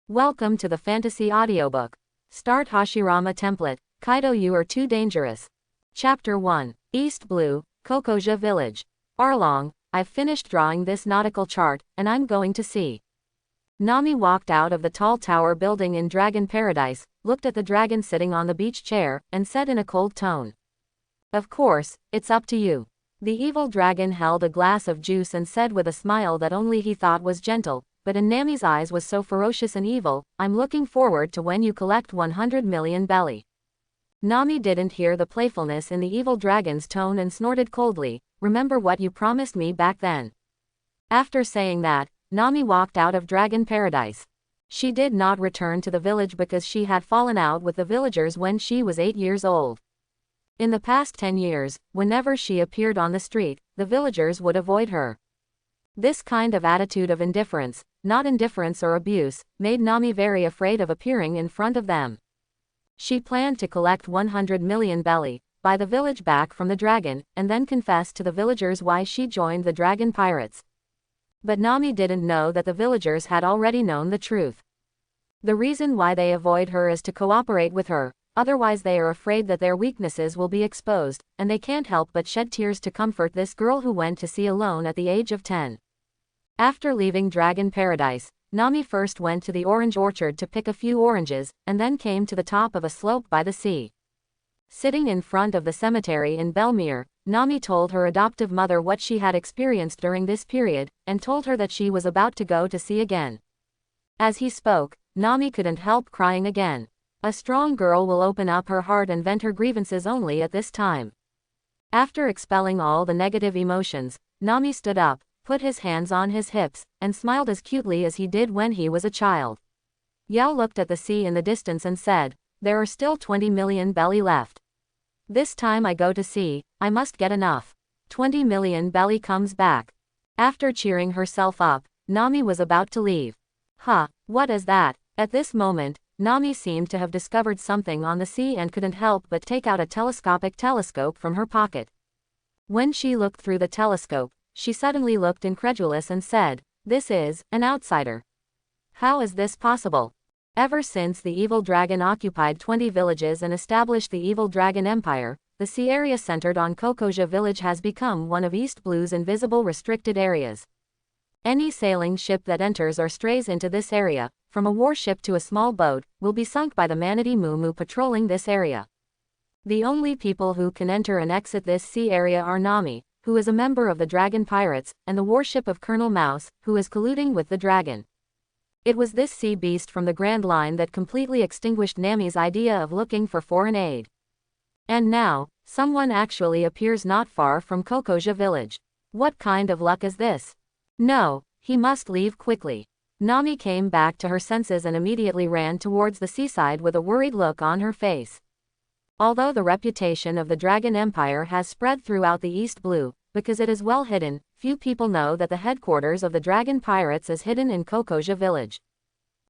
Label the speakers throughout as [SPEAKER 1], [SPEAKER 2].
[SPEAKER 1] Welcome to the fantasy audiobook. Start Hashirama template. Kaido, you are too dangerous. Chapter 1. East Blue, Kokoja Village. Arlong, I've finished drawing this nautical chart, and I'm going to sea. Nami walked out of the tall tower building in Dragon Paradise, looked at the dragon sitting on the beach chair, and said in a cold tone. Of course, it's up to you. The evil dragon held a glass of juice and said with a smile that only he thought was gentle, but in Nami's eyes was so ferocious and evil, I'm looking forward to when you collect 100 million belly. Nami didn't hear the playfulness in the evil dragon's tone and snorted coldly, remember what you promised me back then. After saying that, Nami walked out of Dragon Paradise. She did not return to the village because she had fallen out with the villagers when she was 8 years old. In the past 10 years, whenever she appeared on the street, the villagers would avoid her. This kind of attitude of indifference, not indifference or abuse, made Nami very afraid of appearing in front of them. She planned to collect 100 million belly, buy the village back from the dragon, and then confess to the villagers why she joined the dragon pirates. But Nami didn't know that the villagers had already known the truth. The reason why they avoid her is to cooperate with her, otherwise they are afraid that their weaknesses will be exposed, and they can't help but shed tears to comfort this girl who went to sea alone at the age of 10. After leaving Dragon Paradise, Nami first went to the orange orchard to pick a few oranges, and then came to the top of a slope by the sea. Sitting in front of the cemetery in Belmere, Nami told her adoptive mother what she had experienced during this period, and told her that she was about to go to sea again. As he spoke, Nami couldn't help crying again. A strong girl will open up her heart and vent her grievances only at this time. After expelling all the negative emotions, Nami stood up, put his hands on his hips, and smiled as cutely as he did when he was a child. Yao looked at the sea in the distance and said, there are still 20 million belly left. This time I go to sea, I must get enough. 20 million belly comes back. After cheering herself up, Nami was about to leave. What is that? At this moment, Nami seemed to have discovered something on the sea and couldn't help but take out a telescopic telescope from her pocket. When she looked through the telescope, she suddenly looked incredulous and said, this is an outsider. How is this possible? Ever since the evil dragon occupied 20 villages and established the evil dragon empire, the sea area centered on Kokoja village has become one of East Blue's invisible restricted areas. Any sailing ship that enters or strays into this area, from a warship to a small boat, will be sunk by the manatee Moo patrolling this area. The only people who can enter and exit this sea area are Nami, who is a member of the Dragon Pirates, and the warship of Colonel Mouse, who is colluding with the dragon. It was this sea beast from the Grand Line that completely extinguished Nami's idea of looking for foreign aid. And now, someone actually appears not far from Kokoja village. What kind of luck is this? No, he must leave quickly. Nami came back to her senses and immediately ran towards the seaside with a worried look on her face. Although the reputation of the Dragon Empire has spread throughout the East Blue, because it is well hidden, few people know that the headquarters of the Dragon Pirates is hidden in Kokoja village.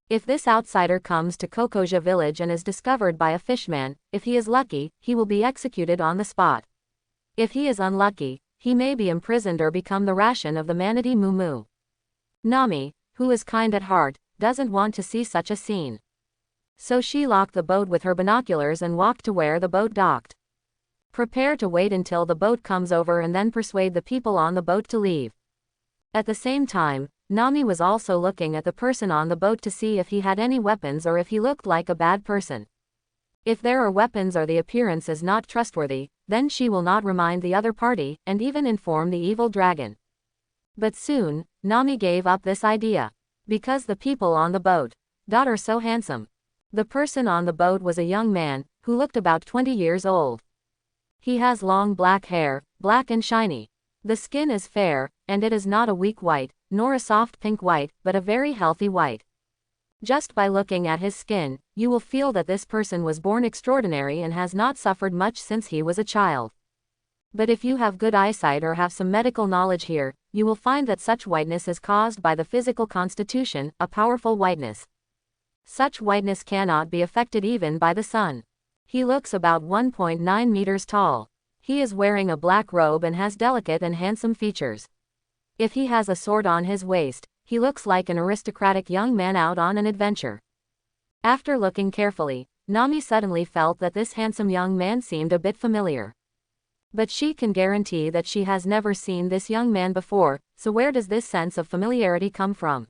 [SPEAKER 1] If this outsider comes to Kokoja village and is discovered by a fishman, if he is lucky, he will be executed on the spot. If he is unlucky, he may be imprisoned or become the ration of the manatee Moo. Nami, who is kind at heart, doesn't want to see such a scene. So she locked the boat with her binoculars and walked to where the boat docked. Prepare to wait until the boat comes over and then persuade the people on the boat to leave. At the same time, Nami was also looking at the person on the boat to see if he had any weapons or if he looked like a bad person. If there are weapons or the appearance is not trustworthy, then she will not remind the other party, and even inform the evil dragon. But soon, Nami gave up this idea. Because the people on the boat are so handsome. The person on the boat was a young man, who looked about 20 years old. He has long black hair, black and shiny. The skin is fair, and it is not a weak white, nor a soft pink white, but a very healthy white. Just by looking at his skin, you will feel that this person was born extraordinary and has not suffered much since he was a child. But if you have good eyesight or have some medical knowledge here, you will find that such whiteness is caused by the physical constitution, a powerful whiteness. Such whiteness cannot be affected even by the sun. He looks about 1.9 meters tall. He is wearing a black robe and has delicate and handsome features. If he has a sword on his waist, he looks like an aristocratic young man out on an adventure. After looking carefully, Nami suddenly felt that this handsome young man seemed a bit familiar. But she can guarantee that she has never seen this young man before, so where does this sense of familiarity come from?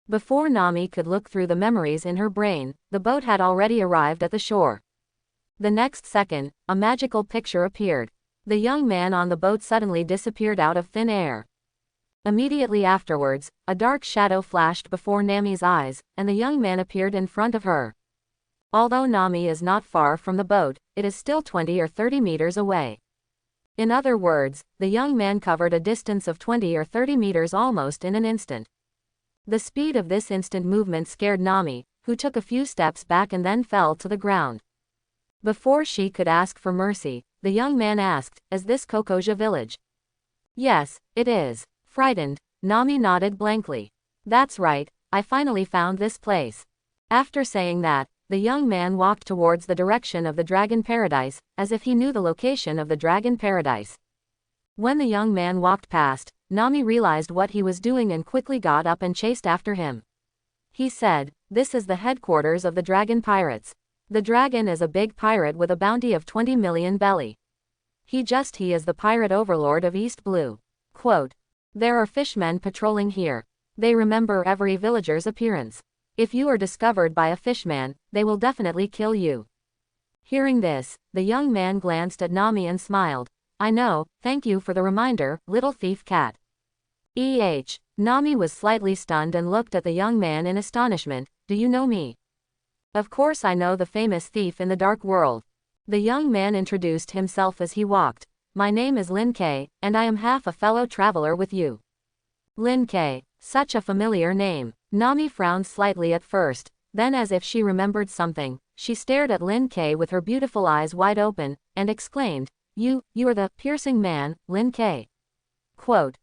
[SPEAKER 1] Before Nami could look through the memories in her brain, the boat had already arrived at the shore. The next second, a magical picture appeared. The young man on the boat suddenly disappeared out of thin air. Immediately afterwards, a dark shadow flashed before Nami's eyes, and the young man appeared in front of her. Although Nami is not far from the boat, it is still 20 or 30 meters away. In other words, the young man covered a distance of 20 or 30 meters almost in an instant. The speed of this instant movement scared Nami, who took a few steps back and then fell to the ground. Before she could ask for mercy, the young man asked, "Is this Kokoja village?" "Yes, it is." Frightened, Nami nodded blankly. "That's right, I finally found this place." After saying that, the young man walked towards the direction of the Dragon Paradise, as if he knew the location of the Dragon Paradise. When the young man walked past, Nami realized what he was doing and quickly got up and chased after him. He said, "This is the headquarters of the Dragon Pirates. The dragon is a big pirate with a bounty of 20 million belly. He is the pirate overlord of East Blue. Quote, there are fishmen patrolling here. They remember every villager's appearance. If you are discovered by a fishman, they will definitely kill you." Hearing this, the young man glanced at Nami and smiled. "I know, thank you for the reminder, little thief cat." Nami was slightly stunned and looked at the young man in astonishment. "Do you know me?" "Of course I know the famous thief in the dark world." The young man introduced himself as he walked. "My name is Lin K, and I am half a fellow traveler with you." Lin K, such a familiar name. Nami frowned slightly at first, then as if she remembered something, she stared at Lin K with her beautiful eyes wide open, and exclaimed, You are the piercing man, Lin K." Quote,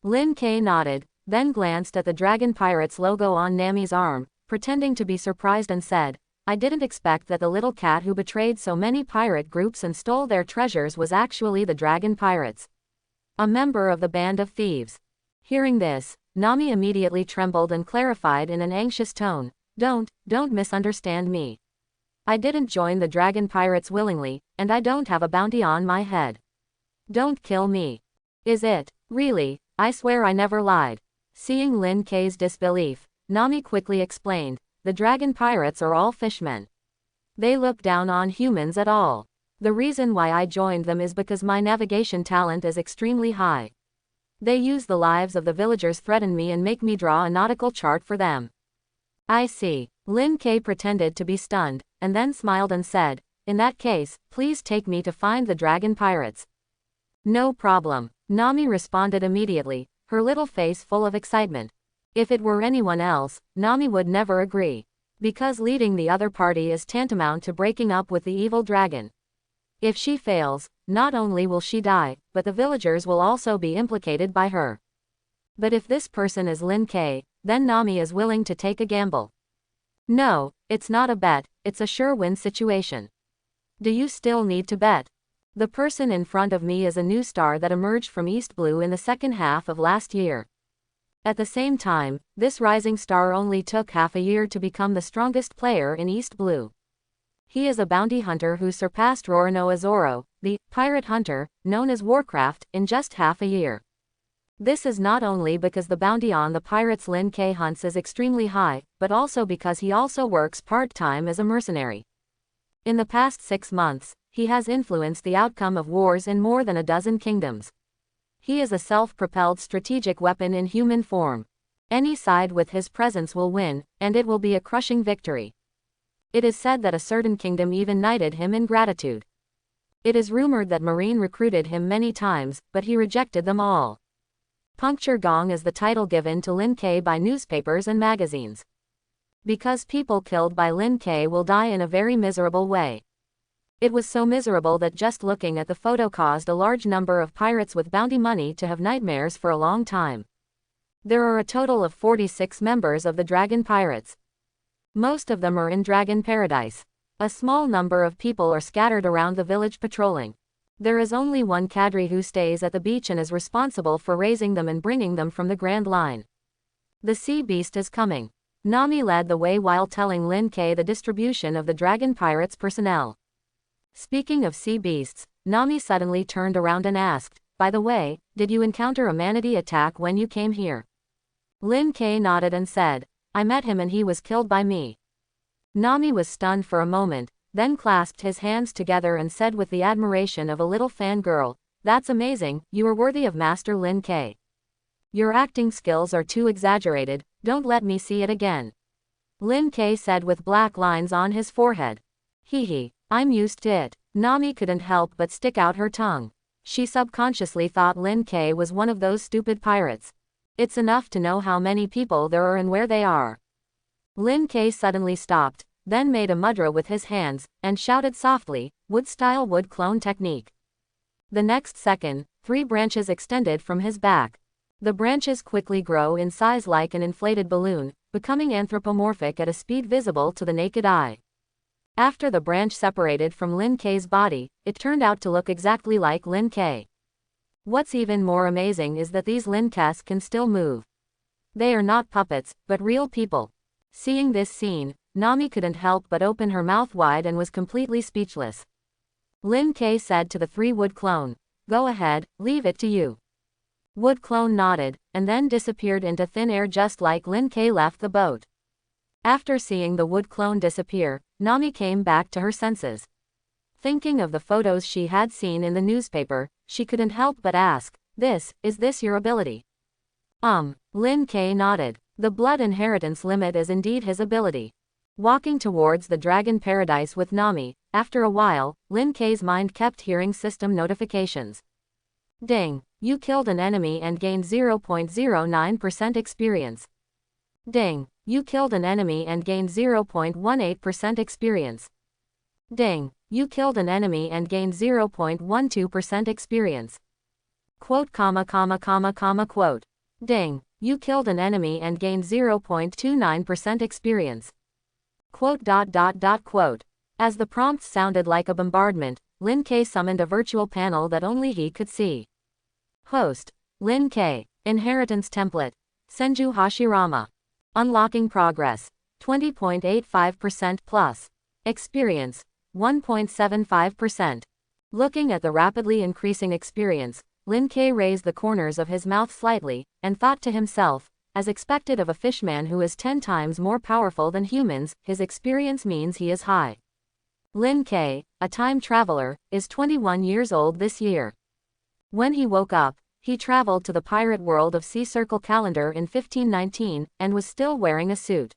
[SPEAKER 1] Lin K nodded, then glanced at the Dragon Pirates logo on Nami's arm, pretending to be surprised and said, "I didn't expect that the little cat who betrayed so many pirate groups and stole their treasures was actually the Dragon Pirates. A member of the band of thieves." Hearing this, Nami immediately trembled and clarified in an anxious tone, Don't misunderstand me. I didn't join the Dragon Pirates willingly, and I don't have a bounty on my head. Don't kill me. Is it? Really? I swear I never lied." Seeing Lin K's disbelief, Nami quickly explained, "The Dragon Pirates are all fishmen. They look down on humans at all. The reason why I joined them is because my navigation talent is extremely high. They use the lives of the villagers threaten me and make me draw a nautical chart for them." "I see." Lin K pretended to be stunned, and then smiled and said, "In that case, please take me to find the Dragon Pirates." "No problem," Nami responded immediately, her little face full of excitement. If it were anyone else, Nami would never agree. Because leading the other party is tantamount to breaking up with the evil dragon. If she fails, not only will she die, but the villagers will also be implicated by her. But if this person is Lin K, then Nami is willing to take a gamble. "No, it's not a bet, it's a sure win situation." "Do you still need to bet?" "The person in front of me is a new star that emerged from East Blue in the second half of last year. At the same time, this rising star only took half a year to become the strongest player in East Blue. He is a bounty hunter who surpassed Roronoa Zoro, the pirate hunter, known as Warcraft, in just half a year. This is not only because the bounty on the pirates Lin K hunts is extremely high, but also because he also works part-time as a mercenary. In the past 6 months, he has influenced the outcome of wars in more than a dozen kingdoms. He is a self-propelled strategic weapon in human form. Any side with his presence will win, and it will be a crushing victory. It is said that a certain kingdom even knighted him in gratitude. It is rumored that Marine recruited him many times, but he rejected them all. Puncture Gong is the title given to Lin K by newspapers and magazines. Because people killed by Lin K will die in a very miserable way. It was so miserable that just looking at the photo caused a large number of pirates with bounty money to have nightmares for a long time. There are a total of 46 members of the Dragon Pirates. Most of them are in Dragon Paradise. A small number of people are scattered around the village patrolling. There is only one cadre who stays at the beach and is responsible for raising them and bringing them from the Grand Line. The sea beast is coming. Nami led the way while telling Lin K the distribution of the Dragon Pirates personnel. Speaking of sea beasts, Nami suddenly turned around and asked, "By the way, did you encounter a manatee attack when you came here?" Lin K nodded and said, "I met him and he was killed by me." Nami was stunned for a moment, then clasped his hands together and said with the admiration of a little fangirl, "That's amazing, you are worthy of Master Lin K. Your acting skills are too exaggerated, don't let me see it again." Lin K said with black lines on his forehead. "Hee, I'm used to it." Nami couldn't help but stick out her tongue. She subconsciously thought Lin K was one of those stupid pirates. It's enough to know how many people there are and where they are. Lin K suddenly stopped, then made a mudra with his hands, and shouted softly, "Wood-style wood clone technique." The next second, 3 branches extended from his back. The branches quickly grow in size like an inflated balloon, becoming anthropomorphic at a speed visible to the naked eye. After the branch separated from Lin K's body, it turned out to look exactly like Lin K. What's even more amazing is that these Lin Ks can still move. They are not puppets, but real people. Seeing this scene, Nami couldn't help but open her mouth wide and was completely speechless. Lin K said to the 3 wood clone, "Go ahead, leave it to you." Wood clone nodded, and then disappeared into thin air just like Lin K left the boat. After seeing the wood clone disappear, Nami came back to her senses. Thinking of the photos she had seen in the newspaper, she couldn't help but ask, Is this your ability?" Lin K nodded. The blood inheritance limit is indeed his ability. Walking towards the Dragon Paradise with Nami, after a while, Lin K's mind kept hearing system notifications. "Ding, you killed an enemy and gained 0.09% experience. Ding, you killed an enemy and gained 0.18% experience. Ding, you killed an enemy and gained 0.12% experience. Quote, quote. Ding, you killed an enemy and gained 0.29% experience. Quote, quote. As the prompts sounded like a bombardment, Lin K summoned a virtual panel that only he could see. Host, Lin K. Inheritance template. Senju Hashirama. Unlocking progress. 20.85% plus. Experience. 1.75%. Looking at the rapidly increasing experience, Lin K raised the corners of his mouth slightly, and thought to himself, as expected of a fishman who is 10 times more powerful than humans, his experience means he is high. Lin K, a time traveler, is 21 years old this year. When he woke up, he traveled to the pirate world of Sea Circle Calendar in 1519, and was still wearing a suit.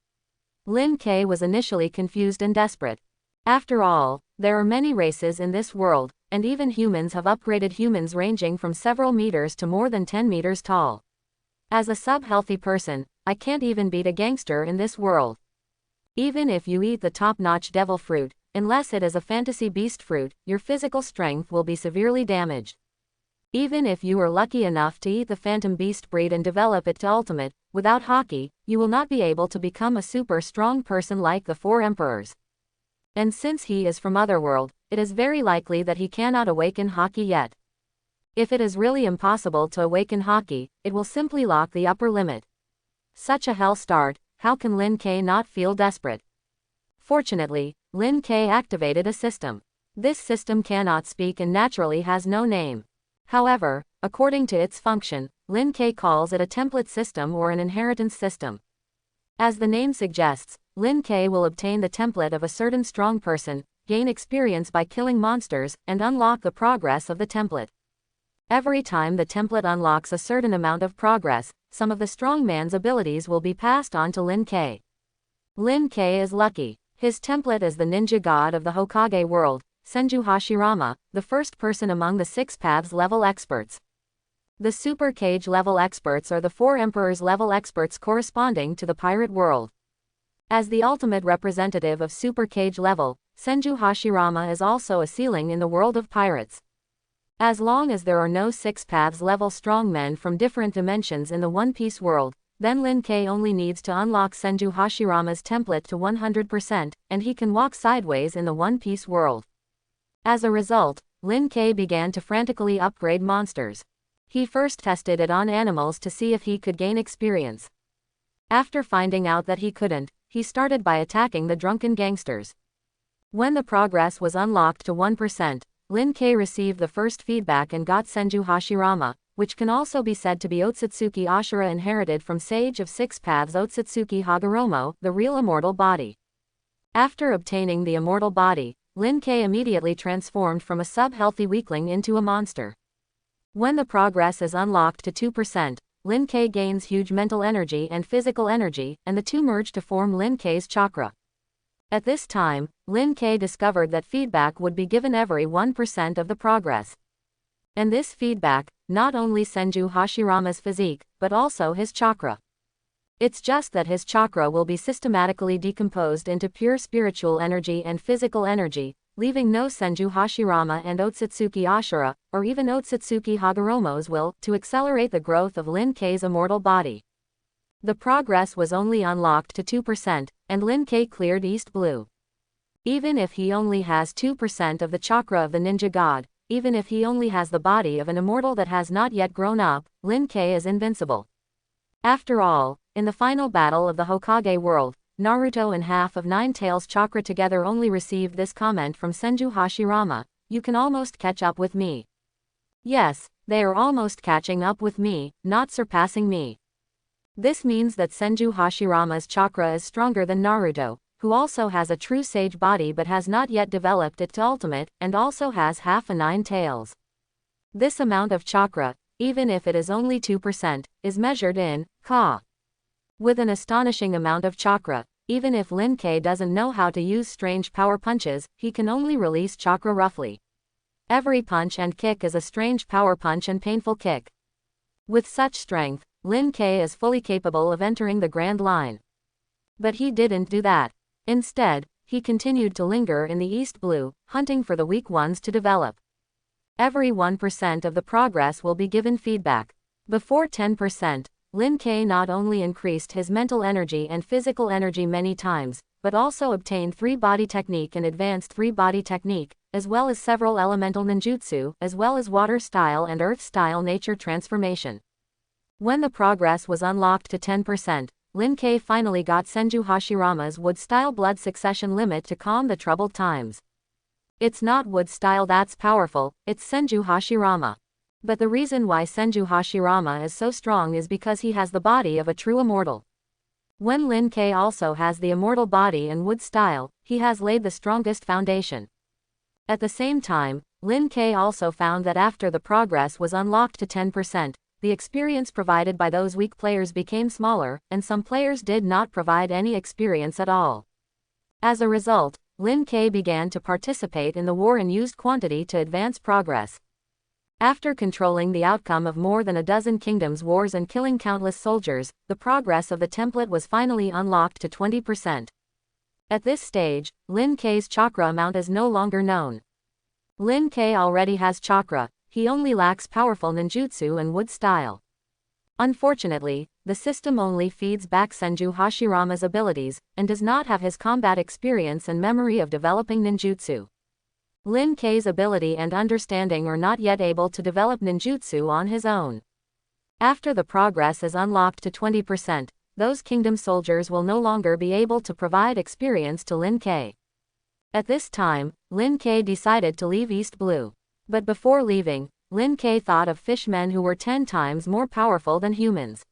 [SPEAKER 1] Lin K was initially confused and desperate. After all, there are many races in this world, and even humans have upgraded humans ranging from several meters to more than 10 meters tall. As a sub-healthy person, I can't even beat a gangster in this world. Even if you eat the top-notch devil fruit, unless it is a fantasy beast fruit, your physical strength will be severely damaged. Even if you are lucky enough to eat the phantom beast breed and develop it to ultimate, without Haki, you will not be able to become a super strong person like the 4 emperors. And since he is from Otherworld, it is very likely that he cannot awaken Haki yet. If it is really impossible to awaken Haki, it will simply lock the upper limit. Such a hell start, how can Lin K not feel desperate? Fortunately, Lin K activated a system. This system cannot speak and naturally has no name. However, according to its function, Lin K calls it a template system or an inheritance system. As the name suggests, Lin K will obtain the template of a certain strong person, gain experience by killing monsters, and unlock the progress of the template. Every time the template unlocks a certain amount of progress, some of the strong man's abilities will be passed on to Lin K. Lin K is lucky. His template is the ninja god of the Hokage world, Senju Hashirama, the first person among the 6 paths level experts. The Super Cage level experts are the 4 Emperors level experts corresponding to the pirate world. As the ultimate representative of Super Cage level, Senju Hashirama is also a ceiling in the world of pirates. As long as there are no 6 paths level strongmen from different dimensions in the One Piece world, then Lin K only needs to unlock Senju Hashirama's template to 100%, and he can walk sideways in the One Piece world. As a result, Lin K began to frantically upgrade monsters. He first tested it on animals to see if he could gain experience. After finding out that he couldn't, he started by attacking the drunken gangsters. When the progress was unlocked to 1%, Lin K received the first feedback and got Senju Hashirama, which can also be said to be Otsutsuki Ashura inherited from Sage of Six Paths Otsutsuki Hagoromo, the real immortal body. After obtaining the immortal body, Lin K immediately transformed from a sub-healthy weakling into a monster. When the progress is unlocked to 2%, Lin K gains huge mental energy and physical energy, and the two merge to form Lin K's chakra. At this time, Lin K discovered that feedback would be given every 1% of the progress. And this feedback, not only Senju Hashirama's physique, but also his chakra. It's just that his chakra will be systematically decomposed into pure spiritual energy and physical energy, leaving no Senju Hashirama and Otsutsuki Ashura, or even Otsutsuki Hagoromo's will, to accelerate the growth of Lin K's immortal body. The progress was only unlocked to 2%, and Lin K cleared East Blue. Even if he only has 2% of the chakra of the ninja god, even if he only has the body of an immortal that has not yet grown up, Lin K is invincible. After all, in the final battle of the Hokage world, Naruto and half of Nine Tails chakra together only received this comment from Senju Hashirama: "You can almost catch up with me." Yes, they are almost catching up with me, not surpassing me. This means that Senju Hashirama's chakra is stronger than Naruto, who also has a true sage body but has not yet developed it to ultimate, and also has half a Nine Tails. This amount of chakra, even if it is only 2%, is measured in Ka. With an astonishing amount of chakra, even if Lin K doesn't know how to use strange power punches, he can only release chakra roughly. Every punch and kick is a strange power punch and painful kick. With such strength, Lin K is fully capable of entering the Grand Line. But he didn't do that. Instead, he continued to linger in the East Blue, hunting for the weak ones to develop. Every 1% of the progress will be given feedback. Before 10%, Lin K not only increased his mental energy and physical energy many times, but also obtained 3-body technique and advanced 3-body technique, as well as several elemental ninjutsu, as well as water style and earth style nature transformation. When the progress was unlocked to 10%, Lin K finally got Senju Hashirama's wood style blood succession limit to calm the troubled times. It's not wood style that's powerful, it's Senju Hashirama. But the reason why Senju Hashirama is so strong is because he has the body of a true immortal. When Lin K also has the immortal body and wood style, he has laid the strongest foundation. At the same time, Lin K also found that after the progress was unlocked to 10%, the experience provided by those weak players became smaller, and some players did not provide any experience at all. As a result, Lin K began to participate in the war in used quantity to advance progress. After controlling the outcome of more than a dozen kingdoms' wars and killing countless soldiers, the progress of the template was finally unlocked to 20%. At this stage, Lin K's chakra amount is no longer known. Lin K already has chakra, he only lacks powerful ninjutsu and wood style. Unfortunately, the system only feeds back Senju Hashirama's abilities, and does not have his combat experience and memory of developing ninjutsu. Lin K's ability and understanding are not yet able to develop ninjutsu on his own. After the progress is unlocked to 20%, those kingdom soldiers will no longer be able to provide experience to Lin K. At this time, Lin K decided to leave East Blue. But before leaving, Lin K thought of fishmen who were 10 times more powerful than humans.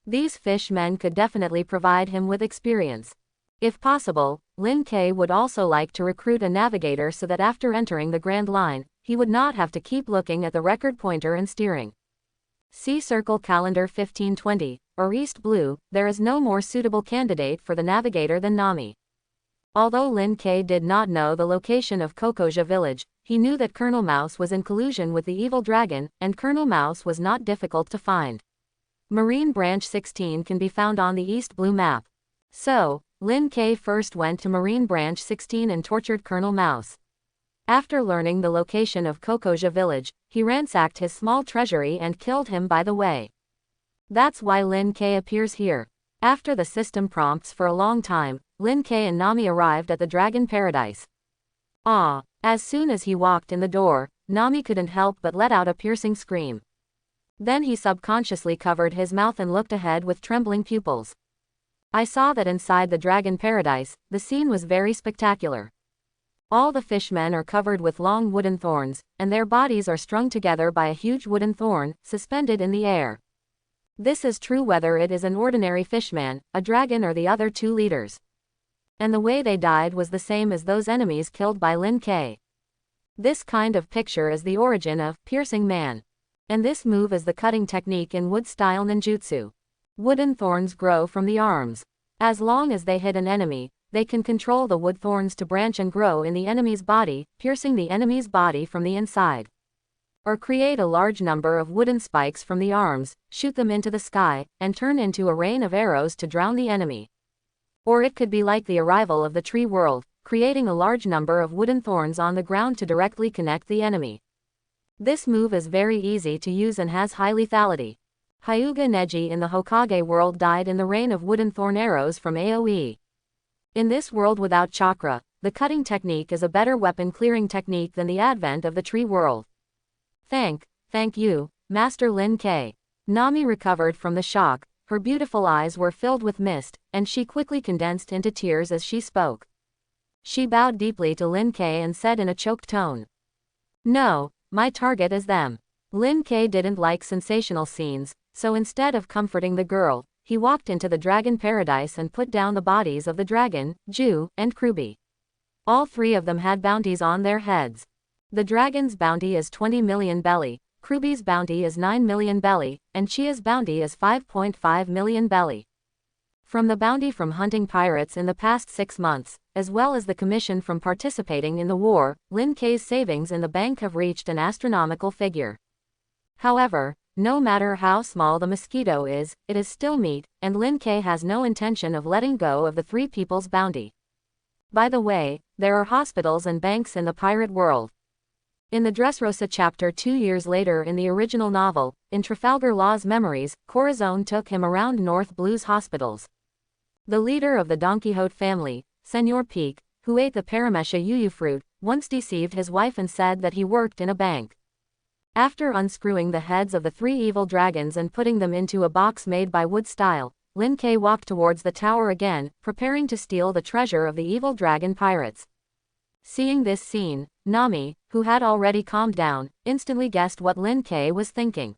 [SPEAKER 1] These fishmen could definitely provide him with experience. If possible, Lin K would also like to recruit a navigator so that after entering the Grand Line, he would not have to keep looking at the record pointer and steering. See Circle Calendar 1520, or East Blue, there is no more suitable candidate for the navigator than Nami. Although Lin K did not know the location of Kokoja village, he knew that Colonel Mouse was in collusion with the evil dragon, and Colonel Mouse was not difficult to find. Marine Branch 16 can be found on the East Blue map. So, Lin K first went to Marine Branch 16 and tortured Colonel Mouse. After learning the location of Kokoja village, he ransacked his small treasury and killed him by the way. That's why Lin K appears here. After the system prompts for a long time, Lin K and Nami arrived at the Dragon Paradise. As soon as he walked in the door, Nami couldn't help but let out a piercing scream. Then he subconsciously covered his mouth and looked ahead with trembling pupils. I saw that inside the dragon paradise, the scene was very spectacular. All the fishmen are covered with long wooden thorns, and their bodies are strung together by a huge wooden thorn, suspended in the air. This is true whether it is an ordinary fishman, a dragon or the other two leaders. And the way they died was the same as those enemies killed by Lin K. This kind of picture is the origin of piercing man. And this move is the cutting technique in wood-style ninjutsu. Wooden thorns grow from the arms. As long as they hit an enemy, they can control the wood thorns to branch and grow in the enemy's body, piercing the enemy's body from the inside. Or create a large number of wooden spikes from the arms, shoot them into the sky, and turn into a rain of arrows to drown the enemy. Or it could be like the arrival of the tree world, creating a large number of wooden thorns on the ground to directly connect the enemy. This move is very easy to use and has high lethality. Hyuga Neji in the Hokage world died in the rain of wooden thorn arrows from AoE. In this world without chakra, the cutting technique is a better weapon clearing technique than the advent of the tree world. Thank you, Master Lin K. Nami recovered from the shock, her beautiful eyes were filled with mist, and she quickly condensed into tears as she spoke. She bowed deeply to Lin K and said in a choked tone, "No, my target is them." Lin K didn't like sensational scenes, so instead of comforting the girl, he walked into the dragon paradise and put down the bodies of the dragon, Ju, and Kruby. All three of them had bounties on their heads. The dragon's bounty is 20 million belly, Kruby's bounty is 9 million belly, and Chia's bounty is 5.5 million belly. From the bounty from hunting pirates in the past 6 months, as well as the commission from participating in the war, Lin K's savings in the bank have reached an astronomical figure. However, no matter how small the mosquito is, it is still meat, and Lin K has no intention of letting go of the three people's bounty. By the way, there are hospitals and banks in the pirate world. In the Dressrosa chapter 2 years later in the original novel, in Trafalgar Law's memories, Corazon took him around North Blue's hospitals. The leader of the Don Quixote family, Senor Peak, who ate the Paramecia yuyu fruit, once deceived his wife and said that he worked in a bank. After unscrewing the heads of the 3 evil dragons and putting them into a box made by wood style, Lin K walked towards the tower again, preparing to steal the treasure of the evil dragon pirates. Seeing this scene, Nami, who had already calmed down, instantly guessed what Lin K was thinking.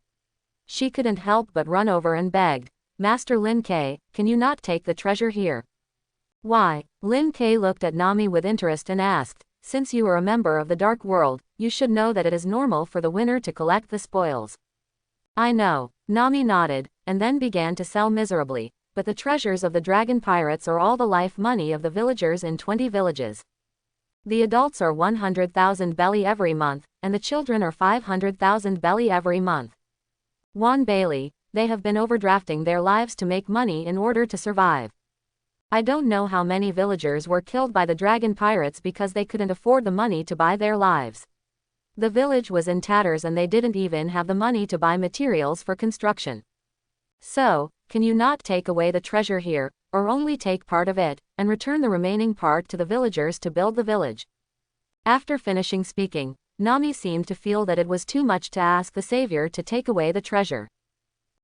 [SPEAKER 1] She couldn't help but run over and begged, "Master Lin K, can you not take the treasure here?" "Why?" Lin K looked at Nami with interest and asked, "Since you are a member of the Dark World, you should know that it is normal for the winner to collect the spoils." "I know." Nami nodded, and then began to sell miserably, "but the treasures of the dragon pirates are all the life money of the villagers in 20 villages. The adults are 100,000 belly every month, and the children are 500,000 belly every month. Juan Bailey, they have been overdrafting their lives to make money in order to survive. I don't know how many villagers were killed by the dragon pirates because they couldn't afford the money to buy their lives. The village was in tatters and they didn't even have the money to buy materials for construction. So, can you not take away the treasure here, or only take part of it, and return the remaining part to the villagers to build the village?" After finishing speaking, Nami seemed to feel that it was too much to ask the savior to take away the treasure.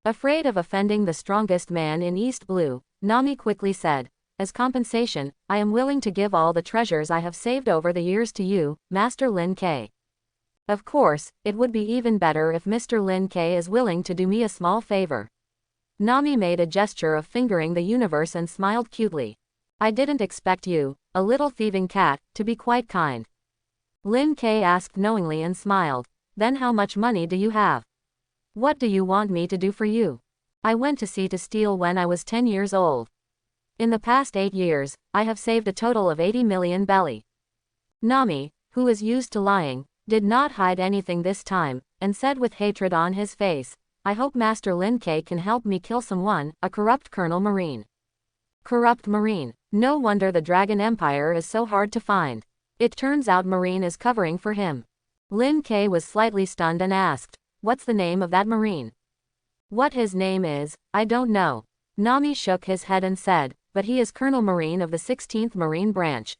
[SPEAKER 1] Afraid of offending the strongest man in East Blue, Nami quickly said, "As compensation, I am willing to give all the treasures I have saved over the years to you, Master Lin K. Of course, it would be even better if Mr. Lin K is willing to do me a small favor." Nami made a gesture of fingering the universe and smiled cutely. "I didn't expect you, a little thieving cat, to be quite kind." Lin K asked knowingly and smiled, "Then how much money do you have? What do you want me to do for you?" "I went to sea to steal when I was 10 years old. In the past 8 years, I have saved a total of 80 million belly." Nami, who is used to lying, did not hide anything this time, and said with hatred on his face, "I hope Master Lin K can help me kill someone, a corrupt Colonel Marine." Corrupt Marine. No wonder the Dragon Empire is so hard to find. It turns out Marine is covering for him. Lin K was slightly stunned and asked, "What's the name of that Marine?" "What his name is, I don't know." Nami shook his head and said, "But he is Colonel Marine of the 16th Marine Branch.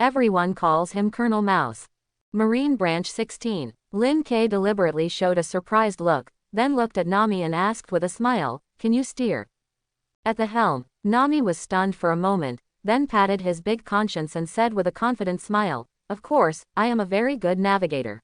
[SPEAKER 1] Everyone calls him Colonel Mouse." Marine Branch 16. Lin K deliberately showed a surprised look, then looked at Nami and asked with a smile, "Can you steer?" "At the helm." Nami was stunned for a moment, then patted his big conscience and said with a confident smile, "Of course, I am a very good navigator."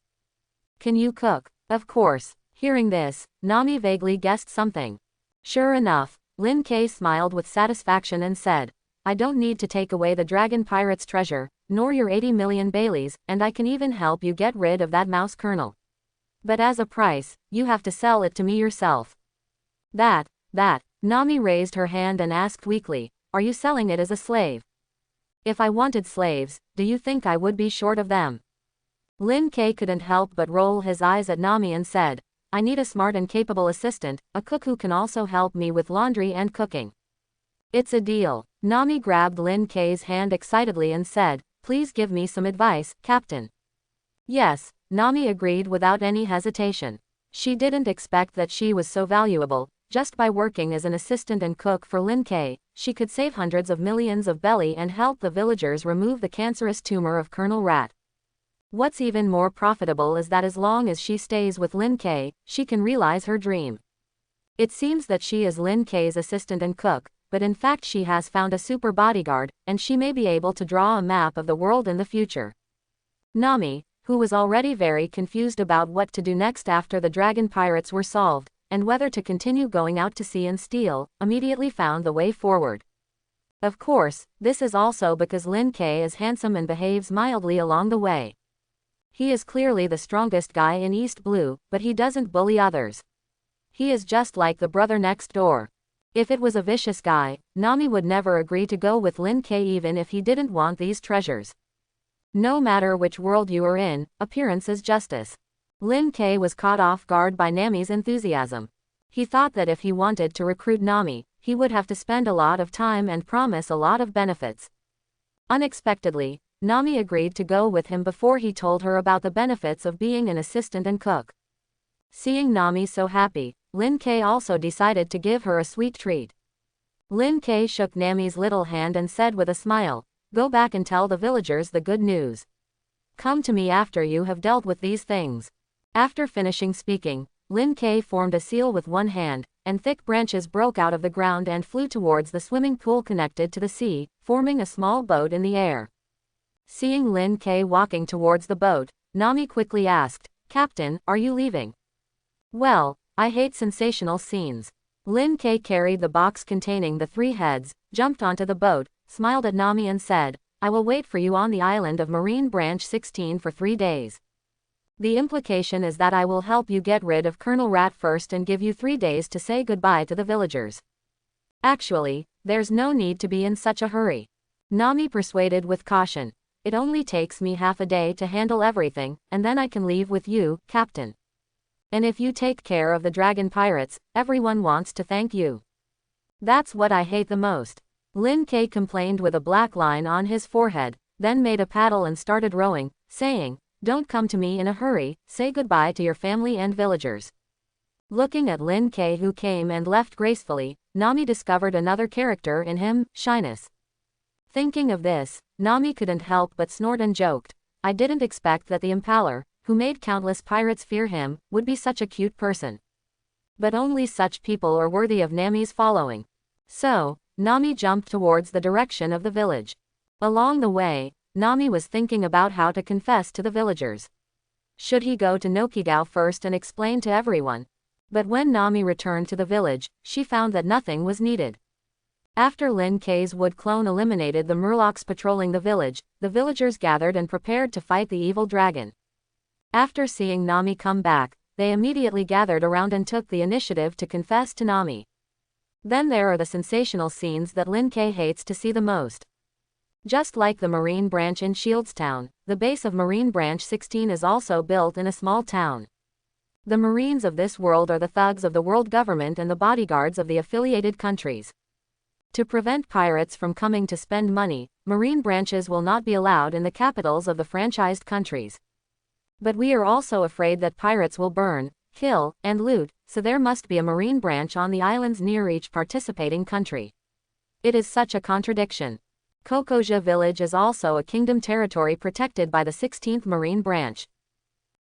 [SPEAKER 1] "Can you cook?" "Of course." Hearing this, Nami vaguely guessed something. Sure enough, Lin K smiled with satisfaction and said, "I don't need to take away the dragon pirate's treasure, nor your 80 million Baileys, and I can even help you get rid of that mouse kernel. But as a price, you have to sell it to me yourself." That, Nami raised her hand and asked weakly, "Are you selling it as a slave?" "If I wanted slaves, do you think I would be short of them?" Lin K couldn't help but roll his eyes at Nami and said, "I need a smart and capable assistant, a cook who can also help me with laundry and cooking." "It's a deal." Nami grabbed Lin K's hand excitedly and said, "Please give me some advice, Captain." "Yes," Nami agreed without any hesitation. She didn't expect that she was so valuable. Just by working as an assistant and cook for Lin K, she could save hundreds of millions of belly and help the villagers remove the cancerous tumor of Colonel Rat. What's even more profitable is that as long as she stays with Lin K, she can realize her dream. It seems that she is Lin K's assistant and cook, but in fact she has found a super bodyguard, and she may be able to draw a map of the world in the future. Nami, who was already very confused about what to do next after the dragon pirates were solved, and whether to continue going out to sea and steal, immediately found the way forward. Of course, this is also because Lin K is handsome and behaves mildly along the way. He is clearly the strongest guy in East Blue, but he doesn't bully others. He is just like the brother next door. If it was a vicious guy, Nami would never agree to go with Lin K even if he didn't want these treasures. No matter which world you are in, appearance is justice. Lin K was caught off guard by Nami's enthusiasm. He thought that if he wanted to recruit Nami, he would have to spend a lot of time and promise a lot of benefits. Unexpectedly, Nami agreed to go with him before he told her about the benefits of being an assistant and cook. Seeing Nami so happy, Lin K also decided to give her a sweet treat. Lin K shook Nami's little hand and said with a smile, "Go back and tell the villagers the good news. Come to me after you have dealt with these things." After finishing speaking, Lin K formed a seal with one hand, and thick branches broke out of the ground and flew towards the swimming pool connected to the sea, forming a small boat in the air. Seeing Lin K walking towards the boat, Nami quickly asked, "Captain, are you leaving?" "Well, I hate sensational scenes." Lin K carried the box containing the 3 heads, jumped onto the boat, smiled at Nami and said, "I will wait for you on the island of Marine Branch 16 for 3 days. The implication is that I will help you get rid of Colonel Rat first and give you 3 days to say goodbye to the villagers." "Actually, there's no need to be in such a hurry." Nami persuaded with caution. "It only takes me half a day to handle everything, and then I can leave with you, Captain. And if you take care of the dragon pirates, everyone wants to thank you." "That's what I hate the most," Lin K complained with a black line on his forehead, then made a paddle and started rowing, saying, "Don't come to me in a hurry, say goodbye to your family and villagers." Looking at Lin K who came and left gracefully, Nami discovered another character in him, shyness. Thinking of this, Nami couldn't help but snort and joked, "I didn't expect that the impaler, who made countless pirates fear him, would be such a cute person. But only such people are worthy of Nami's following." So, Nami jumped towards the direction of the village. Along the way, Nami was thinking about how to confess to the villagers. Should he go to Nokigao first and explain to everyone? But when Nami returned to the village, she found that nothing was needed. After Lin K's wood clone eliminated the murlocs patrolling the villagers gathered and prepared to fight the evil dragon. After seeing Nami come back, they immediately gathered around and took the initiative to confess to Nami. Then there are the sensational scenes that Lin K hates to see the most. Just like the Marine Branch in Shieldstown, the base of Marine Branch 16 is also built in a small town. The Marines of this world are the thugs of the world government and the bodyguards of the affiliated countries. To prevent pirates from coming to spend money, Marine branches will not be allowed in the capitals of the franchised countries. But we are also afraid that pirates will burn, kill, and loot, so there must be a Marine branch on the islands near each participating country. It is such a contradiction. Kokoja village is also a kingdom territory protected by the 16th Marine branch.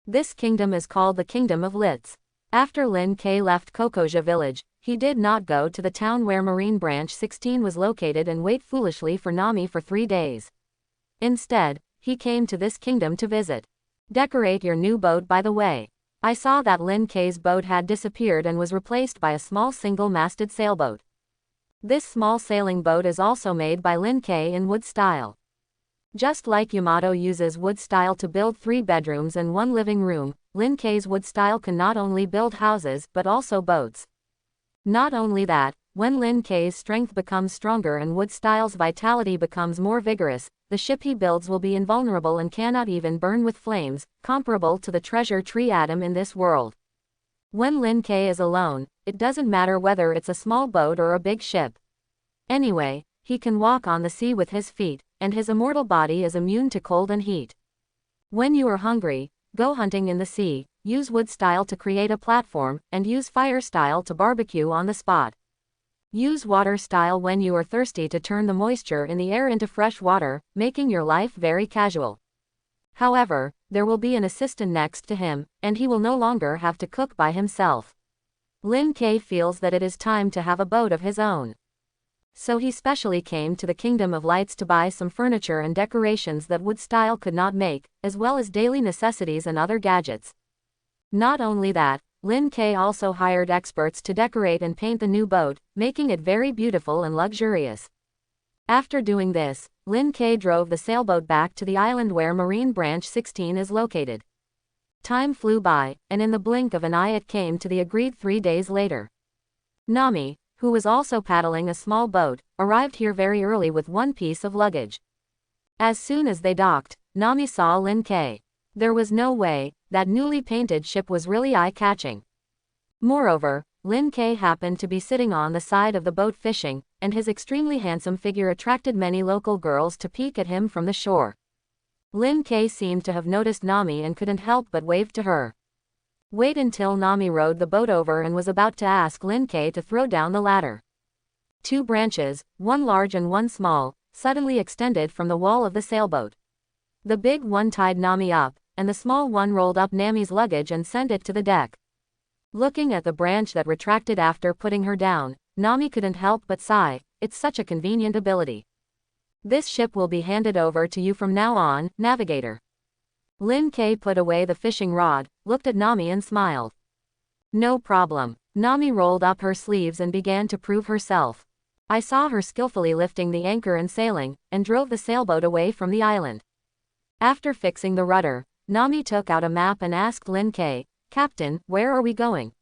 [SPEAKER 1] This kingdom is called the Kingdom of Lits. After Lin K left Kokoja village, he did not go to the town where Marine Branch 16 was located and wait foolishly for Nami for 3 days. Instead, he came to this kingdom to visit. Decorate your new boat by the way. I saw that Lin K's boat had disappeared and was replaced by a small single-masted sailboat. This small sailing boat is also made by Lin K in wood style. Just like Yamato uses wood style to build 3 bedrooms and 1 living room, Lin K's wood style can not only build houses but also boats. Not only that, when Lin K's strength becomes stronger and wood style's vitality becomes more vigorous, the ship he builds will be invulnerable and cannot even burn with flames, comparable to the treasure tree atom in this world. When Lin K is alone, it doesn't matter whether it's a small boat or a big ship. Anyway, he can walk on the sea with his feet, and his immortal body is immune to cold and heat. When you are hungry, go hunting in the sea, use wood style to create a platform, and use fire style to barbecue on the spot. Use water style when you are thirsty to turn the moisture in the air into fresh water, making your life very casual. However, there will be an assistant next to him, and he will no longer have to cook by himself. Lin K feels that it is time to have a boat of his own. So he specially came to the Kingdom of Lights to buy some furniture and decorations that wood style could not make, as well as daily necessities and other gadgets. Not only that, Lin K also hired experts to decorate and paint the new boat, making it very beautiful and luxurious. After doing this, Lin K drove the sailboat back to the island where Marine Branch 16 is located. Time flew by, and in the blink of an eye it came to the agreed 3 days later. Nami, who was also paddling a small boat, arrived here very early with 1 piece of luggage. As soon as they docked, Nami saw Lin K. There was no way that newly painted ship was really eye-catching. Moreover, Lin K happened to be sitting on the side of the boat fishing, and his extremely handsome figure attracted many local girls to peek at him from the shore. Lin K seemed to have noticed Nami and couldn't help but wave to her. Wait until Nami rowed the boat over and was about to ask Lin K to throw down the ladder. 2 branches, 1 large and 1 small, suddenly extended from the wall of the sailboat. The big one tied Nami up, and the small one rolled up Nami's luggage and sent it to the deck. Looking at the branch that retracted after putting her down, Nami couldn't help but sigh. It's such a convenient ability. This ship will be handed over to you from now on, navigator. Lin K put away the fishing rod, looked at Nami and smiled. No problem. Nami rolled up her sleeves and began to prove herself. I saw her skillfully lifting the anchor and sailing, and drove the sailboat away from the island. After fixing the rudder, Nami took out a map and asked Lin K, "Captain, where are we going?"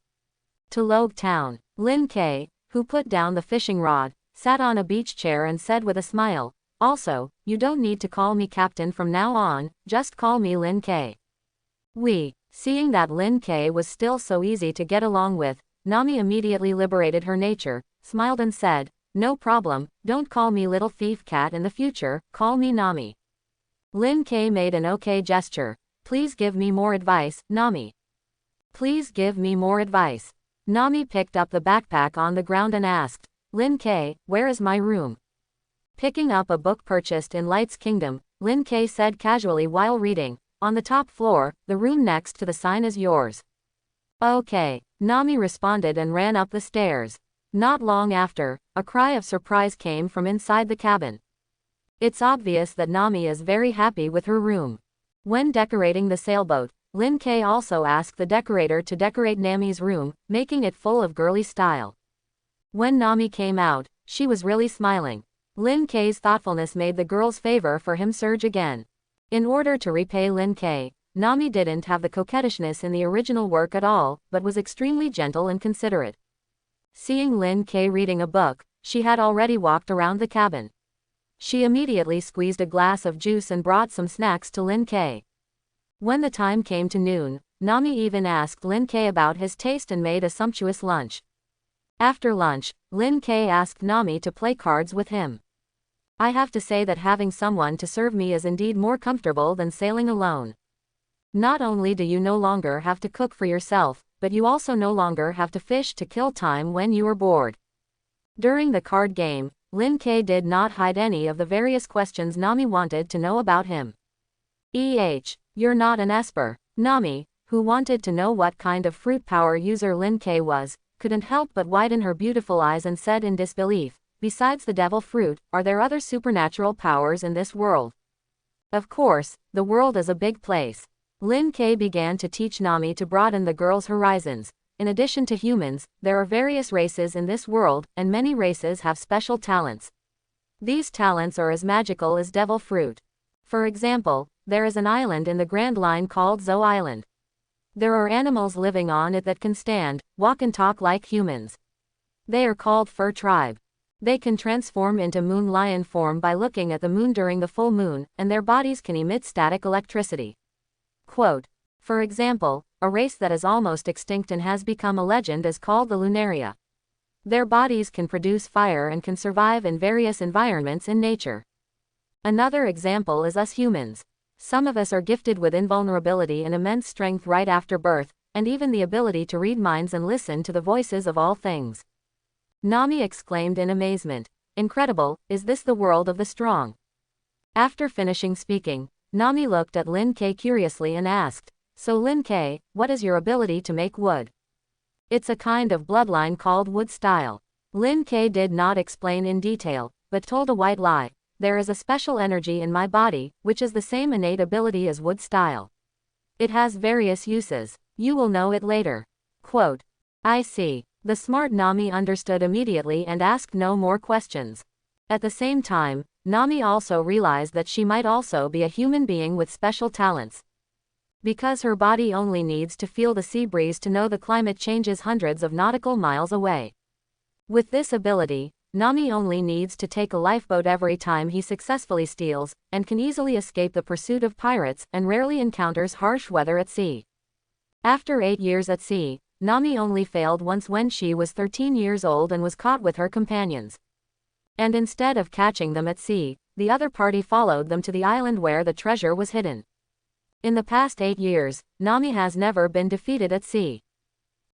[SPEAKER 1] To Loguetown. Lin K, who put down the fishing rod, sat on a beach chair and said with a smile, "Also, you don't need to call me captain from now on, just call me Lin K." Seeing that Lin K was still so easy to get along with, Nami immediately liberated her nature, smiled and said, "No problem, don't call me little thief cat in the future, call me Nami." Lin K made an okay gesture. "Please give me more advice, Nami. Please give me more advice." Nami picked up the backpack on the ground and asked, "Lin K, where is my room?" Picking up a book purchased in Light's Kingdom, Lin K said casually while reading, "On the top floor, the room next to the sign is yours." "Okay," Nami responded and ran up the stairs. Not long after, a cry of surprise came from inside the cabin. It's obvious that Nami is very happy with her room. When decorating the sailboat, Lin K also asked the decorator to decorate Nami's room, making it full of girly style. When Nami came out, she was really smiling. Lin K's thoughtfulness made the girl's favor for him surge again. In order to repay Lin K, Nami didn't have the coquettishness in the original work at all, but was extremely gentle and considerate. Seeing Lin K reading a book, she had already walked around the cabin. She immediately squeezed a glass of juice and brought some snacks to Lin K. When the time came to noon, Nami even asked Lin K about his taste and made a sumptuous lunch. After lunch, Lin K asked Nami to play cards with him. "I have to say that having someone to serve me is indeed more comfortable than sailing alone. Not only do you no longer have to cook for yourself, but you also no longer have to fish to kill time when you are bored." During the card game, Lin K did not hide any of the various questions Nami wanted to know about him. You're not an Esper. Nami, who wanted to know what kind of fruit power user Lin K was, couldn't help but widen her beautiful eyes and said in disbelief, "Besides the devil fruit, are there other supernatural powers in this world?" Of course, the world is a big place. Lin K began to teach Nami to broaden the girl's horizons. In addition to humans, there are various races in this world, and many races have special talents. These talents are as magical as devil fruit. For example, there is an island in the Grand Line called Zo Island. There are animals living on it that can stand, walk and talk like humans. They are called Fur Tribe. They can transform into moon lion form by looking at the moon during the full moon, and their bodies can emit static electricity. Quote, for example, a race that is almost extinct and has become a legend is called the Lunaria. Their bodies can produce fire and can survive in various environments in nature. Another example is us humans. Some of us are gifted with invulnerability and immense strength right after birth, and even the ability to read minds and listen to the voices of all things. Nami exclaimed in amazement. Incredible, is this the world of the strong? After finishing speaking, Nami looked at Lin K curiously and asked, "So Lin K, what is your ability to make wood?" "It's a kind of bloodline called wood style." Lin K did not explain in detail, but told a white lie. "There is a special energy in my body, which is the same innate ability as wood style. It has various uses. You will know it later." Quote, I see. The smart Nami understood immediately and asked no more questions. At the same time, Nami also realized that she might also be a human being with special talents. Because her body only needs to feel the sea breeze to know the climate changes hundreds of nautical miles away. With this ability, Nami only needs to take a lifeboat every time he successfully steals, and can easily escape the pursuit of pirates, and rarely encounters harsh weather at sea. After 8 years at sea, Nami only failed once when she was 13 years old and was caught with her companions. And instead of catching them at sea, the other party followed them to the island where the treasure was hidden. In the past 8 years, Nami has never been defeated at sea.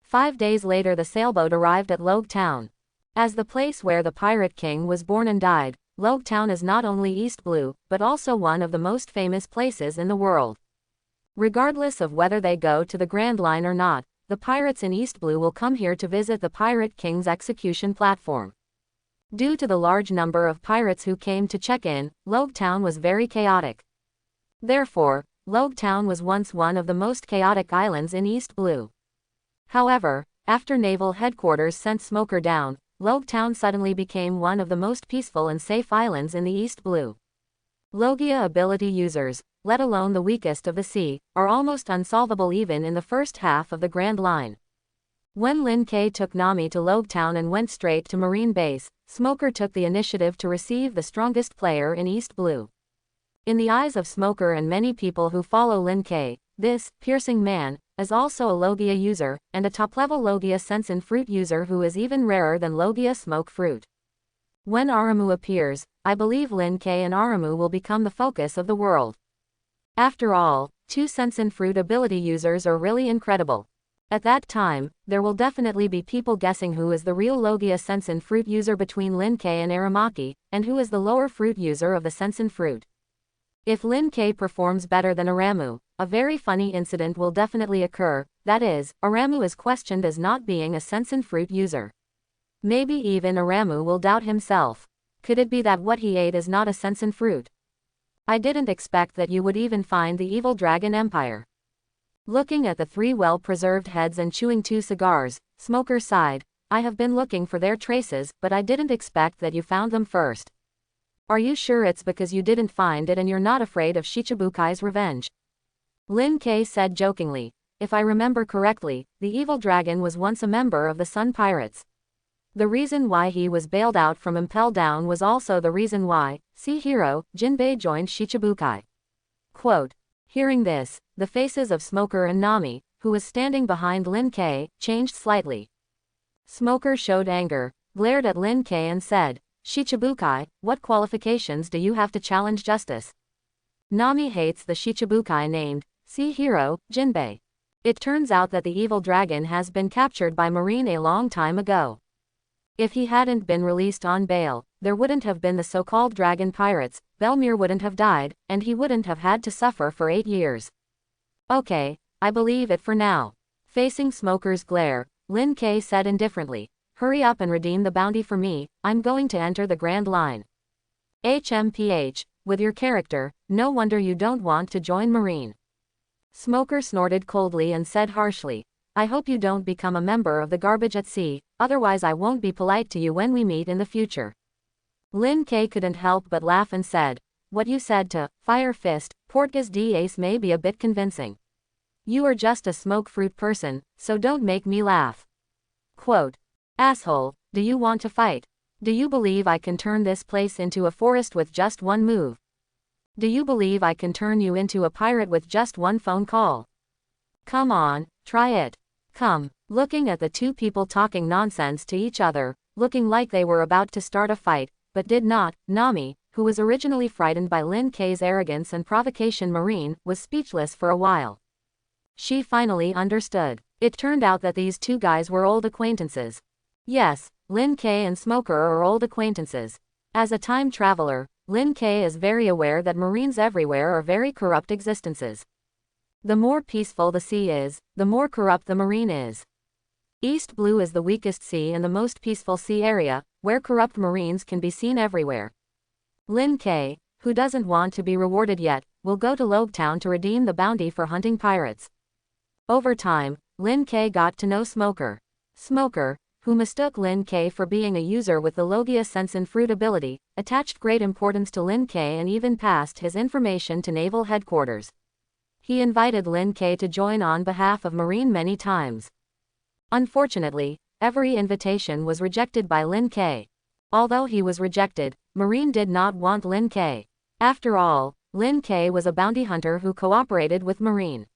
[SPEAKER 1] 5 days later the sailboat arrived at Loguetown. As the place where the Pirate King was born and died, Loguetown is not only East Blue, but also one of the most famous places in the world. Regardless of whether they go to the Grand Line or not, the pirates in East Blue will come here to visit the Pirate King's execution platform. Due to the large number of pirates who came to check in, Loguetown was very chaotic. Therefore, Loguetown was once one of the most chaotic islands in East Blue. However, after Naval Headquarters sent Smoker down, Loguetown suddenly became one of the most peaceful and safe islands in the East Blue. Logia ability users, let alone the weakest of the sea, are almost unsolvable even in the first half of the Grand Line. When Lin K took Nami to Loguetown and went straight to Marine Base, Smoker took the initiative to receive the strongest player in East Blue. In the eyes of Smoker and many people who follow Lin K, this piercing man is also a Logia user, and a top-level Logia Sensen fruit user who is even rarer than Logia smoke fruit. When Aramu appears, I believe Lin K and Aramu will become the focus of the world. After all, 2 Sensen fruit ability users are really incredible. At that time, there will definitely be people guessing who is the real Logia Sensen fruit user between Lin K and Aramaki, and who is the lower fruit user of the Sensen fruit. If Lin K performs better than Aramu, a very funny incident will definitely occur, that is, Aramu is questioned as not being a Sensen fruit user. Maybe even Aramu will doubt himself. Could it be that what he ate is not a Sensen fruit? I didn't expect that you would even find the evil dragon empire. Looking at the 3 well-preserved heads and chewing 2 cigars, Smoker sighed. I have been looking for their traces, but I didn't expect that you found them first. Are you sure it's because you didn't find it and you're not afraid of Shichibukai's revenge? Lin K said jokingly. If I remember correctly, the evil dragon was once a member of the Sun Pirates. The reason why he was bailed out from Impel Down was also the reason why Sea Hero Jinbei joined Shichibukai. Quote. Hearing this, the faces of Smoker and Nami, who was standing behind Lin K, changed slightly. Smoker showed anger, glared at Lin K and said, Shichibukai, what qualifications do you have to challenge justice? Nami hates the Shichibukai named Sea Hero Jinbei. It turns out that the evil dragon has been captured by Marine a long time ago. If he hadn't been released on bail, there wouldn't have been the so-called dragon pirates, Belmere wouldn't have died, and he wouldn't have had to suffer for 8 years. Okay, I believe it for now. Facing Smoker's glare, Lin K said indifferently. Hurry up and redeem the bounty for me, I'm going to enter the Grand Line. HMPH, with your character, no wonder you don't want to join Marine. Smoker snorted coldly and said harshly. I hope you don't become a member of the garbage at sea, otherwise I won't be polite to you when we meet in the future. Lin K couldn't help but laugh and said, what you said to Fire Fist, Portgas d'Ace may be a bit convincing. You are just a smoke fruit person, so don't make me laugh. Quote. Asshole, do you want to fight? Do you believe I can turn this place into a forest with just one move? Do you believe I can turn you into a pirate with just one phone call? Come on, try it. Come. Looking at the two people talking nonsense to each other, looking like they were about to start a fight, but did not, Nami, who was originally frightened by Lin K's arrogance and provocation Marine, was speechless for a while. She finally understood. It turned out that these two guys were old acquaintances. Yes, Lin K and Smoker are old acquaintances. As a time traveler, Lin K is very aware that Marines everywhere are very corrupt existences. The more peaceful the sea is, the more corrupt the Marine is. East Blue is the weakest sea and the most peaceful sea area, where corrupt Marines can be seen everywhere. Lin K, who doesn't want to be rewarded yet, will go to Loguetown to redeem the bounty for hunting pirates. Over time, Lin K got to know Smoker. Smoker, who mistook Lin K for being a user with the Logia Sense and Fruit ability, attached great importance to Lin K and even passed his information to Naval Headquarters. He invited Lin K to join on behalf of Marine many times. Unfortunately, every invitation was rejected by Lin K. Although he was rejected, Marine did not want Lin K. After all, Lin K was a bounty hunter who cooperated with Marine.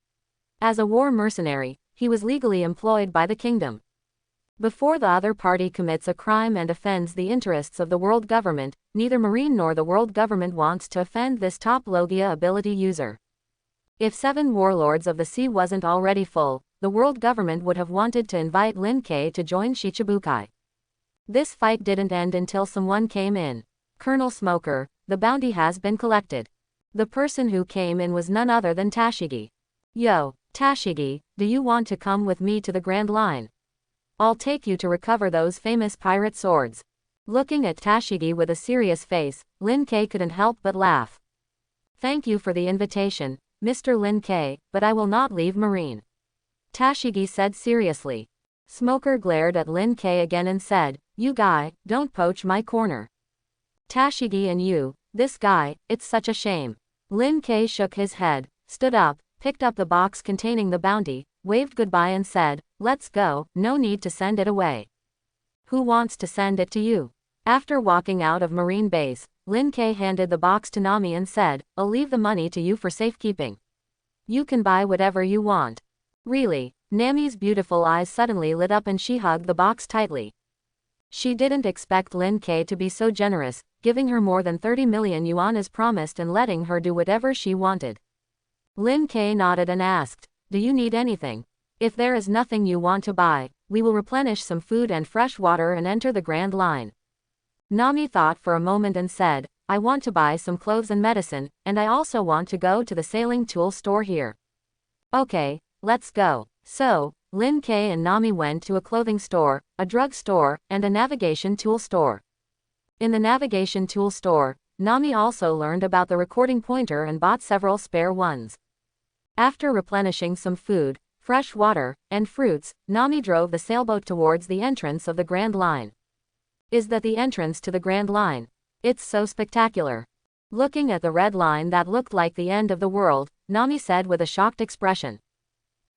[SPEAKER 1] As a war mercenary, he was legally employed by the kingdom. Before the other party commits a crime and offends the interests of the world government, neither Marine nor the world government wants to offend this top Logia ability user. If 7 warlords of the sea wasn't already full, the world government would have wanted to invite Lin K to join Shichibukai. This fight didn't end until someone came in. Colonel Smoker, the bounty has been collected. The person who came in was none other than Tashigi. Yo, Tashigi, do you want to come with me to the Grand Line? I'll take you to recover those famous pirate swords. Looking at Tashigi with a serious face, Lin K couldn't help but laugh. Thank you for the invitation, Mr. Lin K, but I will not leave Marine. Tashigi said seriously. Smoker glared at Lin K again and said, you guy, don't poach my corner. Tashigi and you, this guy, it's such a shame. Lin K shook his head, stood up, picked up the box containing the bounty, waved goodbye and said, let's go, no need to send it away. Who wants to send it to you? After walking out of Marine Base, Lin K handed the box to Nami and said, I'll leave the money to you for safekeeping. You can buy whatever you want. Really? Nami's beautiful eyes suddenly lit up and she hugged the box tightly. She didn't expect Lin K to be so generous, giving her more than 30 million yuan as promised and letting her do whatever she wanted. Lin K nodded and asked, do you need anything? If there is nothing you want to buy, we will replenish some food and fresh water and enter the Grand Line. Nami thought for a moment and said, I want to buy some clothes and medicine, and I also want to go to the sailing tool store here. Okay, let's go. So, Lin K and Nami went to a clothing store, a drug store, and a navigation tool store. In the navigation tool store, Nami also learned about the recording pointer and bought several spare ones. After replenishing some food, fresh water, and fruits, Nami drove the sailboat towards the entrance of the Grand Line. Is that the entrance to the Grand Line? It's so spectacular. Looking at the red line that looked like the end of the world, Nami said with a shocked expression.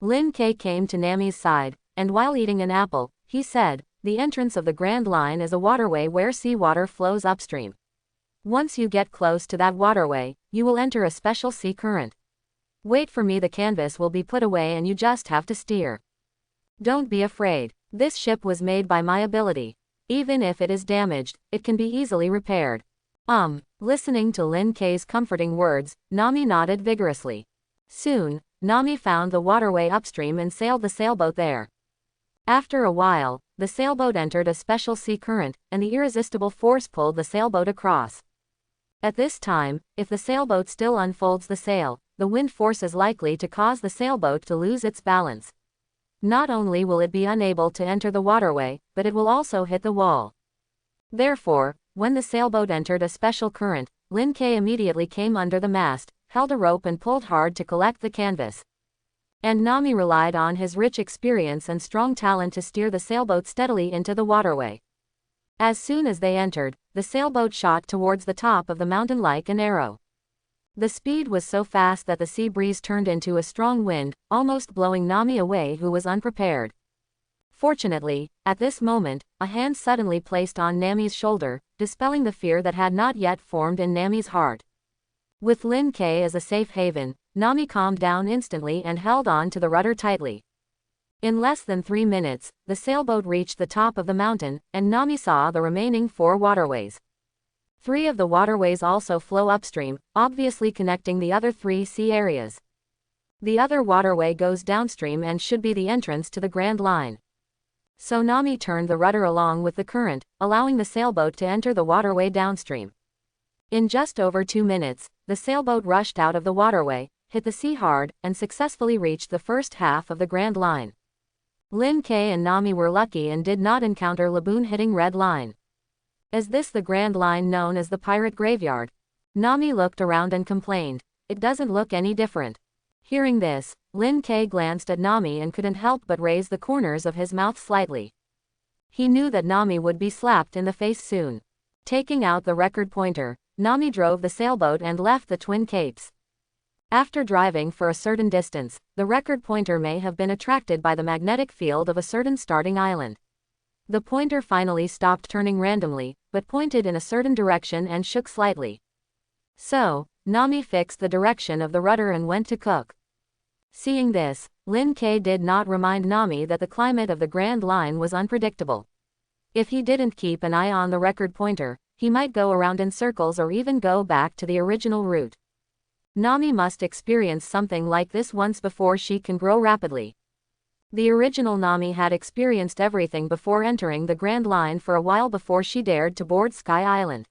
[SPEAKER 1] Lin K came to Nami's side, and while eating an apple, he said, the entrance of the Grand Line is a waterway where seawater flows upstream. Once you get close to that waterway, you will enter a special sea current. Wait for me, the canvas will be put away and you just have to steer. Don't be afraid. This ship was made by my ability. Even if it is damaged, it can be easily repaired. Listening to Lin K's comforting words, Nami nodded vigorously. Soon, Nami found the waterway upstream and sailed the sailboat there. After a while, the sailboat entered a special sea current, and the irresistible force pulled the sailboat across. At this time, if the sailboat still unfolds the sail, the wind force is likely to cause the sailboat to lose its balance. Not only will it be unable to enter the waterway, but it will also hit the wall. Therefore, when the sailboat entered a special current, Lin K immediately came under the mast, held a rope and pulled hard to collect the canvas. And Nami relied on his rich experience and strong talent to steer the sailboat steadily into the waterway. As soon as they entered, the sailboat shot towards the top of the mountain like an arrow. The speed was so fast that the sea breeze turned into a strong wind, almost blowing Nami away, who was unprepared. Fortunately, at this moment, a hand suddenly placed on Nami's shoulder, dispelling the fear that had not yet formed in Nami's heart. With Lin K as a safe haven, Nami calmed down instantly and held on to the rudder tightly. In less than 3 minutes, the sailboat reached the top of the mountain, and Nami saw the remaining 4 waterways. 3 of the waterways also flow upstream, obviously connecting the other 3 sea areas. The other waterway goes downstream and should be the entrance to the Grand Line. So Nami turned the rudder along with the current, allowing the sailboat to enter the waterway downstream. In just over 2 minutes, the sailboat rushed out of the waterway, hit the sea hard, and successfully reached the first half of the Grand Line. Lin K and Nami were lucky and did not encounter Laboon hitting Red Line. Is this the Grand Line known as the Pirate Graveyard? Nami looked around and complained, "It doesn't look any different." Hearing this, Lin K glanced at Nami and couldn't help but raise the corners of his mouth slightly. He knew that Nami would be slapped in the face soon. Taking out the record pointer, Nami drove the sailboat and left the Twin Capes. After driving for a certain distance, the record pointer may have been attracted by the magnetic field of a certain starting island. The pointer finally stopped turning randomly, but pointed in a certain direction and shook slightly. So, Nami fixed the direction of the rudder and went to cook. Seeing this, Lin K did not remind Nami that the climate of the Grand Line was unpredictable. If he didn't keep an eye on the record pointer, he might go around in circles or even go back to the original route. Nami must experience something like this once before she can grow rapidly. The original Nami had experienced everything before entering the Grand Line for a while before she dared to board Sky Island.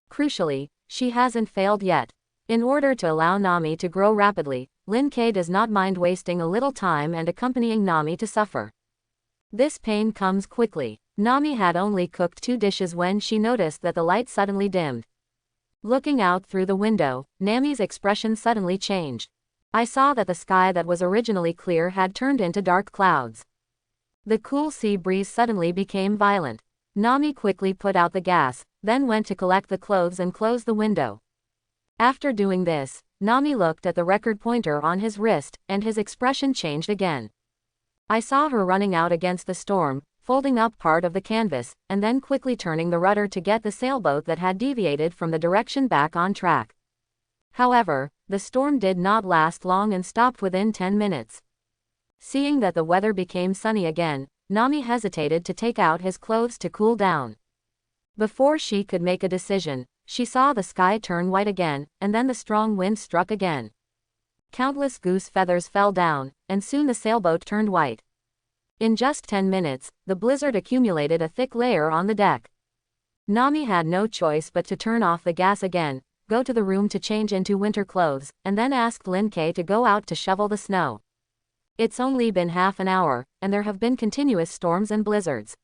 [SPEAKER 1] Crucially, she hasn't failed yet. In order to allow Nami to grow rapidly, Lin K does not mind wasting a little time and accompanying Nami to suffer. This pain comes quickly. Nami had only cooked 2 dishes when she noticed that the light suddenly dimmed. Looking out through the window, Nami's expression suddenly changed. I saw that the sky that was originally clear had turned into dark clouds. The cool sea breeze suddenly became violent. Nami quickly put out the gas, then went to collect the clothes and close the window. After doing this, Nami looked at the record pointer on his wrist, and his expression changed again. I saw her running out against the storm, folding up part of the canvas, and then quickly turning the rudder to get the sailboat that had deviated from the direction back on track. However, the storm did not last long and stopped within 10 minutes. Seeing that the weather became sunny again, Nami hesitated to take out his clothes to cool down. Before she could make a decision, she saw the sky turn white again, and then the strong wind struck again. Countless goose feathers fell down, and soon the sailboat turned white. In just 10 minutes, the blizzard accumulated a thick layer on the deck. Nami had no choice but to turn off the gas again, go to the room to change into winter clothes, and then asked Lin K to go out to shovel the snow. It's only been half an hour, and there have been continuous storms and blizzards.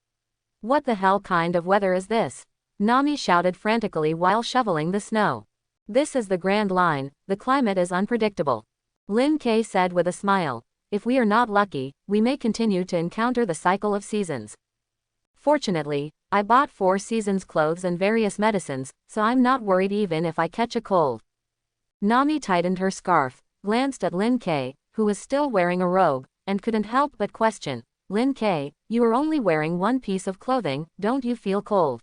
[SPEAKER 1] What the hell kind of weather is this? Nami shouted frantically while shoveling the snow. This is the Grand Line, the climate is unpredictable. Lin K said with a smile. If we are not lucky, we may continue to encounter the cycle of seasons. Fortunately, I bought 4 seasons clothes and various medicines, so I'm not worried even if I catch a cold. Nami tightened her scarf, glanced at Lin K, who was still wearing a robe, and couldn't help but question, "Lin K, you are only wearing 1 piece of clothing, don't you feel cold?"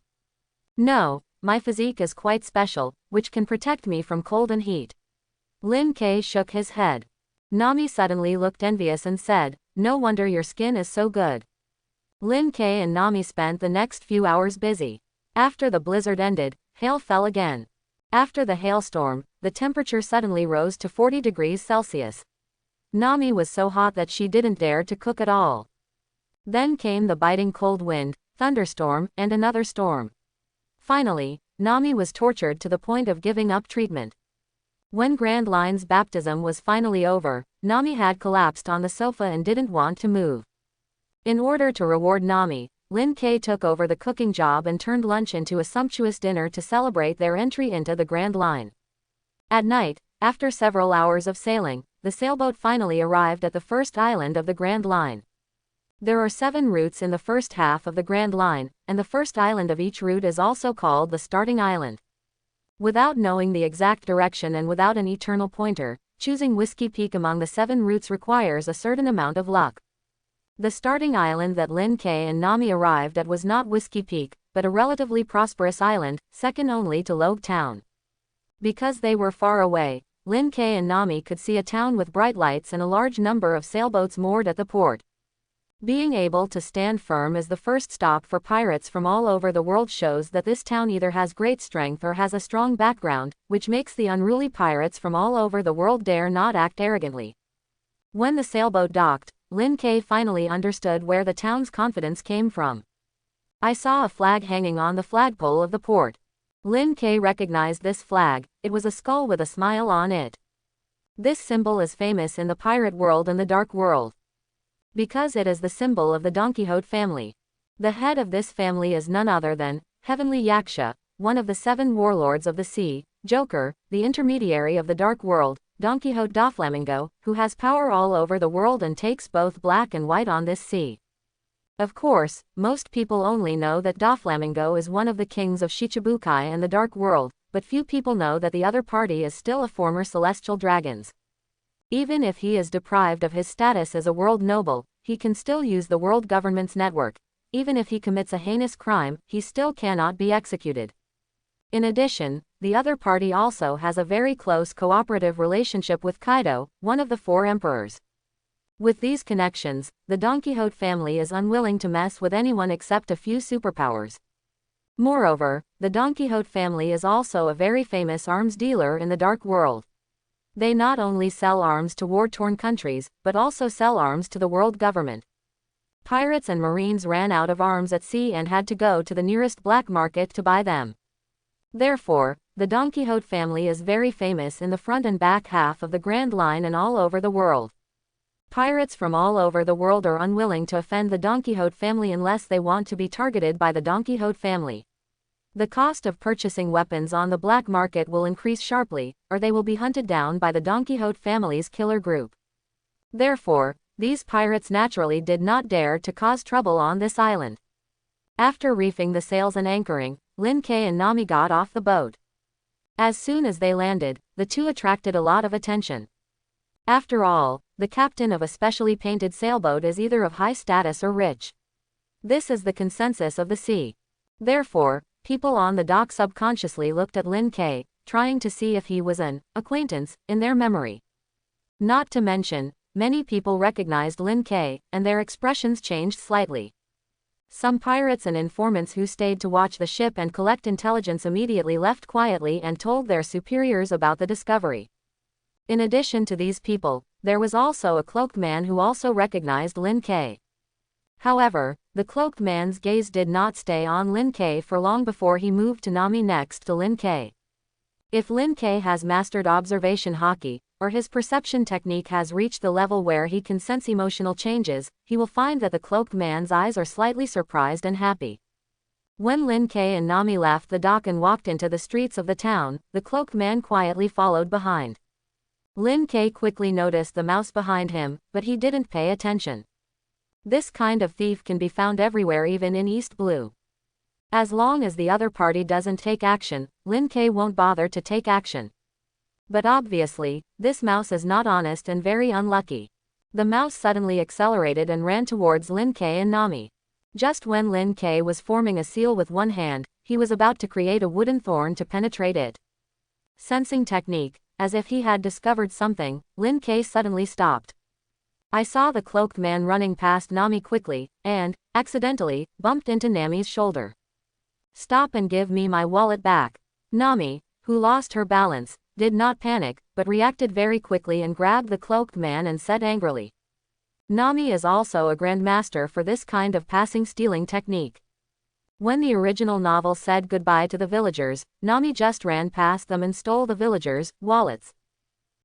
[SPEAKER 1] "No, my physique is quite special, which can protect me from cold and heat." Lin K shook his head. Nami suddenly looked envious and said, "No wonder your skin is so good." Lin K and Nami spent the next few hours busy. After the blizzard ended, hail fell again. After the hailstorm, the temperature suddenly rose to 40 degrees Celsius. Nami was so hot that she didn't dare to cook at all. Then came the biting cold wind, thunderstorm, and another storm. Finally, Nami was tortured to the point of giving up treatment. When Grand Line's baptism was finally over, Nami had collapsed on the sofa and didn't want to move. In order to reward Nami, Lin K took over the cooking job and turned lunch into a sumptuous dinner to celebrate their entry into the Grand Line. At night, after several hours of sailing, the sailboat finally arrived at the first island of the Grand Line. There are 7 routes in the first half of the Grand Line, and the first island of each route is also called the starting island. Without knowing the exact direction and without an eternal pointer, choosing Whiskey Peak among the 7 routes requires a certain amount of luck. The starting island that Lin K and Nami arrived at was not Whiskey Peak, but a relatively prosperous island, second only to Loguetown. Because they were far away, Lin K and Nami could see a town with bright lights and a large number of sailboats moored at the port. Being able to stand firm as the first stop for pirates from all over the world shows that this town either has great strength or has a strong background, which makes the unruly pirates from all over the world dare not act arrogantly. When the sailboat docked, Lin K finally understood where the town's confidence came from. I saw a flag hanging on the flagpole of the port. Lin K recognized this flag. It was a skull with a smile on it. This symbol is famous in the pirate world and the dark world, because it is the symbol of the Don Quixote family. The head of this family is none other than Heavenly Yaksha, one of the 7 warlords of the sea, Joker, the intermediary of the dark world, Don Quixote Doflamingo, who has power all over the world and takes both black and white on this sea. Of course, most people only know that Doflamingo is one of the kings of Shichibukai and the dark world, but few people know that the other party is still a former celestial dragons. Even if he is deprived of his status as a world noble, he can still use the world government's network. Even if he commits a heinous crime, he still cannot be executed. In addition, the other party also has a very close cooperative relationship with Kaido, one of the 4 emperors. With these connections, the Don Quixote family is unwilling to mess with anyone except a few superpowers. Moreover, the Don Quixote family is also a very famous arms dealer in the dark world. They not only sell arms to war-torn countries, but also sell arms to the world government. Pirates and marines ran out of arms at sea and had to go to the nearest black market to buy them. Therefore, the Don Quixote family is very famous in the front and back half of the Grand Line and all over the world. Pirates from all over the world are unwilling to offend the Don Quixote family unless they want to be targeted by the Don Quixote family. The cost of purchasing weapons on the black market will increase sharply, or they will be hunted down by the Don Quixote family's killer group. Therefore, these pirates naturally did not dare to cause trouble on this island. After reefing the sails and anchoring, Lin K and Nami got off the boat. As soon as they landed, the two attracted a lot of attention. After all, the captain of a specially painted sailboat is either of high status or rich. This is the consensus of the sea. Therefore, people on the dock subconsciously looked at Lin K, trying to see if he was an acquaintance in their memory. Not to mention, many people recognized Lin K, and their expressions changed slightly. Some pirates and informants who stayed to watch the ship and collect intelligence immediately left quietly and told their superiors about the discovery. In addition to these people, there was also a cloaked man who also recognized Lin K. However, the cloaked man's gaze did not stay on Lin K for long before he moved to Nami next to Lin K. If Lin K has mastered observation haki, or his perception technique has reached the level where he can sense emotional changes, he will find that the cloaked man's eyes are slightly surprised and happy. When Lin K and Nami left the dock and walked into the streets of the town, the cloaked man quietly followed behind. Lin K quickly noticed the mouse behind him, but he didn't pay attention. This kind of thief can be found everywhere, even in East Blue. As long as the other party doesn't take action, Lin K won't bother to take action. But obviously, this mouse is not honest and very unlucky. The mouse suddenly accelerated and ran towards Lin K and Nami. Just when Lin K was forming a seal with one hand, he was about to create a wooden thorn to penetrate it. Sensing technique, as if he had discovered something, Lin K suddenly stopped. I saw the cloaked man running past Nami quickly, and, accidentally, bumped into Nami's shoulder. "Stop and give me my wallet back." Nami, who lost her balance, did not panic, but reacted very quickly and grabbed the cloaked man and said angrily. Nami is also a grandmaster for this kind of passing-stealing technique. When the original novel said goodbye to the villagers, Nami just ran past them and stole the villagers' wallets.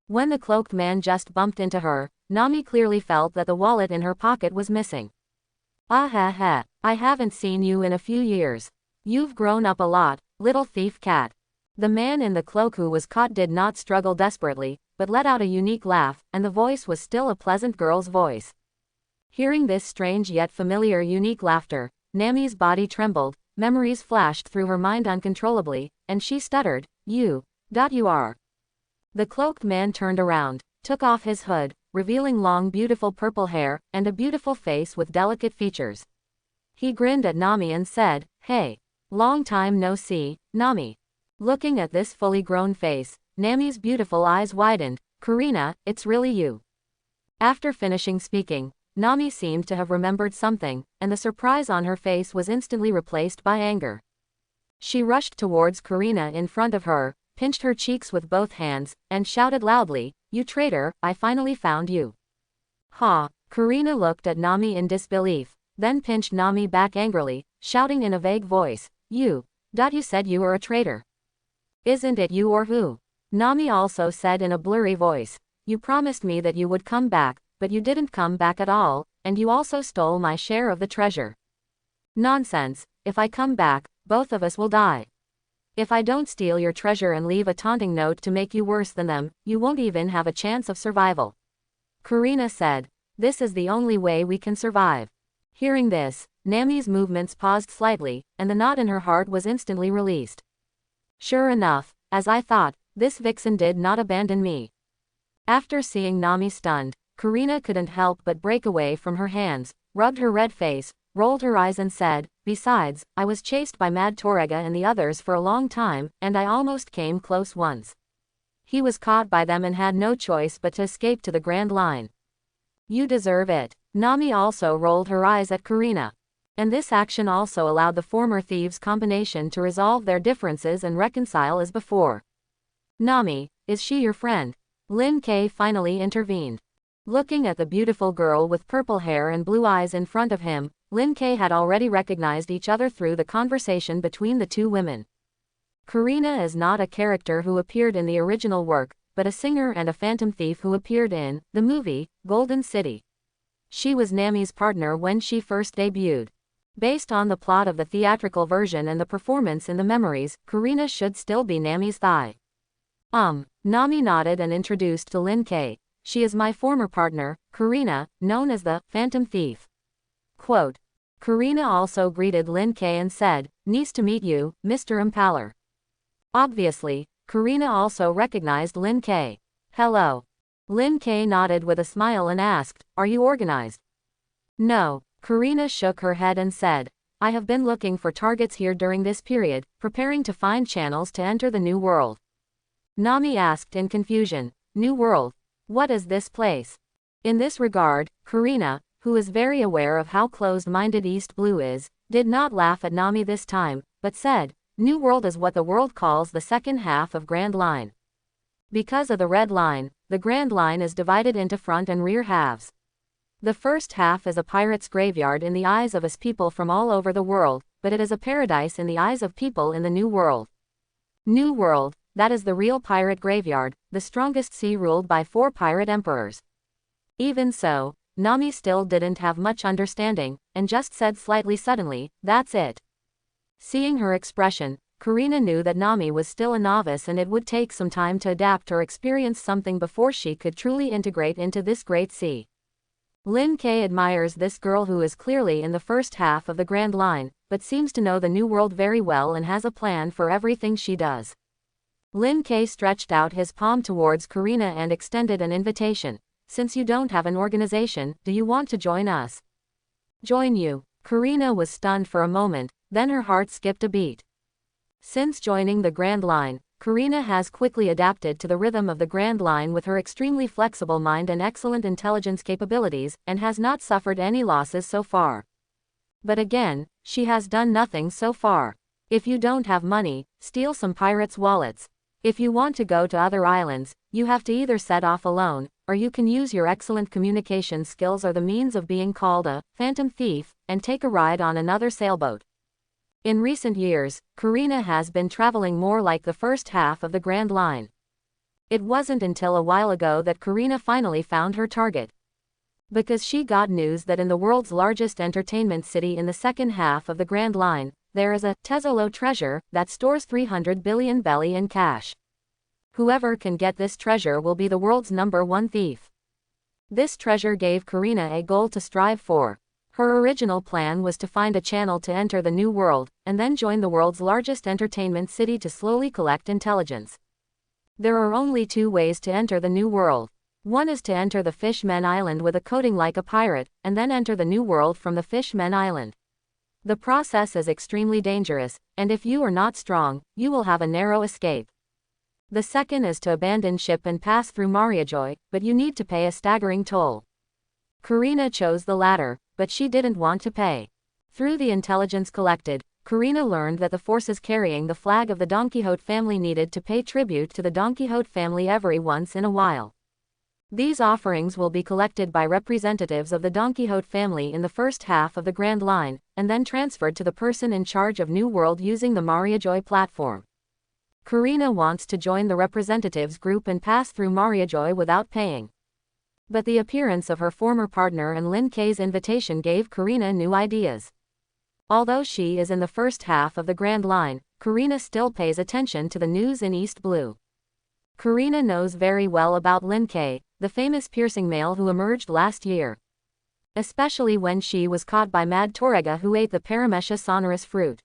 [SPEAKER 1] When the cloaked man just bumped into her, Nami clearly felt that the wallet in her pocket was missing. Ah ha ha, I haven't seen you in a few years. You've grown up a lot, little thief cat. The man in the cloak who was caught did not struggle desperately, but let out a unique laugh, and the voice was still a pleasant girl's voice. Hearing this strange yet familiar unique laughter, Nami's body trembled, memories flashed through her mind uncontrollably, and she stuttered, You are. The cloaked man turned around, took off his hood, revealing long beautiful purple hair, and a beautiful face with delicate features. He grinned at Nami and said, Hey. Long time no see, Nami. Looking at this fully grown face, Nami's beautiful eyes widened. Karina, it's really you. After finishing speaking, Nami seemed to have remembered something, and the surprise on her face was instantly replaced by anger. She rushed towards Karina in front of her, pinched her cheeks with both hands, and shouted loudly, You traitor, I finally found you. Ha! Karina looked at Nami in disbelief, then pinched Nami back angrily, shouting in a vague voice, You said you were a traitor. Isn't it you or who? Nami also said in a blurry voice, You promised me that you would come back, but you didn't come back at all, and you also stole my share of the treasure. Nonsense, if I come back, both of us will die. If I don't steal your treasure and leave a taunting note to make you worse than them, you won't even have a chance of survival. Karina said, This is the only way we can survive. Hearing this, Nami's movements paused slightly, and the knot in her heart was instantly released. Sure enough, as I thought, this vixen did not abandon me. After seeing Nami stunned, Karina couldn't help but break away from her hands, rubbed her red face, rolled her eyes and said, Besides, I was chased by Mad Torega and the others for a long time, and I almost came close once. He was caught by them and had no choice but to escape to the Grand Line. You deserve it. Nami also rolled her eyes at Karina. And this action also allowed the former thieves' combination to resolve their differences and reconcile as before. Nami, is she your friend? Lin K finally intervened. Looking at the beautiful girl with purple hair and blue eyes in front of him, Lin K had already recognized each other through the conversation between the two women. Karina is not a character who appeared in the original work, but a singer and a phantom thief who appeared in the movie Golden City. She was Nami's partner when she first debuted. Based on the plot of the theatrical version and the performance in the memories, Karina should still be Nami's thigh. Nami nodded and introduced to Lin K. She is my former partner, Karina, known as the Phantom Thief. Quote. Karina also greeted Lin K and said, Nice to meet you, Mr. Impaler. Obviously, Karina also recognized Lin K. Hello. Lin K nodded with a smile and asked, Are you organized? No. Karina shook her head and said, I have been looking for targets here during this period, preparing to find channels to enter the New World. Nami asked in confusion, New World? What is this place? In this regard, Karina, who is very aware of how closed-minded East Blue is, did not laugh at Nami this time, but said, New World is what the world calls the second half of Grand Line. Because of the Red Line, the Grand Line is divided into front and rear halves. The first half is a pirate's graveyard in the eyes of us people from all over the world, but it is a paradise in the eyes of people in the New World. New World, that is the real pirate graveyard, the strongest sea ruled by 4 pirate emperors. Even so, Nami still didn't have much understanding, and just said slightly suddenly, That's it. Seeing her expression, Karina knew that Nami was still a novice and it would take some time to adapt or experience something before she could truly integrate into this great sea. Lin K admires this girl who is clearly in the first half of the Grand Line, but seems to know the New World very well and has a plan for everything she does. Lin K stretched out his palm towards Karina and extended an invitation. Since you don't have an organization, do you want to join us? Join you? Karina was stunned for a moment, then her heart skipped a beat. Since joining the Grand Line, Karina has quickly adapted to the rhythm of the Grand Line with her extremely flexible mind and excellent intelligence capabilities, and has not suffered any losses so far. But again, she has done nothing so far. If you don't have money, steal some pirates' wallets. If you want to go to other islands, you have to either set off alone, or you can use your excellent communication skills or the means of being called a phantom thief, and take a ride on another sailboat. In recent years, Karina has been traveling more like the first half of the Grand Line. It wasn't until a while ago that Karina finally found her target. Because she got news that in the world's largest entertainment city in the second half of the Grand Line, there is a Tesoro treasure that stores 300 billion belly in cash. Whoever can get this treasure will be the world's #1 thief. This treasure gave Karina a goal to strive for. Her original plan was to find a channel to enter the new world, and then join the world's largest entertainment city to slowly collect intelligence. There are only 2 ways to enter the new world. One is to enter the Fishmen Island with a coating like a pirate, and then enter the new world from the Fishmen Island. The process is extremely dangerous, and if you are not strong, you will have a narrow escape. The second is to abandon ship and pass through Mariajoy, but you need to pay a staggering toll. Karina chose the latter, but she didn't want to pay. Through the intelligence collected, Karina learned that the forces carrying the flag of the Don Quixote family needed to pay tribute to the Don Quixote family every once in a while. These offerings will be collected by representatives of the Don Quixote family in the first half of the Grand Line, and then transferred to the person in charge of New World using the Mariajoy platform. Karina wants to join the representatives group and pass through Mariajoy without paying. But the appearance of her former partner and Lin K's invitation gave Karina new ideas. Although she is in the first half of the Grand Line, Karina still pays attention to the news in East Blue. Karina knows very well about Lin K, the famous piercing male who emerged last year. Especially when she was caught by Mad Torrega who ate the Paramecia sonorous fruit.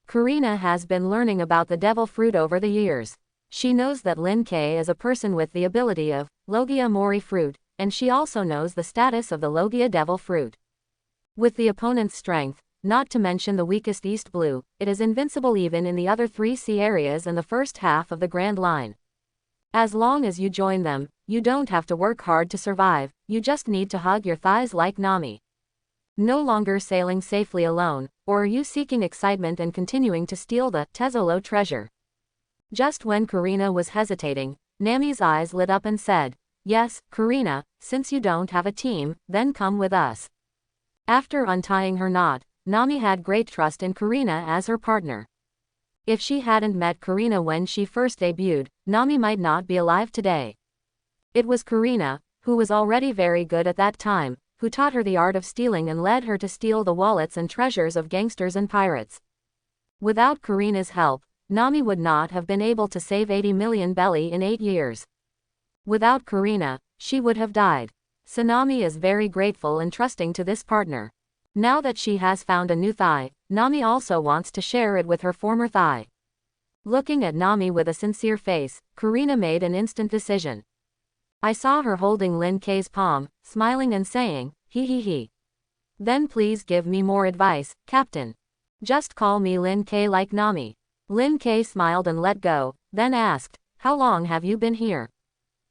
[SPEAKER 1] Karina has been learning about the devil fruit over the years. She knows that Lin K is a person with the ability of Logia Mori fruit, and she also knows the status of the Logia devil fruit. With the opponent's strength, not to mention the weakest East Blue, it is invincible even in the other 3 sea areas in the first half of the Grand Line. As long as you join them, you don't have to work hard to survive, you just need to hug your thighs like Nami. No longer sailing safely alone, or are you seeking excitement and continuing to steal the Tesoro treasure? Just when Karina was hesitating, Nami's eyes lit up and said, "Yes, Karina, since you don't have a team, then come with us." After untying her knot, Nami had great trust in Karina as her partner. If she hadn't met Karina when she first debuted, Nami might not be alive today. It was Karina, who was already very good at that time, who taught her the art of stealing and led her to steal the wallets and treasures of gangsters and pirates. Without Karina's help, Nami would not have been able to save 80 million belly in 8 years. Without Karina, she would have died. So Nami is very grateful and trusting to this partner. Now that she has found a new thigh, Nami also wants to share it with her former thigh. Looking at Nami with a sincere face, Karina made an instant decision. I saw her holding Lin K's palm, smiling and saying, he. Then please give me more advice, Captain. Just call me Lin K like Nami. Lin K smiled and let go, then asked, how long have you been here?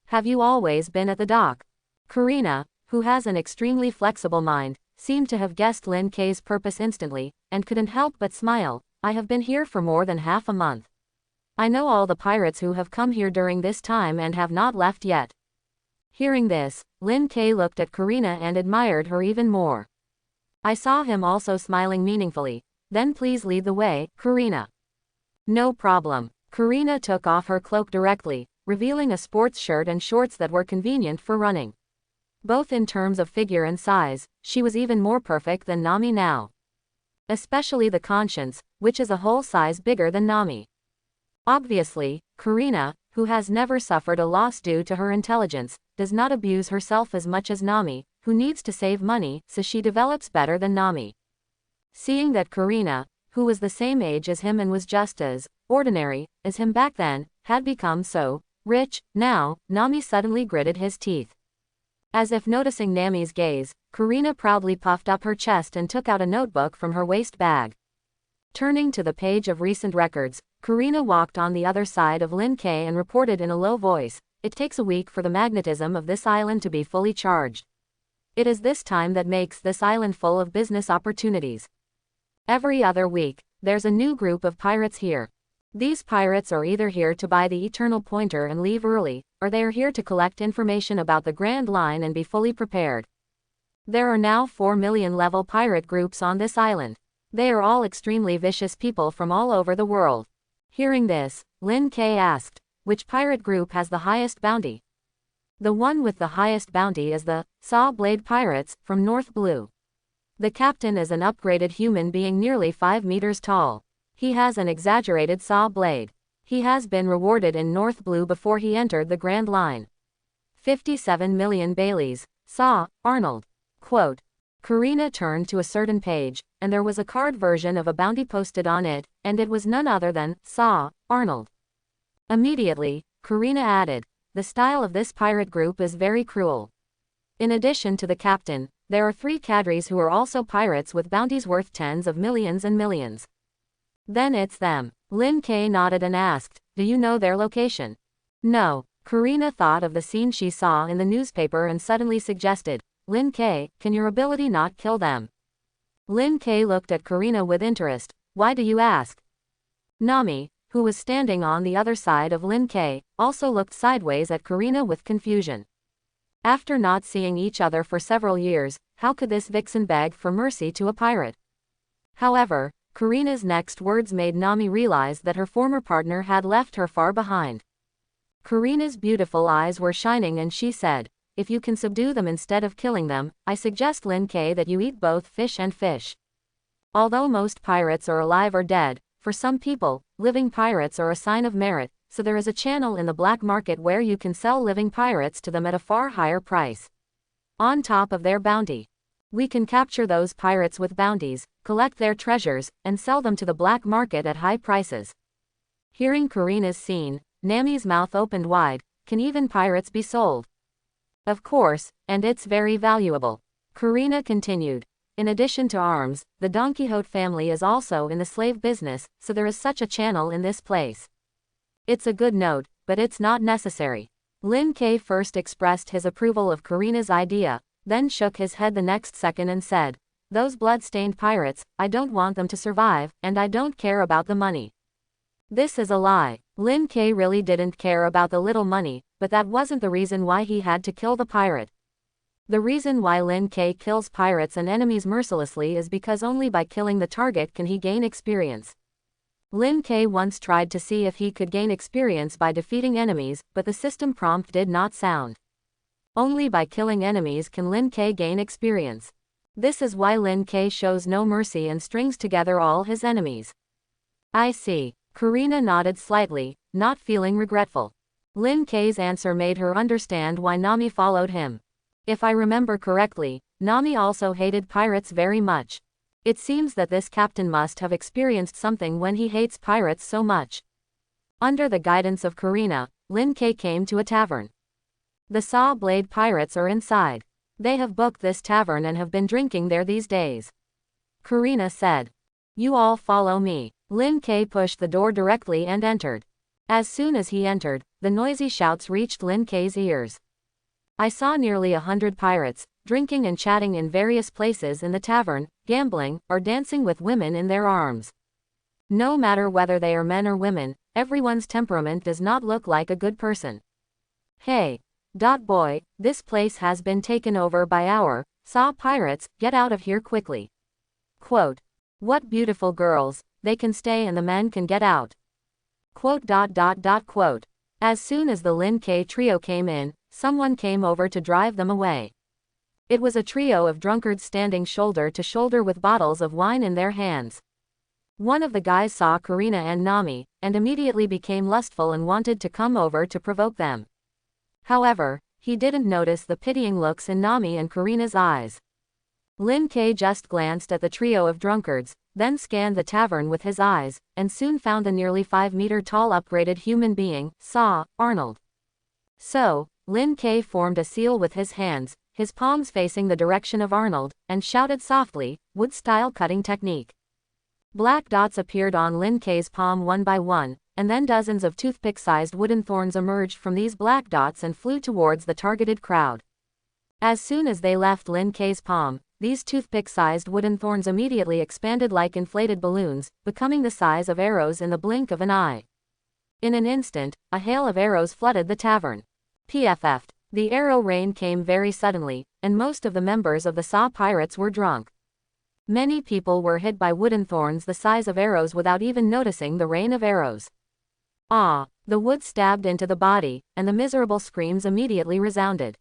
[SPEAKER 1] Have you always been at the dock? Karina, who has an extremely flexible mind, seemed to have guessed Lin K's purpose instantly, and couldn't help but smile. I have been here for more than half a month. I know all the pirates who have come here during this time and have not left yet. Hearing this, Lin K looked at Karina and admired her even more. I saw him also smiling meaningfully. Then please lead the way, Karina. No problem. Karina took off her cloak directly, revealing a sports shirt and shorts that were convenient for running. Both in terms of figure and size, she was even more perfect than Nami now. Especially the conscience, which is a whole size bigger than Nami. Obviously, Karina, who has never suffered a loss due to her intelligence, does not abuse herself as much as Nami, who needs to save money, so she develops better than Nami. Seeing that Karina, who was the same age as him and was just as ordinary as him back then, had become so rich, now, Nami suddenly gritted his teeth. As if noticing Nami's gaze, Karina proudly puffed up her chest and took out a notebook from her waist bag. Turning to the page of recent records, Karina walked on the other side of Lin K and reported in a low voice, it takes a week for the magnetism of this island to be fully charged. It is this time that makes this island full of business opportunities. Every other week, there's a new group of pirates here. These pirates are either here to buy the Eternal Pointer and leave early, or they are here to collect information about the Grand Line and be fully prepared. There are now 4 million level pirate groups on this island. They are all extremely vicious people from all over the world. Hearing this, Lin K asked, which pirate group has the highest bounty? The one with the highest bounty is the Saw Blade Pirates from North Blue. The captain is an upgraded human being nearly 5 meters tall. He has an exaggerated saw blade. He has been rewarded in North Blue before he entered the Grand Line. 57 million Baileys. Saw, Arnold. Quote. Karina turned to a certain page, and there was a card version of a bounty posted on it, and it was none other than Saw, Arnold. Immediately, Karina added, the style of this pirate group is very cruel. In addition to the captain, there are 3 cadres who are also pirates with bounties worth tens of millions and millions. Then it's them. Lin K nodded and asked, do you know their location? No. Karina thought of the scene she saw in the newspaper and suddenly suggested, Lin K, can your ability not kill them? Lin K looked at Karina with interest. Why do you ask? Nami, who was standing on the other side of Lin K, also looked sideways at Karina with confusion. After not seeing each other for several years, how could this vixen beg for mercy to a pirate? However, Karina's next words made Nami realize that her former partner had left her far behind. Karina's beautiful eyes were shining and she said, if you can subdue them instead of killing them, I suggest Lin K that you eat both fish and fish. Although most pirates are alive or dead, for some people, living pirates are a sign of merit, so there is a channel in the black market where you can sell living pirates to them at a far higher price. On top of their bounty. We can capture those pirates with bounties, collect their treasures, and sell them to the black market at high prices. Hearing Karina's scene, Nami's mouth opened wide. Can even pirates be sold? Of course, and it's very valuable. Karina continued. In addition to arms, the Don Quixote family is also in the slave business, so there is such a channel in this place. It's a good note, but it's not necessary. Lin K first expressed his approval of Karina's idea, then shook his head the next second and said, those blood-stained pirates, I don't want them to survive, and I don't care about the money. This is a lie. Lin K really didn't care about the little money, but that wasn't the reason why he had to kill the pirate. The reason why Lin K kills pirates and enemies mercilessly is because only by killing the target can he gain experience. Lin K once tried to see if he could gain experience by defeating enemies, but the system prompt did not sound. Only by killing enemies can Lin K gain experience. This is why Lin K shows no mercy and strings together all his enemies. I see. Karina nodded slightly, not feeling regretful. Lin K's answer made her understand why Nami followed him. If I remember correctly, Nami also hated pirates very much. It seems that this captain must have experienced something when he hates pirates so much. Under the guidance of Karina, Lin K came to a tavern. The Saw Blade Pirates are inside. They have booked this tavern and have been drinking there these days. Karina said. You all follow me. Lin K pushed the door directly and entered. As soon as he entered, the noisy shouts reached Lin K's ears. I saw nearly 100 pirates, drinking and chatting in various places in the tavern, gambling, or dancing with women in their arms. No matter whether they are men or women, everyone's temperament does not look like a good person. Hey. Boy, this place has been taken over by our Saw pirates, get out of here quickly. Quote. What beautiful girls, they can stay and the men can get out. Quote. Quote. As soon as the Lin K trio came in, someone came over to drive them away. It was a trio of drunkards standing shoulder to shoulder with bottles of wine in their hands. One of the guys saw Karina and Nami, and immediately became lustful and wanted to come over to provoke them. However, he didn't notice the pitying looks in Nami and Karina's eyes. Lin K just glanced at the trio of drunkards, then scanned the tavern with his eyes, and soon found the nearly 5-meter-tall upgraded human being, Saw, Arnold. So, Lin K formed a seal with his hands, his palms facing the direction of Arnold, and shouted softly, wood-style cutting technique. Black dots appeared on Lin K's palm one by one, and then dozens of toothpick-sized wooden thorns emerged from these black dots and flew towards the targeted crowd. As soon as they left Lin K's palm, these toothpick-sized wooden thorns immediately expanded like inflated balloons, becoming the size of arrows in the blink of an eye. In an instant, a hail of arrows flooded the tavern. PFF'd. The arrow rain came very suddenly, and most of the members of the Saw pirates were drunk. Many people were hit by wooden thorns the size of arrows without even noticing the rain of arrows. Ah! The wood stabbed into the body, and the miserable screams immediately resounded.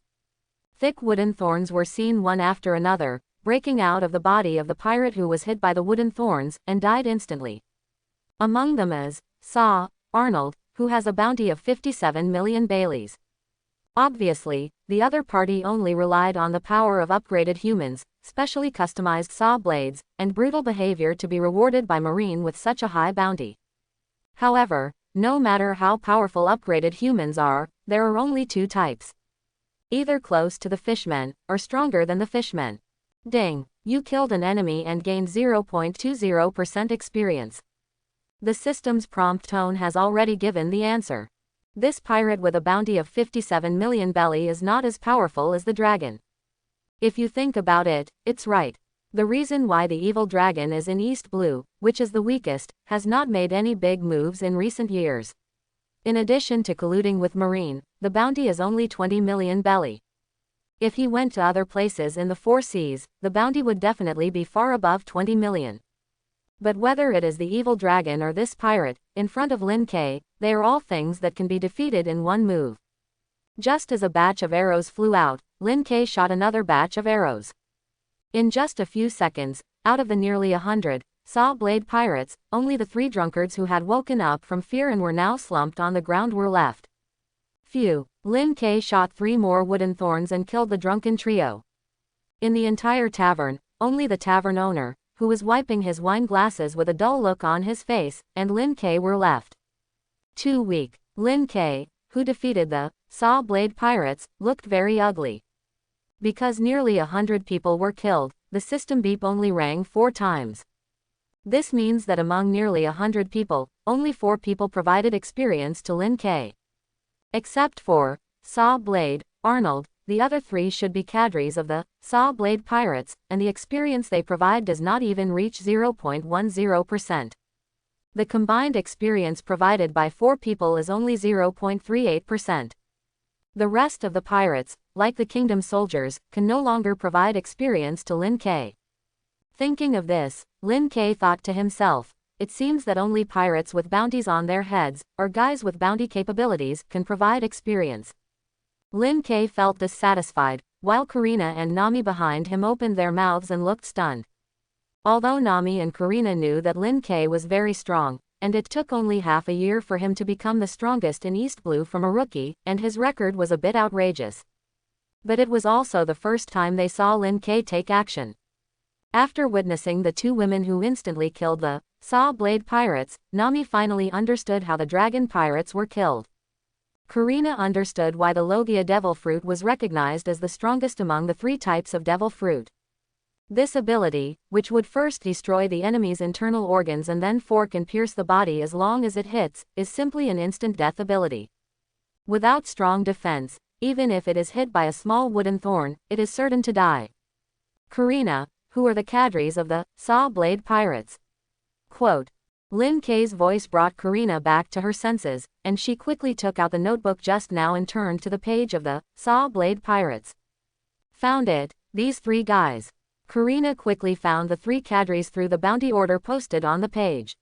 [SPEAKER 1] Thick wooden thorns were seen one after another, breaking out of the body of the pirate who was hit by the wooden thorns, and died instantly. Among them is Arnold, who has a bounty of 57 million Baileys. Obviously, the other party only relied on the power of upgraded humans, specially customized saw blades, and brutal behavior to be rewarded by Marine with such a high bounty. However, no matter how powerful upgraded humans are, there are only two types. Either close to the fishmen, or stronger than the fishmen. Ding! You killed an enemy and gained 0.20% experience. The system's prompt tone has already given the answer. This pirate with a bounty of 57 million belly is not as powerful as the dragon. If you think about it, it's right. The reason why the evil dragon is in East Blue, which is the weakest, has not made any big moves in recent years. In addition to colluding with Marine, the bounty is only 20 million belly. If he went to other places in the Four Seas, the bounty would definitely be far above 20 million. But whether it is the evil dragon or this pirate, in front of Lin K, they are all things that can be defeated in one move. Just as a batch of arrows flew out, Lin K shot another batch of arrows. In just a few seconds, out of the nearly 100 saw blade pirates, only the 3 drunkards who had woken up from fear and were now slumped on the ground were left. Phew! Lin K shot 3 more wooden thorns and killed the drunken trio. In the entire tavern, only the tavern owner, who was wiping his wine glasses with a dull look on his face, and Lin K were left. Too weak. Lin K, who defeated the saw blade pirates, looked very ugly. Because nearly 100 people were killed, the system beep only rang 4 times. This means that among nearly 100 people, only 4 people provided experience to Lin K. Except for Saw Blade, Arnold, the other 3 should be cadres of the Saw Blade Pirates, and the experience they provide does not even reach 0.10%. The combined experience provided by 4 people is only 0.38%. The rest of the pirates, like the Kingdom soldiers, can no longer provide experience to Lin K. Thinking of this, Lin K thought to himself, it seems that only pirates with bounties on their heads, or guys with bounty capabilities, can provide experience. Lin K felt dissatisfied, while Karina and Nami behind him opened their mouths and looked stunned. Although Nami and Karina knew that Lin K was very strong, and it took only half a year for him to become the strongest in East Blue from a rookie, and his record was a bit outrageous. But it was also the first time they saw Lin K take action. After witnessing the 2 women who instantly killed the Saw Blade Pirates, Nami finally understood how the Dragon Pirates were killed. Karina understood why the Logia Devil Fruit was recognized as the strongest among the 3 types of Devil Fruit. This ability, which would first destroy the enemy's internal organs and then fork and pierce the body as long as it hits, is simply an instant death ability. Without strong defense, even if it is hit by a small wooden thorn, it is certain to die. Karina, who are the cadres of the Saw Blade Pirates. Quote. Lin K's voice brought Karina back to her senses, and she quickly took out the notebook just now and turned to the page of the Saw Blade Pirates. Found it, these 3 guys. Karina quickly found the 3 cadres through the bounty order posted on the page.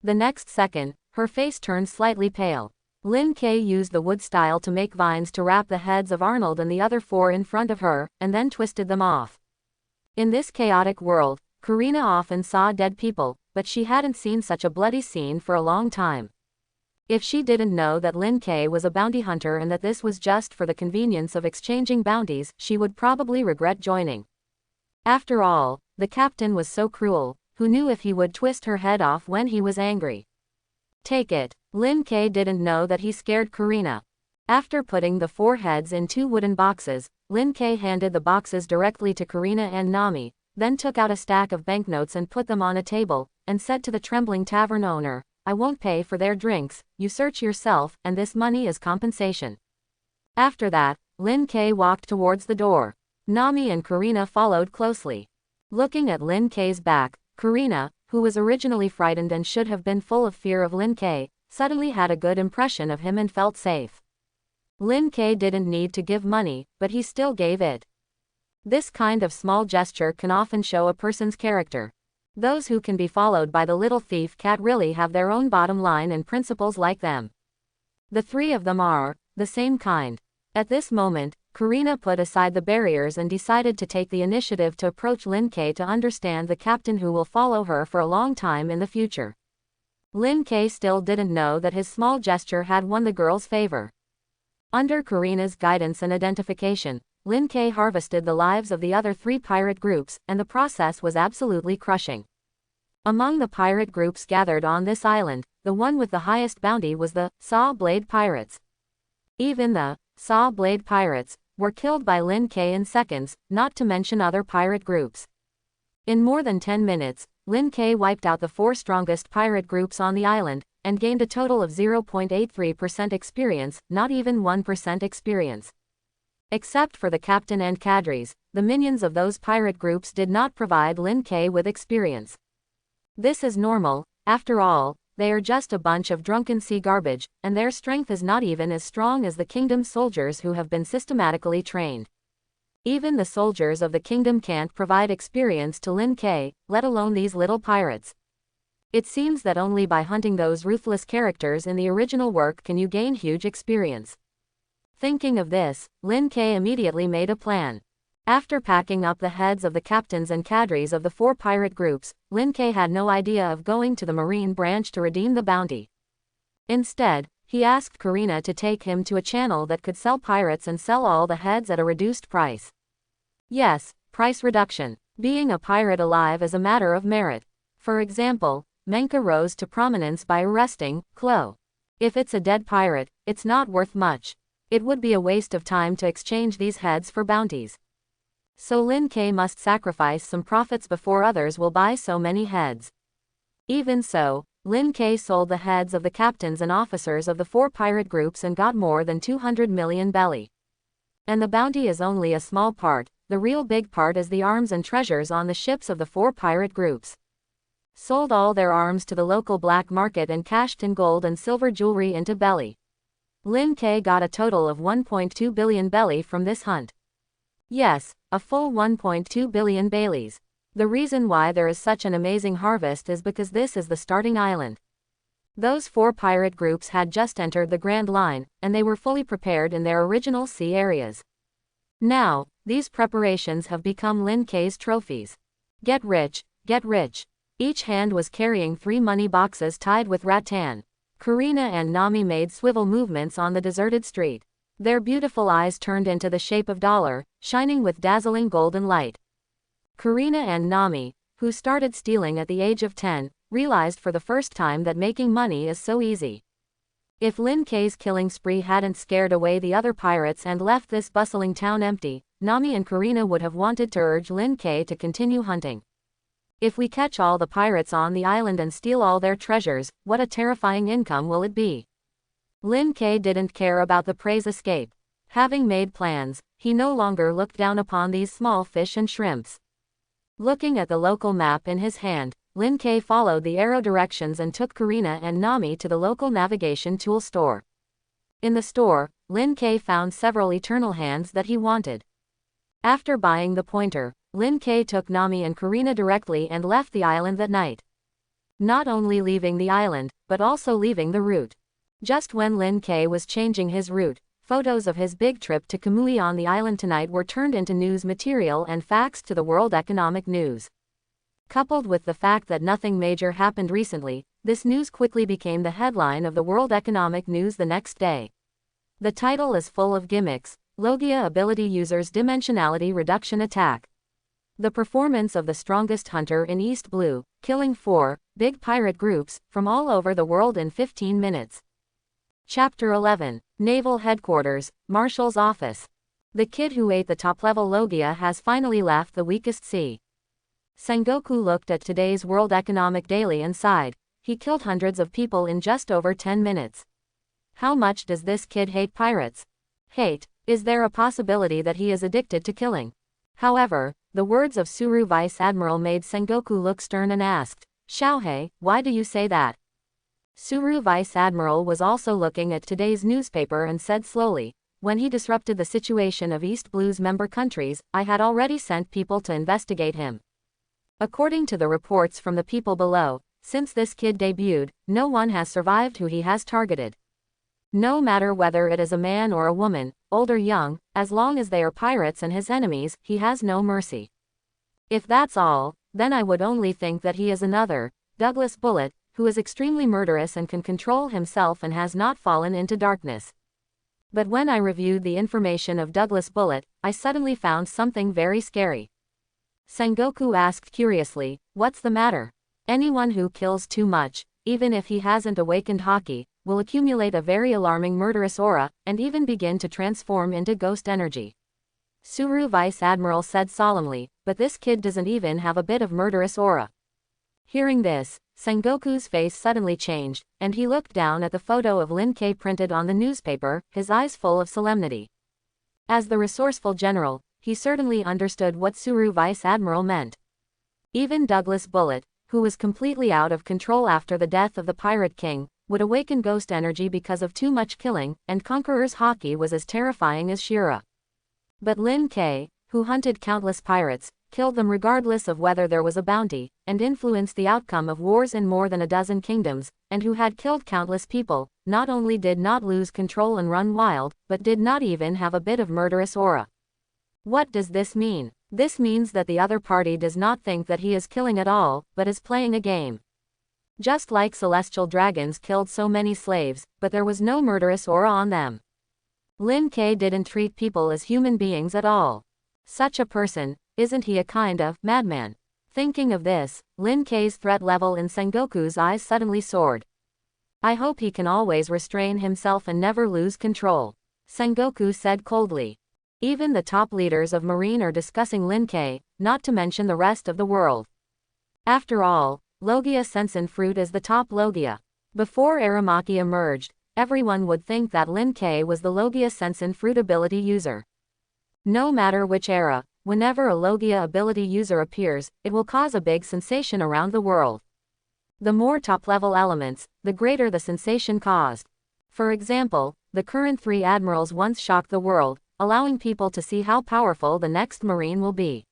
[SPEAKER 1] The next second, her face turned slightly pale. Lin K used the wood style to make vines to wrap the heads of Arnold and the other 4 in front of her, and then twisted them off. In this chaotic world, Karina often saw dead people, but she hadn't seen such a bloody scene for a long time. If she didn't know that Lin K was a bounty hunter and that this was just for the convenience of exchanging bounties, she would probably regret joining. After all, the captain was so cruel, who knew if he would twist her head off when he was angry. Take it. Lin K didn't know that he scared Karina. After putting the 4 heads in 2 wooden boxes, Lin K handed the boxes directly to Karina and Nami, then took out a stack of banknotes and put them on a table, and said to the trembling tavern owner, I won't pay for their drinks, you search yourself, and this money is compensation. After that, Lin K walked towards the door. Nami and Karina followed closely. Looking at Lin K's back, Karina, who was originally frightened and should have been full of fear of Lin K, suddenly had a good impression of him and felt safe. Lin K didn't need to give money, but he still gave it. This kind of small gesture can often show a person's character. Those who can be followed by the little thief cat really have their own bottom line and principles like them. The three of them are the same kind. At this moment, Karina put aside the barriers and decided to take the initiative to approach Lin K to understand the captain who will follow her for a long time in the future. Lin K still didn't know that his small gesture had won the girl's favor. Under Karina's guidance and identification, Lin K harvested the lives of the other three pirate groups, and the process was absolutely crushing. Among the pirate groups gathered on this island, the one with the highest bounty was the Saw Blade Pirates. Even the Saw Blade Pirates were killed by Lin K in seconds, not to mention other pirate groups. In more than 10 minutes, Lin K wiped out the four strongest pirate groups on the island, and gained a total of 0.83% experience, not even 1% experience. Except for the captain and cadres, the minions of those pirate groups did not provide Lin K with experience. This is normal, after all, they are just a bunch of drunken sea garbage, and their strength is not even as strong as the kingdom's soldiers who have been systematically trained. Even the soldiers of the kingdom can't provide experience to Lin K, let alone these little pirates. It seems that only by hunting those ruthless characters in the original work can you gain huge experience. Thinking of this, Lin K immediately made a plan. After packing up the heads of the captains and cadres of the four pirate groups, Lin K had no idea of going to the marine branch to redeem the bounty. Instead, he asked Karina to take him to a channel that could sell pirates and sell all the heads at a reduced price. Yes, price reduction. Being a pirate alive is a matter of merit. For example, Menka rose to prominence by arresting Klo. If it's a dead pirate, it's not worth much. It would be a waste of time to exchange these heads for bounties. So Lin K must sacrifice some profits before others will buy so many heads. Even so, Lin K sold the heads of the captains and officers of the four pirate groups and got more than 200 million belly. And the bounty is only a small part, the real big part is the arms and treasures on the ships of the four pirate groups. Sold all their arms to the local black market and cashed in gold and silver jewelry into belly. Lin K got a total of 1.2 billion belly from this hunt. Yes, a full 1.2 billion Baileys. The reason why there is such an amazing harvest is because this is the starting island. Those four pirate groups had just entered the Grand Line, and they were fully prepared in their original sea areas. Now, these preparations have become Lin K's trophies. Get rich, get rich. Each hand was carrying 3 money boxes tied with rattan. Karina and Nami made swivel movements on the deserted street. Their beautiful eyes turned into the shape of dollar, shining with dazzling golden light. Karina and Nami, who started stealing at the age of 10, realized for the first time that making money is so easy. If Lin K's killing spree hadn't scared away the other pirates and left this bustling town empty, Nami and Karina would have wanted to urge Lin K to continue hunting. If we catch all the pirates on the island and steal all their treasures, what a terrifying income will it be? Lin K didn't care about the prey's escape. Having made plans, he no longer looked down upon these small fish and shrimps. Looking at the local map in his hand, Lin K followed the arrow directions and took Karina and Nami to the local navigation tool store. In the store, Lin K found several eternal hands that he wanted. After buying the pointer, Lin K took Nami and Karina directly and left the island that night. Not only leaving the island, but also leaving the route. Just when Lin K was changing his route, photos of his big trip to Kamui on the island tonight were turned into news material and faxed to the World Economic News. Coupled with the fact that nothing major happened recently, this news quickly became the headline of the World Economic News the next day. The title is full of gimmicks: Logia ability users dimensionality reduction attack. The performance of the strongest hunter in East Blue, killing 4 big pirate groups from all over the world in 15 minutes. Chapter 11. Naval Headquarters, Marshal's Office. The kid who ate the top-level Logia has finally left the weakest sea. Sengoku looked at today's World Economic Daily and sighed. He killed hundreds of people in just over 10 minutes. How much does this kid hate pirates? Hate? Is there a possibility that he is addicted to killing? However, the words of Suru Vice Admiral made Sengoku look stern and asked, "Xiaohei, why do you say that?" Suru Vice Admiral was also looking at today's newspaper and said slowly, "When he disrupted the situation of East Blue's member countries, I had already sent people to investigate him. According to the reports from the people below, since this kid debuted, no one has survived who he has targeted. No matter whether it is a man or a woman, old or young, as long as they are pirates and his enemies, he has no mercy. If that's all, then I would only think that he is another, Douglas Bullet, who is extremely murderous and can control himself and has not fallen into darkness. But when I reviewed the information of Douglas Bullet, I suddenly found something very scary. Sengoku asked curiously, "What's the matter?" Anyone who kills too much, even if he hasn't awakened Haki, will accumulate a very alarming murderous aura, and even begin to transform into ghost energy. Suru Vice Admiral said solemnly, "But this kid doesn't even have a bit of murderous aura." Hearing this, Sengoku's face suddenly changed, and he looked down at the photo of Lin K printed on the newspaper, his eyes full of solemnity. As the resourceful general, he certainly understood what Suru Vice Admiral meant. Even Douglas Bullet, who was completely out of control after the death of the Pirate King, would awaken ghost energy because of too much killing, and Conqueror's Haki was as terrifying as Shira. But Lin K, who hunted countless pirates, killed them regardless of whether there was a bounty, and influenced the outcome of wars in more than a dozen kingdoms, and who had killed countless people, not only did not lose control and run wild, but did not even have a bit of murderous aura. What does this mean? This means that the other party does not think that he is killing at all, but is playing a game. Just like celestial dragons killed so many slaves, but there was no murderous aura on them. Lin K didn't treat people as human beings at all. Such a person, isn't he a kind of madman? Thinking of this, Lin K's threat level in Sengoku's eyes suddenly soared. I hope he can always restrain himself and never lose control, Sengoku said coldly. Even the top leaders of Marine are discussing Lin K, not to mention the rest of the world. After all, Logia Sensen fruit is the top Logia. Before Aramaki emerged, everyone would think that Lin K was the Logia Sensen fruit ability user. No matter which era, whenever a Logia ability user appears, it will cause a big sensation around the world. The more top-level elements, the greater the sensation caused. For example, the current 3 admirals once shocked the world, allowing people to see how powerful the next Marine will be.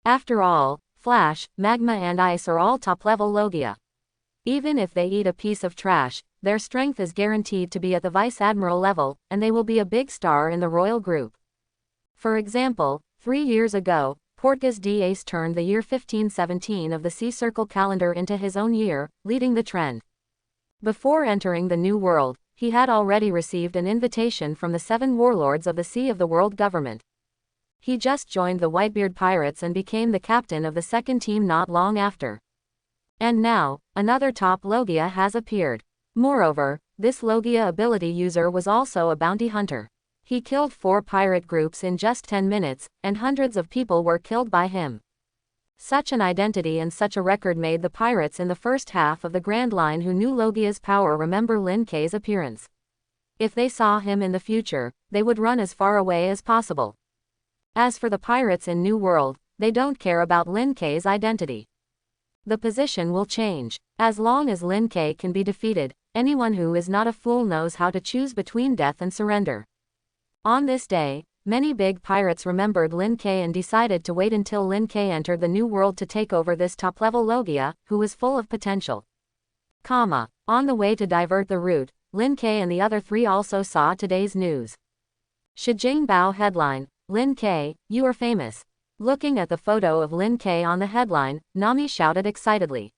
[SPEAKER 1] After all, Flash, Magma and Ice are all top-level Logia. Even if they eat a piece of trash, their strength is guaranteed to be at the Vice Admiral level, and they will be a big star in the royal group. For example, 3 years ago, Portgas d'Ace turned the year 1517 of the Sea Circle calendar into his own year, leading the trend. Before entering the New World, he had already received an invitation from the 7 warlords of the Sea of the World government. He just joined the Whitebeard Pirates and became the captain of the second team not long after. And now, another top Logia has appeared. Moreover, this Logia ability user was also a bounty hunter. He killed 4 pirate groups in just 10 minutes, and hundreds of people were killed by him. Such an identity and such a record made the pirates in the first half of the Grand Line who knew Logia's power remember Lin K's appearance. If they saw him in the future, they would run as far away as possible. As for the pirates in New World, they don't care about Lin K's identity. The position will change. As long as Lin K can be defeated, anyone who is not a fool knows how to choose between death and surrender. On this day, many big pirates remembered Lin K and decided to wait until Lin K entered the New World to take over this top-level Logia, who was full of potential. On the way to divert the route, Lin K and the other 3 also saw today's news. Shijing Bao headline, Lin K, you are famous. Looking at the photo of Lin K on the headline, Nami shouted excitedly.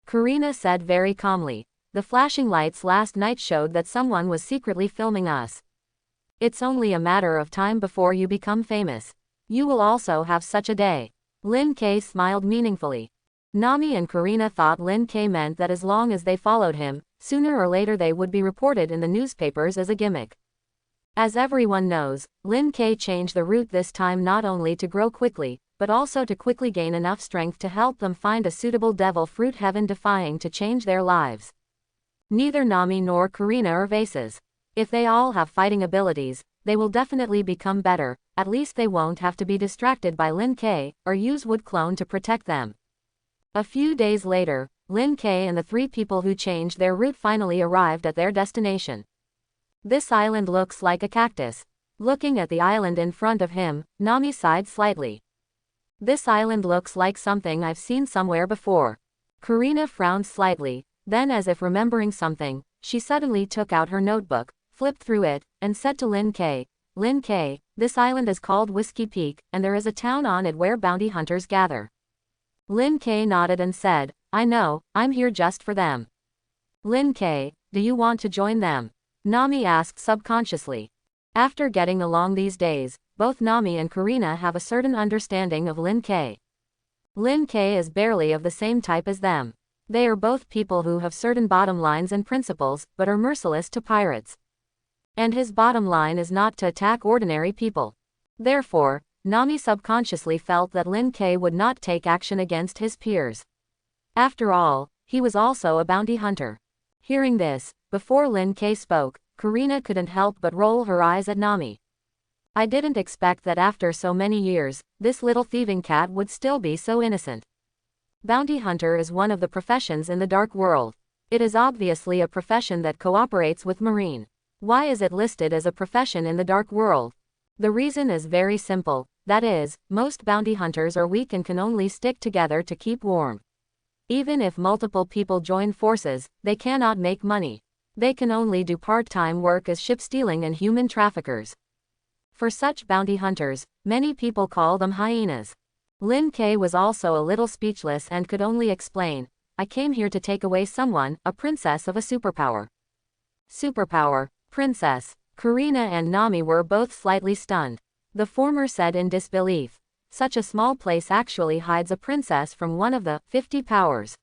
[SPEAKER 1] Karina said very calmly, the flashing lights last night showed that someone was secretly filming us. It's only a matter of time before you become famous. You will also have such a day. Lin K smiled meaningfully. Nami and Karina thought Lin K meant that as long as they followed him, sooner or later they would be reported in the newspapers as a gimmick. As everyone knows, Lin K changed the route this time not only to grow quickly, but also to quickly gain enough strength to help them find a suitable devil fruit heaven-defying to change their lives. Neither Nami nor Karina are vases. If they all have fighting abilities, they will definitely become better, at least they won't have to be distracted by Lin K, or use Wood Clone to protect them. A few days later, Lin K and the 3 people who changed their route finally arrived at their destination. This island looks like a cactus. Looking at the island in front of him, Nami sighed slightly. This island looks like something I've seen somewhere before. Karina frowned slightly, then as if remembering something, she suddenly took out her notebook, flipped through it, and said to Lin K, Lin K, this island is called Whiskey Peak, and there is a town on it where bounty hunters gather. Lin K nodded and said, I know, I'm here just for them. Lin K, do you want to join them? Nami asked subconsciously. After getting along these days, both Nami and Karina have a certain understanding of Lin K. Lin K is barely of the same type as them. They are both people who have certain bottom lines and principles, but are merciless to pirates. And his bottom line is not to attack ordinary people. Therefore, Nami subconsciously felt that Lin K would not take action against his peers. After all, he was also a bounty hunter. Hearing this, before Lin K spoke, Karina couldn't help but roll her eyes at Nami. I didn't expect that after so many years, this little thieving cat would still be so innocent. Bounty hunter is one of the professions in the dark world. It is obviously a profession that cooperates with Marine. Why is it listed as a profession in the dark world? The reason is very simple, that is, most bounty hunters are weak and can only stick together to keep warm. Even if multiple people join forces, they cannot make money. They can only do part-time work as ship stealing and human traffickers. For such bounty hunters, many people call them hyenas. Lin K was also a little speechless and could only explain, I came here to take away someone, a princess of a superpower. Superpower. Princess. Karina and Nami were both slightly stunned. The former said in disbelief, such a small place actually hides a princess from one of the 50 powers.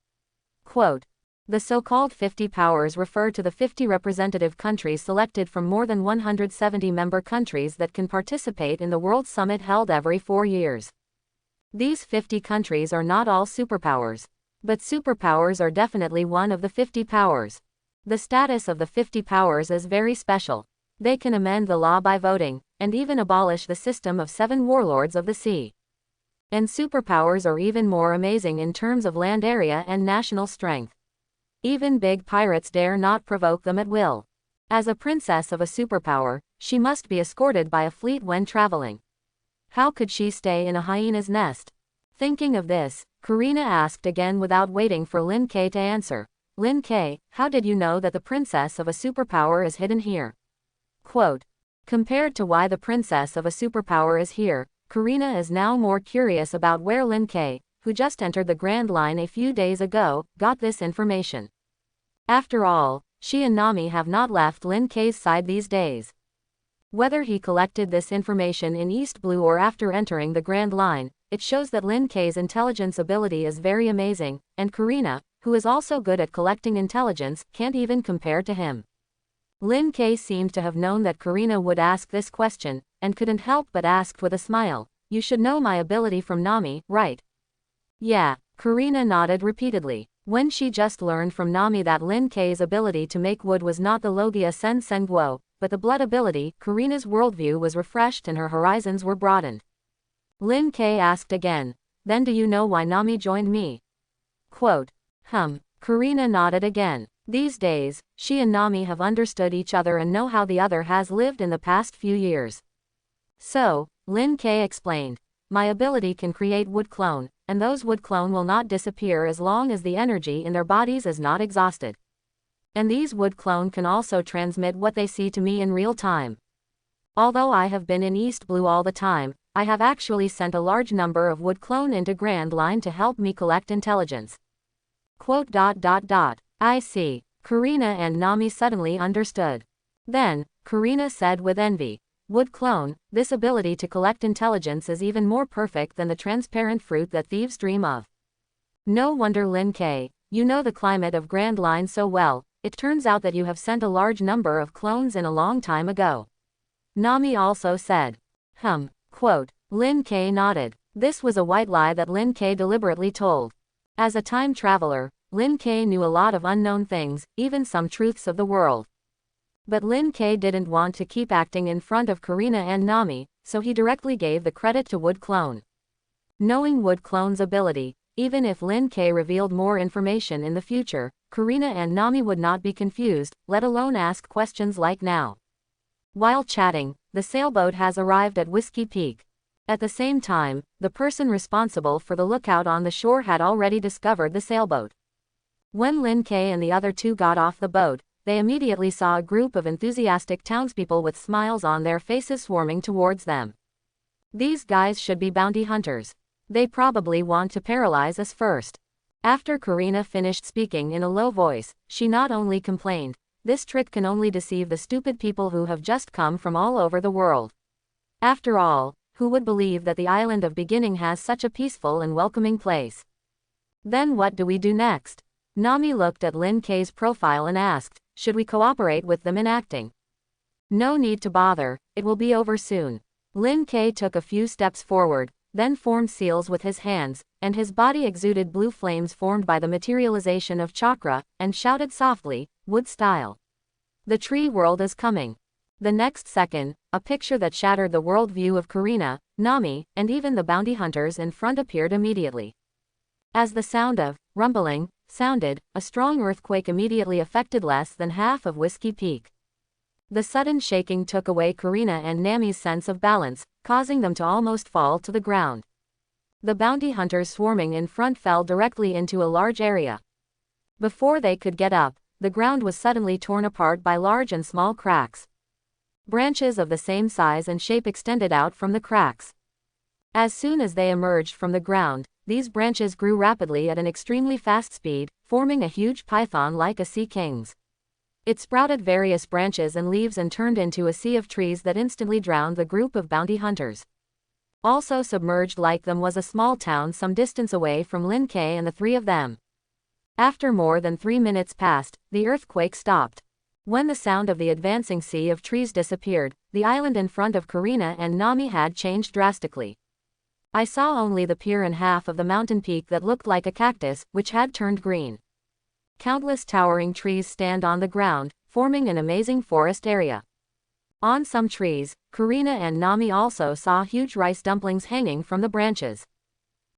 [SPEAKER 1] Quote, the so-called 50 powers refer to the 50 representative countries selected from more than 170 member countries that can participate in the World Summit held every 4 years. These 50 countries are not all superpowers. But superpowers are definitely one of the 50 powers. The status of the 50 powers is very special. They can amend the law by voting, and even abolish the system of 7 warlords of the sea. And superpowers are even more amazing in terms of land area and national strength. Even big pirates dare not provoke them at will. As a princess of a superpower, she must be escorted by a fleet when traveling. How could she stay in a hyena's nest? Thinking of this, Karina asked again without waiting for Lin K to answer. Lin K, how did you know that the princess of a superpower is hidden here? Quote, compared to why the princess of a superpower is here, Karina is now more curious about where Lin K, who just entered the Grand Line a few days ago, got this information. After all, she and Nami have not left Lin K's side these days. Whether he collected this information in East Blue or after entering the Grand Line, it shows that Lin K's intelligence ability is very amazing, and Karina, who is also good at collecting intelligence, can't even compare to him. Lin K seemed to have known that Karina would ask this question, and couldn't help but asked with a smile, you should know my ability from Nami, right? Yeah, Karina nodded repeatedly. When she just learned from Nami that Lin K's ability to make wood was not the Logia Sen Senguo, but the blood ability, Karina's worldview was refreshed and her horizons were broadened. Lin K asked again, then do you know why Nami joined me? Quote, Karina nodded again. These days, she and Nami have understood each other and know how the other has lived in the past few years. So, Lin K explained, my ability can create wood clone, and those wood clone will not disappear as long as the energy in their bodies is not exhausted. And these wood clone can also transmit what they see to me in real time. Although I have been in East Blue all the time, I have actually sent a large number of wood clone into Grand Line to help me collect intelligence. Quote, I see. Karina and Nami suddenly understood. Then, Karina said with envy, wood clone, this ability to collect intelligence is even more perfect than the transparent fruit that thieves dream of. No wonder Lin K, you know the climate of Grand Line so well, it turns out that you have sent a large number of clones in a long time ago. Nami also said. Quote, Lin K nodded. This was a white lie that Lin K deliberately told. As a time traveler, Lin K knew a lot of unknown things, even some truths of the world. But Lin K didn't want to keep acting in front of Karina and Nami, so he directly gave the credit to Wood Clone. Knowing Wood Clone's ability, even if Lin K revealed more information in the future, Karina and Nami would not be confused, let alone ask questions like now. While chatting, the sailboat has arrived at Whiskey Peak. At the same time, the person responsible for the lookout on the shore had already discovered the sailboat. When Lin K and the other two got off the boat, they immediately saw a group of enthusiastic townspeople with smiles on their faces swarming towards them. These guys should be bounty hunters. They probably want to paralyze us first. After Karina finished speaking in a low voice, she not only complained, "This trick can only deceive the stupid people who have just come from all over the world. After all, who would believe that the island of beginning has such a peaceful and welcoming place? Then what do we do next?" Nami looked at Lin K's profile and asked, "Should we cooperate with them in acting?" "No need to bother, it will be over soon." Lin K took a few steps forward, then formed seals with his hands, and his body exuded blue flames formed by the materialization of chakra, and shouted softly, "Wood style. The tree world is coming." The next second, a picture that shattered the worldview of Karina, Nami, and even the bounty hunters in front appeared immediately. As the sound of rumbling sounded, a strong earthquake immediately affected less than half of Whiskey Peak. The sudden shaking took away Karina and Nami's sense of balance, causing them to almost fall to the ground. The bounty hunters swarming in front fell directly into a large area. Before they could get up, the ground was suddenly torn apart by large and small cracks. Branches of the same size and shape extended out from the cracks. As soon as they emerged from the ground, these branches grew rapidly at an extremely fast speed, forming a huge python like a sea king's. It sprouted various branches and leaves and turned into a sea of trees that instantly drowned the group of bounty hunters. Also submerged like them was a small town some distance away from Lin K and the three of them. After more than 3 minutes passed, the earthquake stopped. When the sound of the advancing sea of trees disappeared, the island in front of Karina and Nami had changed drastically. I saw only the pier and half of the mountain peak that looked like a cactus, which had turned green. Countless towering trees stand on the ground, forming an amazing forest area. On some trees, Karina and Nami also saw huge rice dumplings hanging from the branches.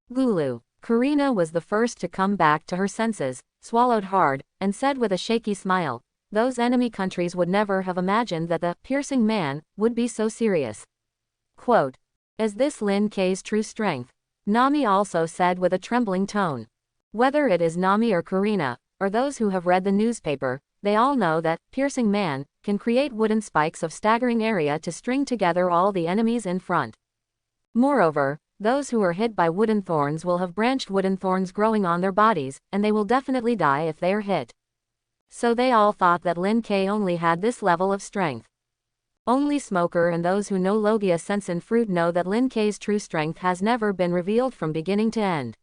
[SPEAKER 1] Lulu. Karina was the first to come back to her senses, swallowed hard, and said with a shaky smile, "Those enemy countries would never have imagined that the piercing man would be so serious." Quote, "Is this Lin K's true strength?" Nami also said with a trembling tone. Whether it is Nami or Karina, or those who have read the newspaper, they all know that piercing man can create wooden spikes of staggering area to string together all the enemies in front. Moreover, those who are hit by wooden thorns will have branched wooden thorns growing on their bodies, and they will definitely die if they are hit. So they all thought that Lin K only had this level of strength. Only Smoker and those who know Logia sense and fruit know that Lin K's true strength has never been revealed from beginning to end.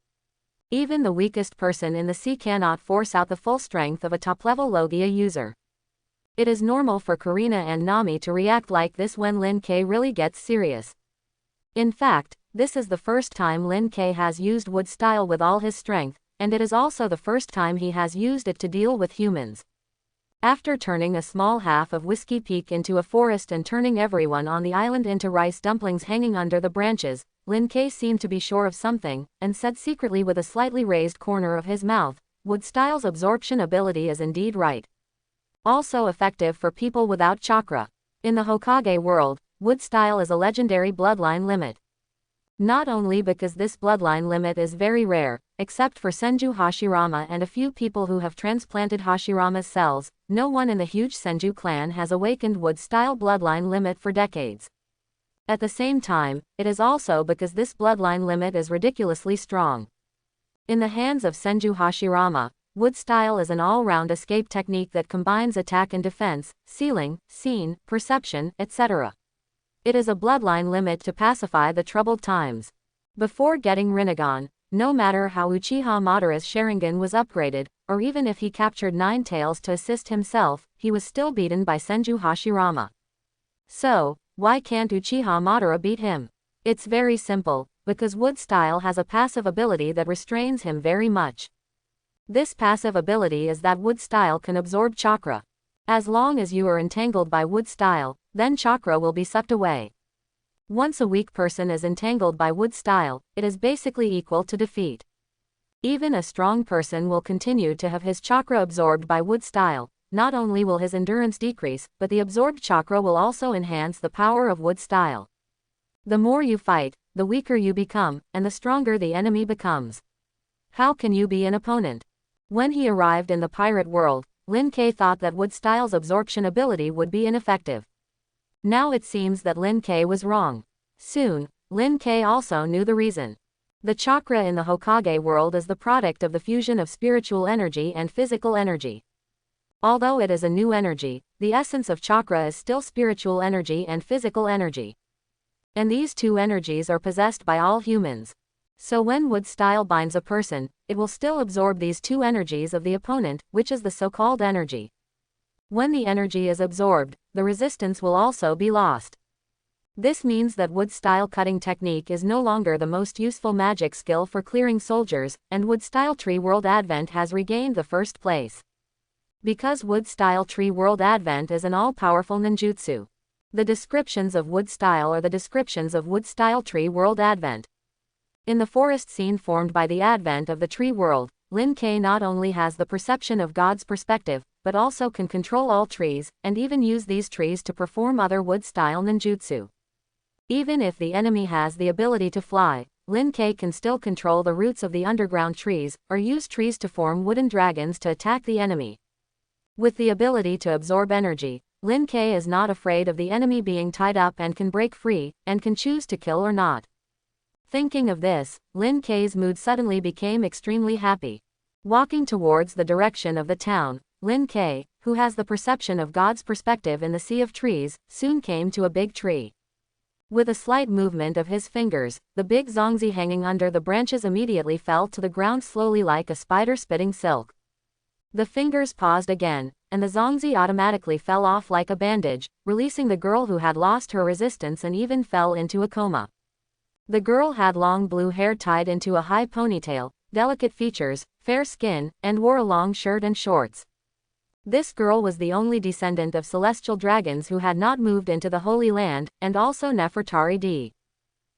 [SPEAKER 1] Even the weakest person in the sea cannot force out the full strength of a top-level Logia user. It is normal for Karina and Nami to react like this when Lin K really gets serious. In fact, this is the first time Lin K has used wood style with all his strength, and it is also the first time he has used it to deal with humans. After turning a small half of Whiskey Peak into a forest and turning everyone on the island into rice dumplings hanging under the branches, Lin K seemed to be sure of something, and said secretly with a slightly raised corner of his mouth, "Wood style's absorption ability is indeed right. Also effective for people without chakra. In the Hokage world, wood style is a legendary bloodline limit. Not only because this bloodline limit is very rare, except for Senju Hashirama and a few people who have transplanted Hashirama's cells, no one in the huge Senju clan has awakened wood style bloodline limit for decades. At the same time, it is also because this bloodline limit is ridiculously strong. In the hands of Senju Hashirama, wood style is an all-round escape technique that combines attack and defense, sealing, scene, perception, etc. It is a bloodline limit to pacify the troubled times. Before getting Rinnegan, no matter how Uchiha Madara's Sharingan was upgraded, or even if he captured Nine Tails to assist himself, he was still beaten by Senju Hashirama. So, why can't Uchiha Madara beat him? It's very simple, because wood style has a passive ability that restrains him very much. This passive ability is that wood style can absorb chakra. As long as you are entangled by wood style, then chakra will be sucked away. Once a weak person is entangled by wood style, it is basically equal to defeat. Even a strong person will continue to have his chakra absorbed by wood style. Not only will his endurance decrease, but the absorbed chakra will also enhance the power of wood style. The more you fight, the weaker you become, and the stronger the enemy becomes. How can you be an opponent? When he arrived in the pirate world, Lin K thought that wood style's absorption ability would be ineffective. Now it seems that Lin K was wrong. Soon, Lin K also knew the reason. The chakra in the Hokage world is the product of the fusion of spiritual energy and physical energy. Although it is a new energy, the essence of chakra is still spiritual energy and physical energy. And these two energies are possessed by all humans. So when wood style binds a person, it will still absorb these two energies of the opponent, which is the so-called energy. When the energy is absorbed, the resistance will also be lost. This means that wood style cutting technique is no longer the most useful magic skill for clearing soldiers, and wood style tree world advent has regained the first place. Because wood style tree world advent is an all-powerful ninjutsu. The descriptions of wood style are the descriptions of wood style tree world advent. In the forest scene formed by the advent of the tree world, Lin K not only has the perception of God's perspective, but also can control all trees, and even use these trees to perform other wood style ninjutsu. Even if the enemy has the ability to fly, Lin K can still control the roots of the underground trees, or use trees to form wooden dragons to attack the enemy. With the ability to absorb energy, Lin K is not afraid of the enemy being tied up and can break free, and can choose to kill or not. Thinking of this, Lin K's mood suddenly became extremely happy. Walking towards the direction of the town, Lin K, who has the perception of God's perspective in the sea of trees, soon came to a big tree. With a slight movement of his fingers, the big zongzi hanging under the branches immediately fell to the ground slowly like a spider spitting silk. The fingers paused again, and the zongzi automatically fell off like a bandage, releasing the girl who had lost her resistance and even fell into a coma. The girl had long blue hair tied into a high ponytail, delicate features, fair skin, and wore a long shirt and shorts. This girl was the only descendant of celestial dragons who had not moved into the Holy Land, and also Nefertari D.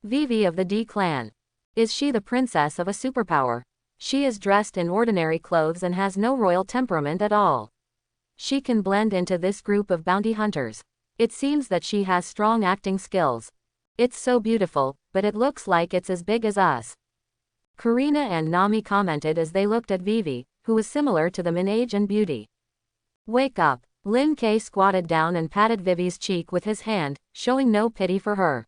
[SPEAKER 1] Vivi of the D clan. Is she the princess of a superpower? She is dressed in ordinary clothes and has no royal temperament at all. She can blend into this group of bounty hunters. It seems that she has strong acting skills. It's so beautiful, but it looks like it's as big as us. Karina and Nami commented as they looked at Vivi, who was similar to them in age and beauty. Wake up. Lin K squatted down and patted Vivi's cheek with his hand, showing no pity for her.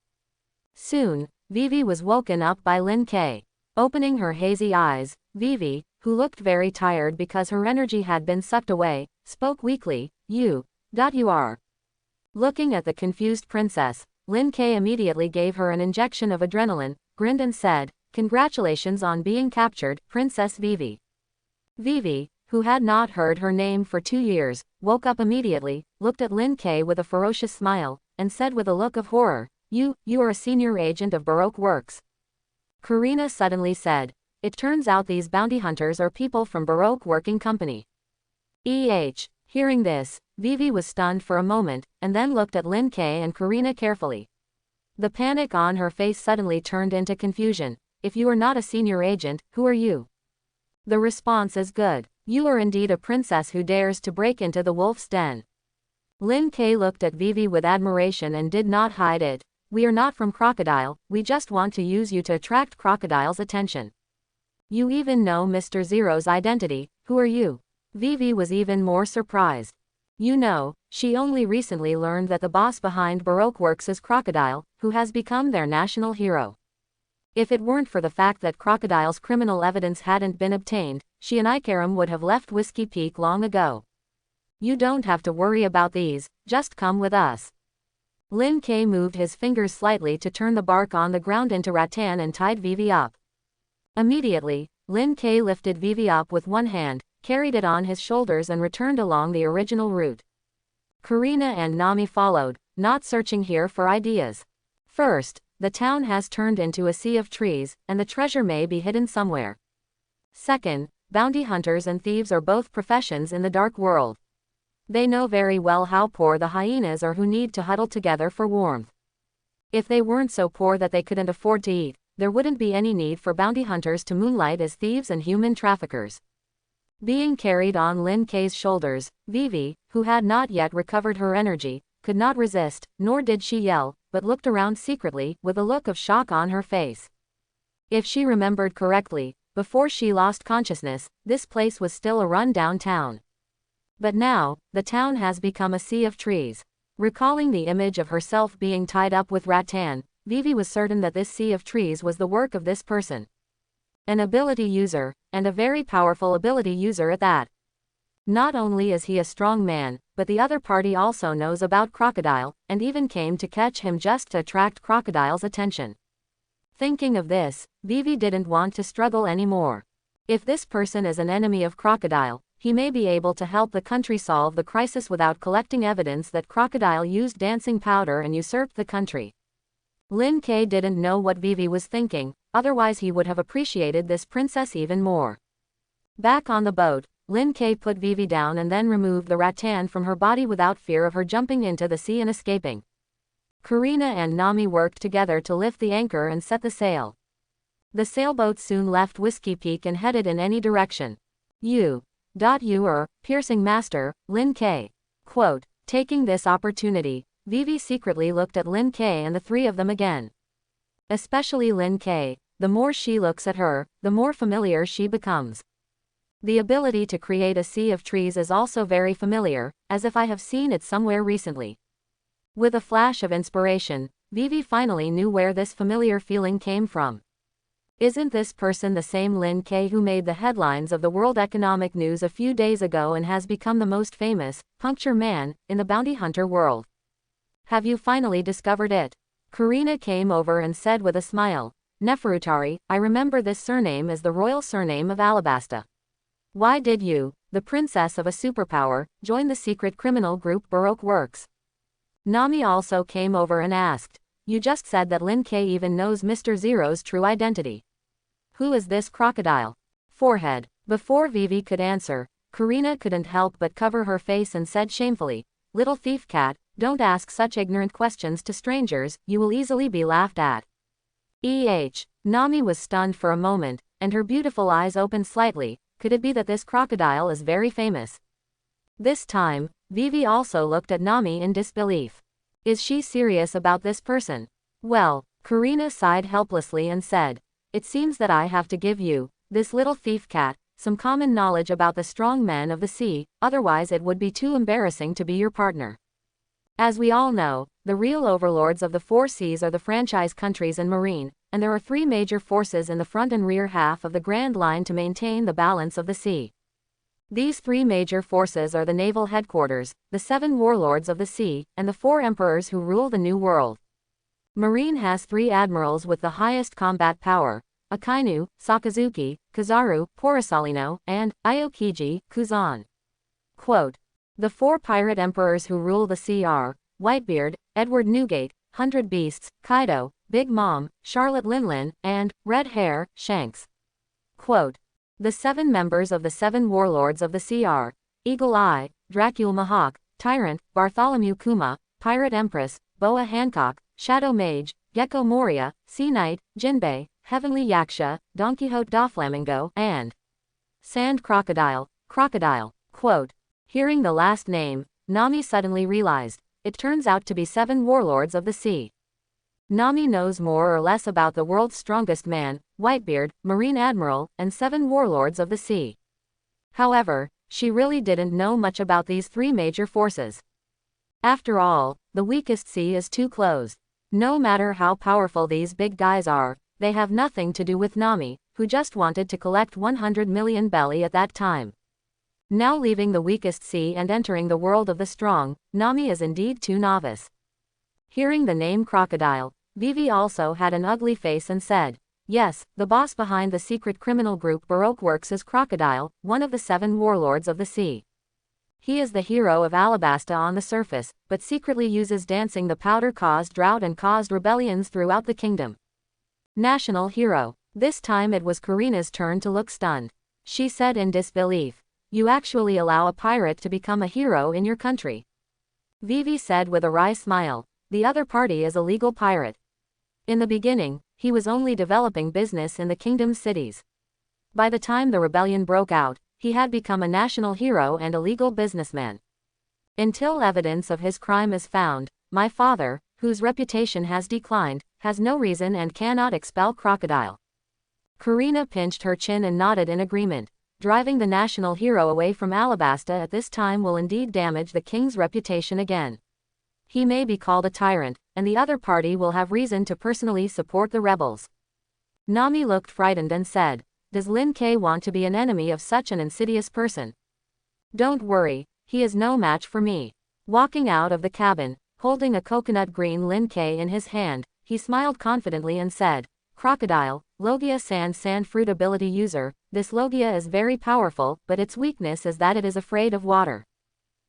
[SPEAKER 1] Soon, Vivi was woken up by Lin K. Opening her hazy eyes, Vivi, who looked very tired because her energy had been sucked away, spoke weakly, You are. Looking at the confused princess, Lin K immediately gave her an injection of adrenaline, grinned and said, Congratulations on being captured, Princess Vivi. Vivi, who had not heard her name for 2 years, woke up immediately, looked at Lin K with a ferocious smile, and said with a look of horror, You are a senior agent of Baroque Works. Karina suddenly said, It turns out these bounty hunters are people from Baroque Working Company. Hearing this, Vivi was stunned for a moment, and then looked at Lin K and Karina carefully. The panic on her face suddenly turned into confusion. If you are not a senior agent, who are you? The response is good. You are indeed a princess who dares to break into the wolf's den. Lin K looked at Vivi with admiration and did not hide it. We are not from Crocodile, we just want to use you to attract Crocodile's attention. You even know Mr. Zero's identity, who are you? Vivi was even more surprised. You know, she only recently learned that the boss behind Baroque Works is Crocodile, who has become their national hero. If it weren't for the fact that Crocodile's criminal evidence hadn't been obtained, she and Ikaram would have left Whiskey Peak long ago. You don't have to worry about these, just come with us. Lin K moved his fingers slightly to turn the bark on the ground into rattan and tied Vivi up. Immediately, Lin K lifted Vivi up with one hand, carried it on his shoulders and returned along the original route. Karina and Nami followed, not searching here for ideas. First, the town has turned into a sea of trees, and the treasure may be hidden somewhere. Second, bounty hunters and thieves are both professions in the dark world. They know very well how poor the hyenas are who need to huddle together for warmth. If they weren't so poor that they couldn't afford to eat, there wouldn't be any need for bounty hunters to moonlight as thieves and human traffickers. Being carried on Lin K's shoulders, Vivi, who had not yet recovered her energy, could not resist, nor did she yell, but looked around secretly, with a look of shock on her face. If she remembered correctly, before she lost consciousness, this place was still a run-down town. But now, the town has become a sea of trees. Recalling the image of herself being tied up with rattan, Vivi was certain that this sea of trees was the work of this person. An ability user, and a very powerful ability user at that. Not only is he a strong man, but the other party also knows about Crocodile, and even came to catch him just to attract Crocodile's attention. Thinking of this, Vivi didn't want to struggle anymore. If this person is an enemy of Crocodile, he may be able to help the country solve the crisis without collecting evidence that Crocodile used dancing powder and usurped the country. Lin K didn't know what Vivi was thinking, otherwise he would have appreciated this princess even more. Back on the boat, Lin K put Vivi down and then removed the rattan from her body without fear of her jumping into the sea and escaping. Karina and Nami worked together to lift the anchor and set the sail. The sailboat soon left Whiskey Peak and headed in any direction. Piercing Master, Lin K. Quote, taking this opportunity, Vivi secretly looked at Lin K and the three of them again. Especially Lin K, the more she looks at her, the more familiar she becomes. The ability to create a sea of trees is also very familiar, as if I have seen it somewhere recently. With a flash of inspiration, Vivi finally knew where this familiar feeling came from. Isn't this person the same Lin K who made the headlines of the World Economic News a few days ago and has become the most famous puncture man in the bounty hunter world? Have you finally discovered it? Karina came over and said with a smile, Neferutari, I remember this surname as the royal surname of Alabasta. Why did you, the princess of a superpower, join the secret criminal group Baroque Works? Nami also came over and asked, you just said that Lin K even knows Mr. Zero's true identity. Who is this crocodile? Forehead. Before Vivi could answer, Karina couldn't help but cover her face and said shamefully, little thief cat, don't ask such ignorant questions to strangers, you will easily be laughed at. Nami was stunned for a moment, and her beautiful eyes opened slightly. Could it be that this crocodile is very famous? This time, Vivi also looked at Nami in disbelief. Is she serious about this person? Well, Karina sighed helplessly and said, it seems that I have to give you, this little thief cat, some common knowledge about the strong men of the sea, otherwise it would be too embarrassing to be your partner. As we all know, the real overlords of the four seas are the franchise countries and marine, and there are three major forces in the front and rear half of the Grand Line to maintain the balance of the sea. These three major forces are the naval headquarters, the seven warlords of the sea, and the four emperors who rule the New World. Marine has three admirals with the highest combat power, Akainu, Sakazuki, Kizaru, Porosalino, and Aokiji, Kuzan. Quote, the four pirate emperors who rule the sea are Whitebeard, Edward Newgate, 100 Beasts, Kaido, Big Mom, Charlotte Linlin, and Red Hair, Shanks. Quote, the seven members of the seven warlords of the sea are Eagle Eye, Dracula Mahawk, Tyrant, Bartholomew Kuma, Pirate Empress, Boa Hancock, Shadow Mage, Gecko Moria, Sea Knight, Jinbei, Heavenly Yaksha, Don Quixote da Flamingo, and Sand Crocodile, Crocodile. Quote, hearing the last name, Nami suddenly realized, it turns out to be seven warlords of the sea. Nami knows more or less about the world's strongest man, Whitebeard, Marine Admiral, and seven warlords of the sea. However, she really didn't know much about these three major forces. After all, the weakest sea is too closed. No matter how powerful these big guys are, they have nothing to do with Nami, who just wanted to collect 100 million belly at that time. Now leaving the weakest sea and entering the world of the strong, Nami is indeed too novice. Hearing the name Crocodile, Vivi also had an ugly face and said, yes, the boss behind the secret criminal group Baroque Works is Crocodile, one of the seven warlords of the sea. He is the hero of Alabasta on the surface, but secretly uses dancing the powder caused drought and caused rebellions throughout the kingdom. National hero. This time it was Karina's turn to look stunned. She said in disbelief, you actually allow a pirate to become a hero in your country? Vivi said with a wry smile, the other party is a legal pirate. In the beginning, he was only developing business in the kingdom's cities. By the time the rebellion broke out, he had become a national hero and a legal businessman. Until evidence of his crime is found, my father, whose reputation has declined, has no reason and cannot expel Crocodile. Karina pinched her chin and nodded in agreement. driving the national hero away from Alabasta at this time will indeed damage the king's reputation again. He may be called a tyrant, and the other party will have reason to personally support the rebels. Nami looked frightened and said, "Does Lin K want to be an enemy of such an insidious person?" "Don't worry, he is no match for me." Walking out of the cabin, holding a coconut green Lin K in his hand, he smiled confidently and said, "Crocodile, Logia sand fruit ability user, this Logia is very powerful, but its weakness is that it is afraid of water.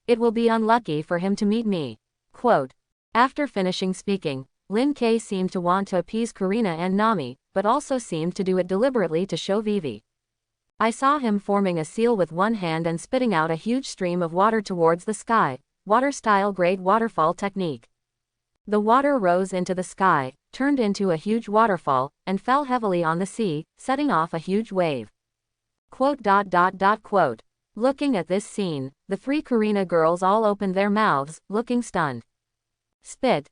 [SPEAKER 1] It will be unlucky for him to meet me." Quote. After finishing speaking, Lin K seemed to want to appease Karina and Nami, but also seemed to do it deliberately to show Vivi. "I saw him forming a seal with one hand and spitting out a huge stream of water towards the sky, water-style great waterfall technique. The water rose into the sky, turned into a huge waterfall, and fell heavily on the sea, setting off a huge wave." Quote. Looking at this scene, the three Karina girls all opened their mouths, looking stunned. Spit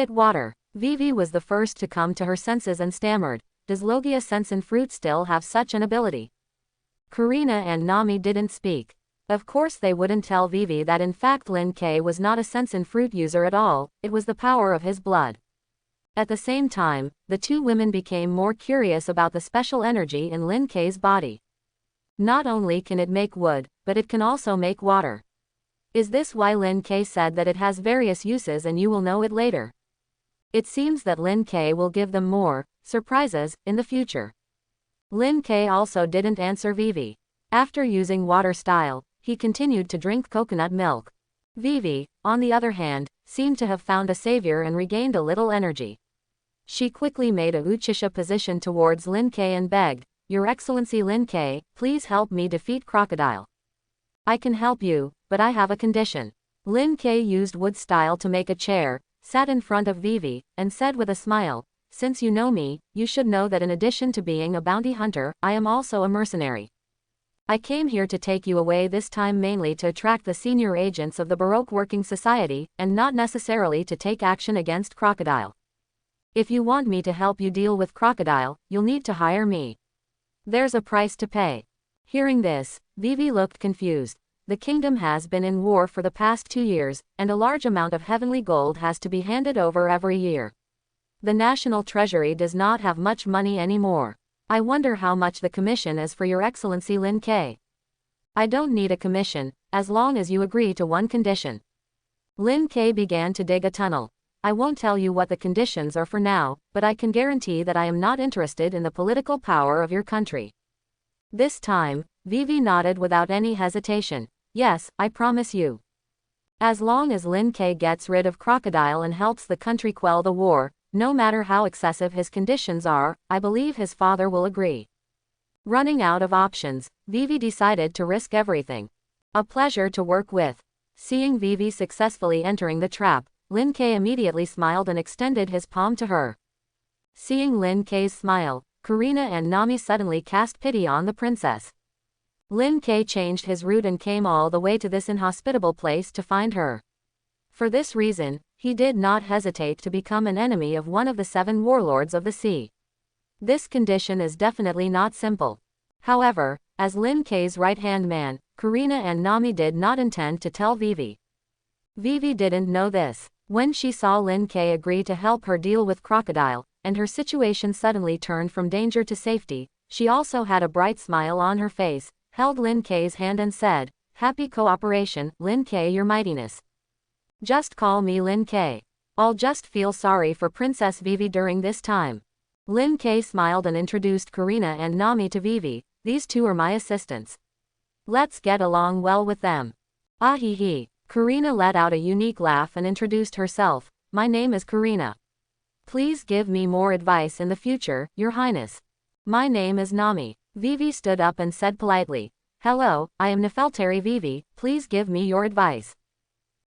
[SPEAKER 1] water. Vivi was the first to come to her senses and stammered, "Does Logia sense fruit still have such an ability?" Karina and Nami didn't speak. Of course they wouldn't tell Vivi that in fact Lin K was not a sense fruit user at all, it was the power of his blood. At the same time, the two women became more curious about the special energy in Lin K's body. Not only can it make wood, but it can also make water. Is this why Lin K said that it has various uses and you will know it later? It seems that Lin K will give them more surprises in the future. Lin K also didn't answer Vivi. After using water style, he continued to drink coconut milk. Vivi, on the other hand, seemed to have found a savior and regained a little energy. She quickly made a Uchiha position towards Lin K and begged, "Your Excellency Lin K, please help me defeat Crocodile." "I can help you, but I have a condition." Lin K used wood style to make a chair, sat in front of Vivi, and said with a smile, "Since you know me, you should know that in addition to being a bounty hunter, I am also a mercenary. I came here to take you away this time mainly to attract the senior agents of the Baroque Working Society, and not necessarily to take action against Crocodile. If you want me to help you deal with Crocodile, you'll need to hire me. There's a price to pay." Hearing this, Vivi looked confused. The kingdom has been in war for the past 2 years, and a large amount of heavenly gold has to be handed over every year. The national treasury does not have much money anymore. I wonder how much the commission is for Your Excellency Lin K. "I don't need a commission, as long as you agree to one condition." Lin K began to dig a tunnel. "I won't tell you what the conditions are for now, but I can guarantee that I am not interested in the political power of your country." This time, Vivi nodded without any hesitation. "Yes, I promise you. As long as Lin K gets rid of Crocodile and helps the country quell the war, no matter how excessive his conditions are, I believe his father will agree." Running out of options, Vivi decided to risk everything. "A pleasure to work with." Seeing Vivi successfully entering the trap, Lin K immediately smiled and extended his palm to her. Seeing Lin K's smile, Karina and Nami suddenly cast pity on the princess. Lin K changed his route and came all the way to this inhospitable place to find her. For this reason, he did not hesitate to become an enemy of one of the 7 warlords of the sea. This condition is definitely not simple. However, as Lin K's right-hand man, Karina and Nami did not intend to tell Vivi. Vivi didn't know this. When she saw Lin K agree to help her deal with Crocodile, and her situation suddenly turned from danger to safety, she also had a bright smile on her face, held Lin K's hand and said, "Happy cooperation, Lin K, your mightiness. Just call me Lin K. I'll just feel sorry for Princess Vivi during this time." Lin K smiled and introduced Karina and Nami to Vivi. "These two are my assistants. Let's get along well with them." "Ah hee hee." Karina let out a unique laugh and introduced herself. "My name is Karina. Please give me more advice in the future, Your Highness." "My name is Nami." Vivi stood up and said politely, "Hello, I am Nefeltari Vivi, please give me your advice."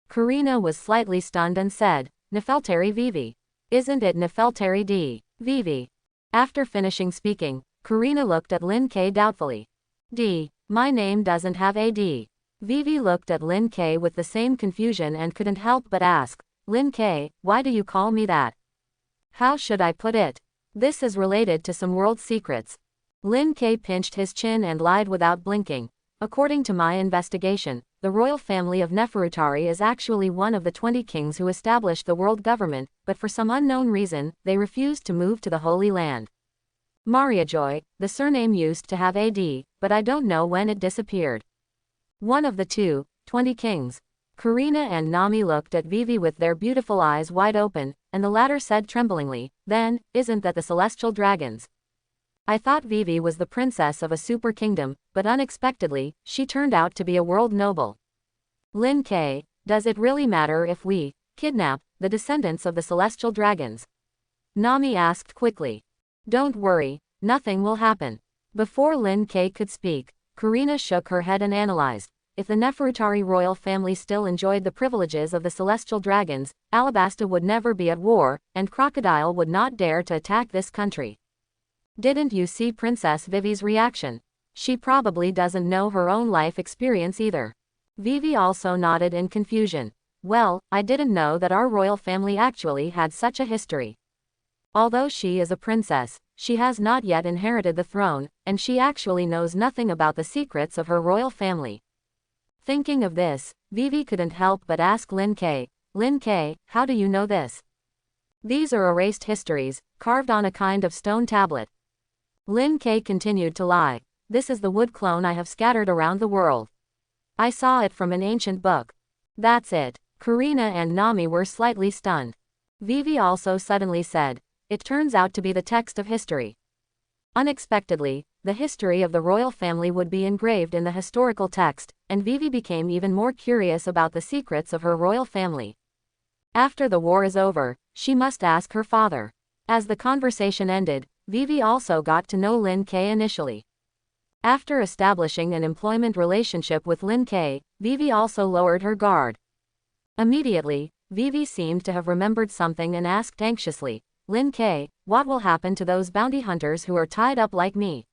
[SPEAKER 1] Karina was slightly stunned and said, "Nefeltari Vivi. Isn't it Nefeltari D. Vivi?" After finishing speaking, Karina looked at Lin K doubtfully. "D. My name doesn't have a D." Vivi looked at Lin K with the same confusion and couldn't help but ask, "Lin K, why do you call me that?" "How should I put it? This is related to some world secrets." Lin K pinched his chin and lied without blinking. According to my investigation, the royal family of Neferutari is actually one of the 20 kings who established the world government, but for some unknown reason, they refused to move to the Holy Land. Mariajoy, the surname used to have AD, but I don't know when it disappeared. One of the 20 kings. Karina and Nami looked at Vivi with their beautiful eyes wide open, and the latter said tremblingly, "Then, isn't that the celestial dragons?" I thought Vivi was the princess of a super kingdom, but unexpectedly, she turned out to be a world noble. Lin K, does it really matter if we kidnap the descendants of the celestial dragons? Nami asked quickly. Don't worry, nothing will happen. Before Lin K could speak, Karina shook her head and analyzed. If the Neferutari royal family still enjoyed the privileges of the celestial dragons, Alabasta would never be at war, and Crocodile would not dare to attack this country. Didn't you see Princess Vivi's reaction? She probably doesn't know her own life experience either. Vivi also nodded in confusion. Well, I didn't know that our royal family actually had such a history. Although she is a princess, she has not yet inherited the throne, and she actually knows nothing about the secrets of her royal family. Thinking of this, Vivi couldn't help but ask Lin K, "Lin K, how do you know this?" "These are erased histories, carved on a kind of stone tablet." Lin K continued to lie. "This is the wood clone I have scattered around the world. I saw it from an ancient book." "That's it." Karina and Nami were slightly stunned. Vivi also suddenly said, "It turns out to be the text of history." Unexpectedly, the history of the royal family would be engraved in the historical text, and Vivi became even more curious about the secrets of her royal family. After the war is over, she must ask her father. As the conversation ended, Vivi also got to know Lin K initially. After establishing an employment relationship with Lin K, Vivi also lowered her guard. Immediately, Vivi seemed to have remembered something and asked anxiously, "Lin K, what will happen to those bounty hunters who are tied up like me?"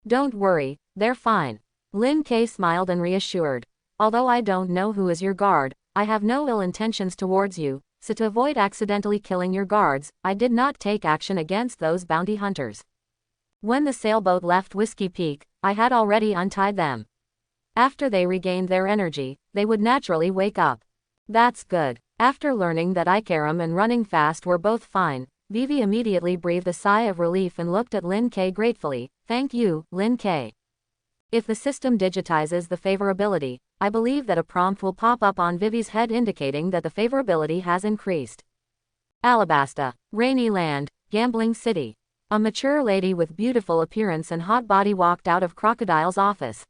[SPEAKER 1] "Don't worry, they're fine." Lin K smiled and reassured. "Although I don't know who is your guard, I have no ill intentions towards you, so to avoid accidentally killing your guards, I did not take action against those bounty hunters. When the sailboat left Whiskey Peak, I had already untied them. After they regained their energy, they would naturally wake up." "That's good." After learning that Ikaram and Running Fast were both fine, Vivi immediately breathed a sigh of relief and looked at Lin K gratefully. "Thank you, Lin K. If the system digitizes the favorability, I believe that a prompt will pop up on Vivi's head indicating that the favorability has increased." Alabasta, Rainy Land, Gambling City. A mature lady with beautiful appearance and hot body walked out of Crocodile's office.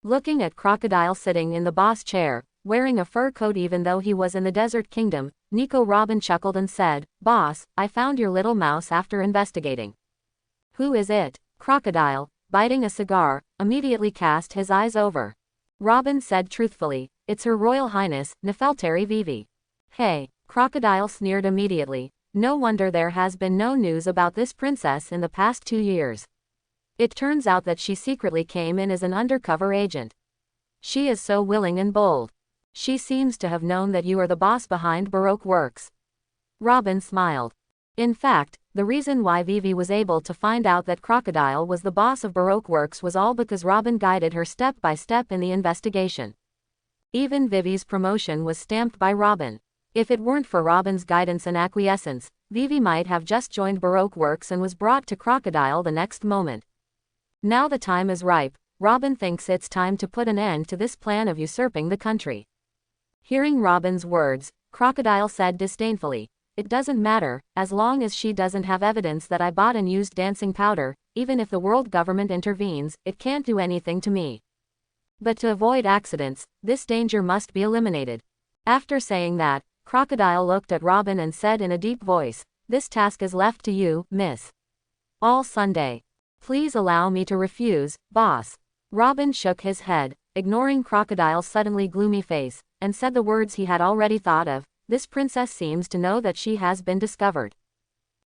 [SPEAKER 1] Looking at Crocodile sitting in the boss chair, wearing a fur coat even though he was in the Desert Kingdom, Nico Robin chuckled and said, "Boss, I found your little mouse after investigating." "Who is it?" Crocodile, biting a cigar, immediately cast his eyes over. Robin said truthfully, "It's Her Royal Highness, Nefeltari Vivi." "Hey," Crocodile sneered immediately, "no wonder there has been no news about this princess in the past 2 years. It turns out that she secretly came in as an undercover agent. She is so willing and bold. She seems to have known that you are the boss behind Baroque Works." Robin smiled. In fact, the reason why Vivi was able to find out that Crocodile was the boss of Baroque Works was all because Robin guided her step by step in the investigation. Even Vivi's promotion was stamped by Robin. If it weren't for Robin's guidance and acquiescence, Vivi might have just joined Baroque Works and was brought to Crocodile the next moment. Now the time is ripe. Robin thinks it's time to put an end to this plan of usurping the country. Hearing Robin's words, Crocodile said disdainfully, "It doesn't matter, as long as she doesn't have evidence that I bought and used dancing powder. Even if the world government intervenes, it can't do anything to me. But to avoid accidents, this danger must be eliminated." After saying that, Crocodile looked at Robin and said in a deep voice, "This task is left to you, Miss All Sunday. Please allow me to refuse, boss." Robin shook his head, ignoring Crocodile's suddenly gloomy face, and said the words he had already thought of, "This princess seems to know that she has been discovered.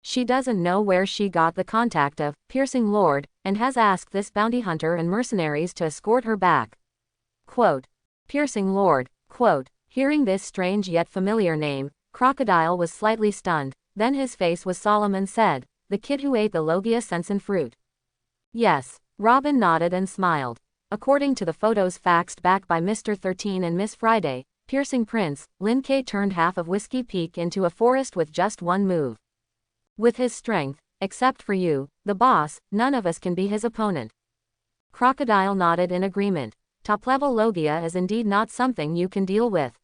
[SPEAKER 1] She doesn't know where she got the contact of Piercing Lord, and has asked this bounty hunter and mercenaries to escort her back." Quote, Piercing Lord, quote. Hearing this strange yet familiar name, Crocodile was slightly stunned, then his face was solemn and said, "The kid who ate the Logia sensen fruit." Yes. Robin nodded and smiled. According to the photos faxed back by Mr. 13 and Miss Friday, Piercing Prince, Lin K turned half of Whiskey Peak into a forest with just one move. With his strength, except for you, the boss, none of us can be his opponent. Crocodile nodded in agreement. Top-level Logia is indeed not something you can deal with.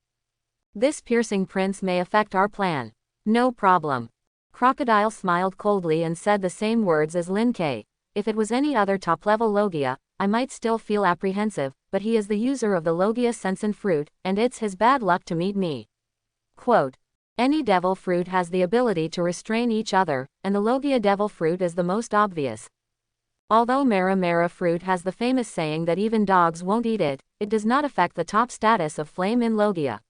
[SPEAKER 1] This Piercing Prince may affect our plan. No problem. Crocodile smiled coldly and said the same words as Lin K. If it was any other top-level Logia, I might still feel apprehensive, but he is the user of the Logia Sensen fruit, and it's his bad luck to meet me. Quote, any devil fruit has the ability to restrain each other, and the Logia devil fruit is the most obvious. Although Mara Mara fruit has the famous saying that even dogs won't eat it, it does not affect the top status of flame in Logia.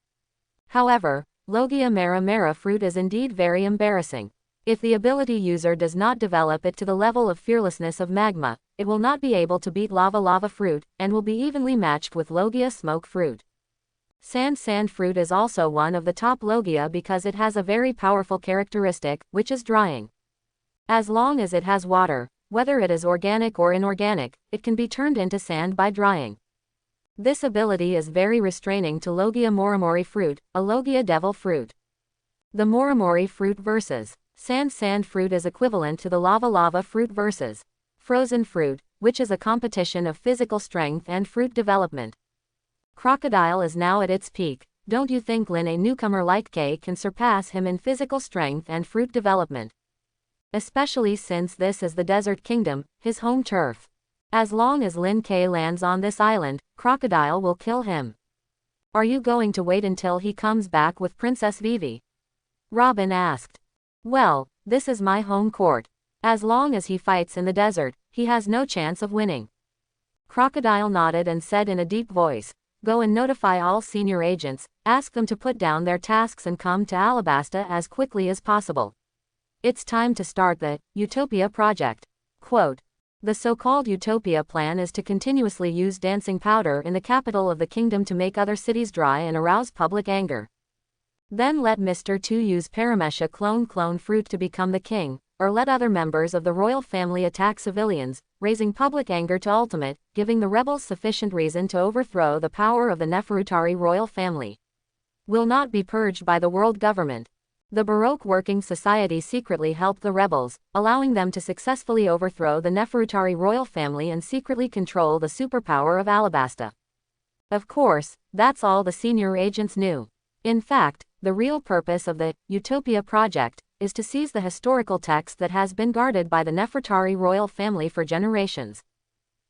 [SPEAKER 1] However, Logia Mara Mara fruit is indeed very embarrassing. If the ability user does not develop it to the level of fearlessness of magma, it will not be able to beat lava lava fruit, and will be evenly matched with Logia smoke fruit. Sand fruit is also one of the top Logia because it has a very powerful characteristic, which is drying. As long as it has water, whether it is organic or inorganic, it can be turned into sand by drying. This ability is very restraining to Logia Morimori fruit, a Logia devil fruit. The Morimori fruit versus sand fruit is equivalent to the lava lava fruit versus frozen fruit, which is a competition of physical strength and fruit development. Crocodile is now at its peak. Don't you think Lin, a newcomer like K, can surpass him in physical strength and fruit development? Especially since this is the Desert Kingdom, his home turf. As long as Lin K lands on this island, Crocodile will kill him. Are you going to wait until he comes back with Princess Vivi? Robin asked. Well, this is my home court. As long as he fights in the desert, he has no chance of winning. Crocodile nodded and said in a deep voice, go and notify all senior agents, ask them to put down their tasks and come to Alabasta as quickly as possible. It's time to start the Utopia project. Quote, the so-called Utopia plan is to continuously use dancing powder in the capital of the kingdom to make other cities dry and arouse public anger. Then let Mr. 2 use Paramesha clone fruit to become the king, or let other members of the royal family attack civilians, raising public anger to ultimate, giving the rebels sufficient reason to overthrow the power of the Neferutari royal family. Will not be purged by the world government. The Baroque working society secretly helped the rebels, allowing them to successfully overthrow the Neferutari royal family and secretly control the superpower of Alabasta. Of course, that's all the senior agents knew. In fact, the real purpose of the Utopia project is to seize the historical text that has been guarded by the Nefertari royal family for generations.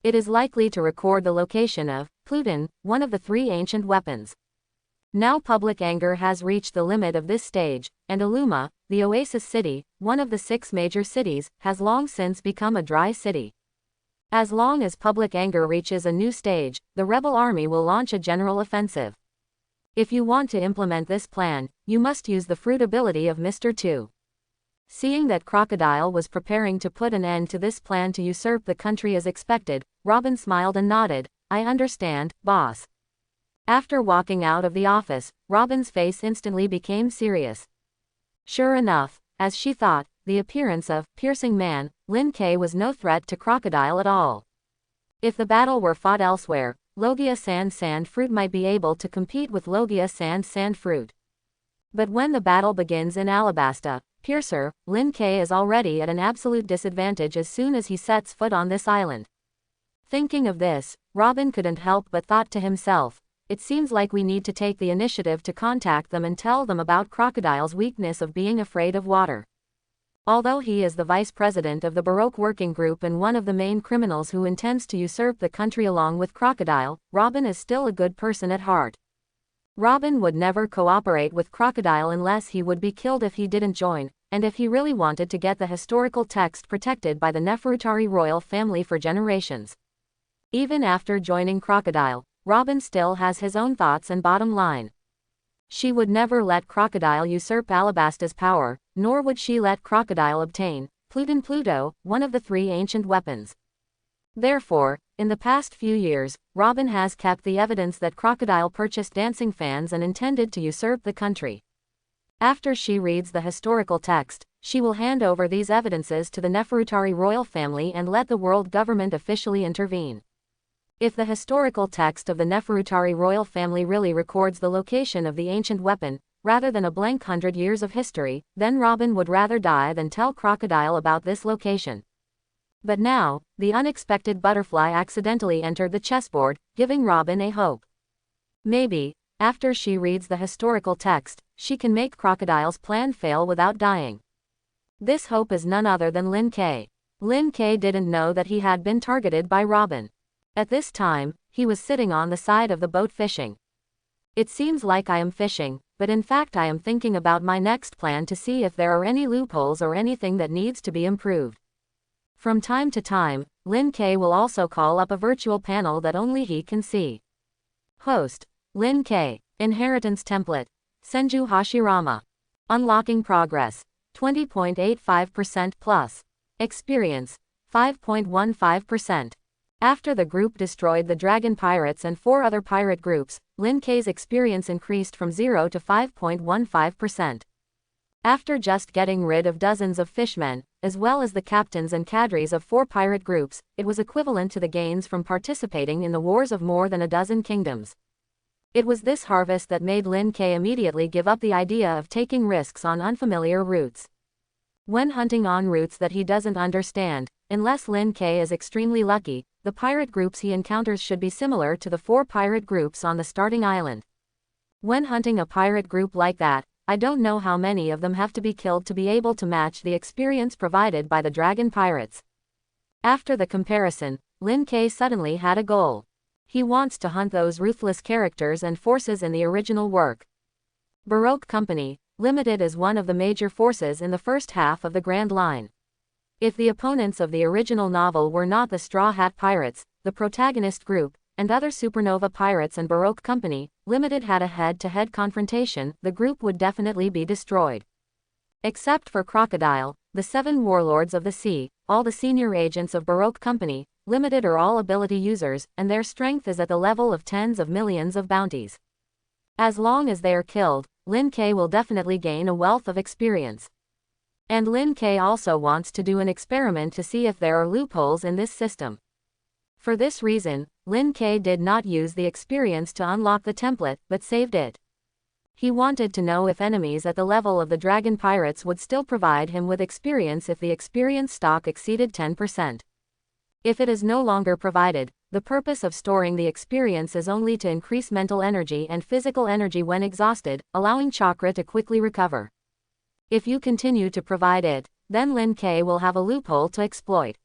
[SPEAKER 1] It is likely to record the location of Pluton, one of the 3 ancient weapons. Now public anger has reached the limit of this stage, and Aluma, the oasis city, one of the 6 major cities, has long since become a dry city. As long as public anger reaches a new stage, the rebel army will launch a general offensive. If you want to implement this plan, you must use the fruit ability of Mr. 2. Seeing that Crocodile was preparing to put an end to this plan to usurp the country as expected, Robin smiled and nodded, I understand, boss. After walking out of the office, Robin's face instantly became serious. Sure enough, as she thought, the appearance of Piercing Man, Lin K was no threat to Crocodile at all. If the battle were fought elsewhere, Logia Sand fruit might be able to compete with Logia Sand fruit. But when the battle begins in Alabasta, Piercer, Lin K is already at an absolute disadvantage as soon as he sets foot on this island. Thinking of this, Robin couldn't help but thought to himself, it seems like we need to take the initiative to contact them and tell them about Crocodile's weakness of being afraid of water. Although he is the vice president of the Baroque Working Group and one of the main criminals who intends to usurp the country along with Crocodile, Robin is still a good person at heart. Robin would never cooperate with Crocodile unless he would be killed if he didn't join, and if he really wanted to get the historical text protected by the Neferutari royal family for generations. Even after joining Crocodile, Robin still has his own thoughts and bottom line. She would never let Crocodile usurp Alabasta's power, nor would she let Crocodile obtain Pluto, one of the 3 ancient weapons. Therefore, in the past few years, Robin has kept the evidence that Crocodile purchased dancing fans and intended to usurp the country. After she reads the historical text, she will hand over these evidences to the Nefertari royal family and let the world government officially intervene. If the historical text of the Nefertari royal family really records the location of the ancient weapon, rather than a blank 100 years of history, then Robin would rather die than tell Crocodile about this location. But now, the unexpected butterfly accidentally entered the chessboard, giving Robin a hope. Maybe, after she reads the historical text, she can make Crocodile's plan fail without dying. This hope is none other than Lin K. Lin K didn't know that he had been targeted by Robin. At this time, he was sitting on the side of the boat fishing. It seems like I am fishing, but in fact I am thinking about my next plan to see if there are any loopholes or anything that needs to be improved. From time to time, Lin K will also call up a virtual panel that only he can see. Host: Lin K. Inheritance template: Senju Hashirama. Unlocking progress: 20.85% plus. Experience: 5.15%. After the group destroyed the Dragon Pirates and 4 other pirate groups, Lin K's experience increased from 0 to 5.15%. After just getting rid of dozens of fishmen, as well as the captains and cadres of 4 pirate groups, it was equivalent to the gains from participating in the wars of more than a dozen kingdoms. It was this harvest that made Lin K immediately give up the idea of taking risks on unfamiliar routes. When hunting on routes that he doesn't understand, unless Lin K is extremely lucky, the pirate groups he encounters should be similar to the 4 pirate groups on the starting island. When hunting a pirate group like that, I don't know how many of them have to be killed to be able to match the experience provided by the Dragon Pirates. After the comparison, Lin K suddenly had a goal. He wants to hunt those ruthless characters and forces in the original work. Baroque Company, Limited is one of the major forces in the first half of the Grand Line. If the opponents of the original novel were not the Straw Hat Pirates, the protagonist group, and other Supernova Pirates and Baroque Company, Limited had a head-to-head confrontation, the group would definitely be destroyed. Except for Crocodile, the 7 warlords of the sea, all the senior agents of Baroque Company, Limited are all ability users, and their strength is at the level of tens of millions of bounties. As long as they are killed, Lin K will definitely gain a wealth of experience. And Lin K also wants to do an experiment to see if there are loopholes in this system. For this reason, Lin K did not use the experience to unlock the template, but saved it. He wanted to know if enemies at the level of the Dragon Pirates would still provide him with experience if the experience stock exceeded 10%. If it is no longer provided, the purpose of storing the experience is only to increase mental energy and physical energy when exhausted, allowing chakra to quickly recover. If you continue to provide it, then Lin K will have a loophole to exploit.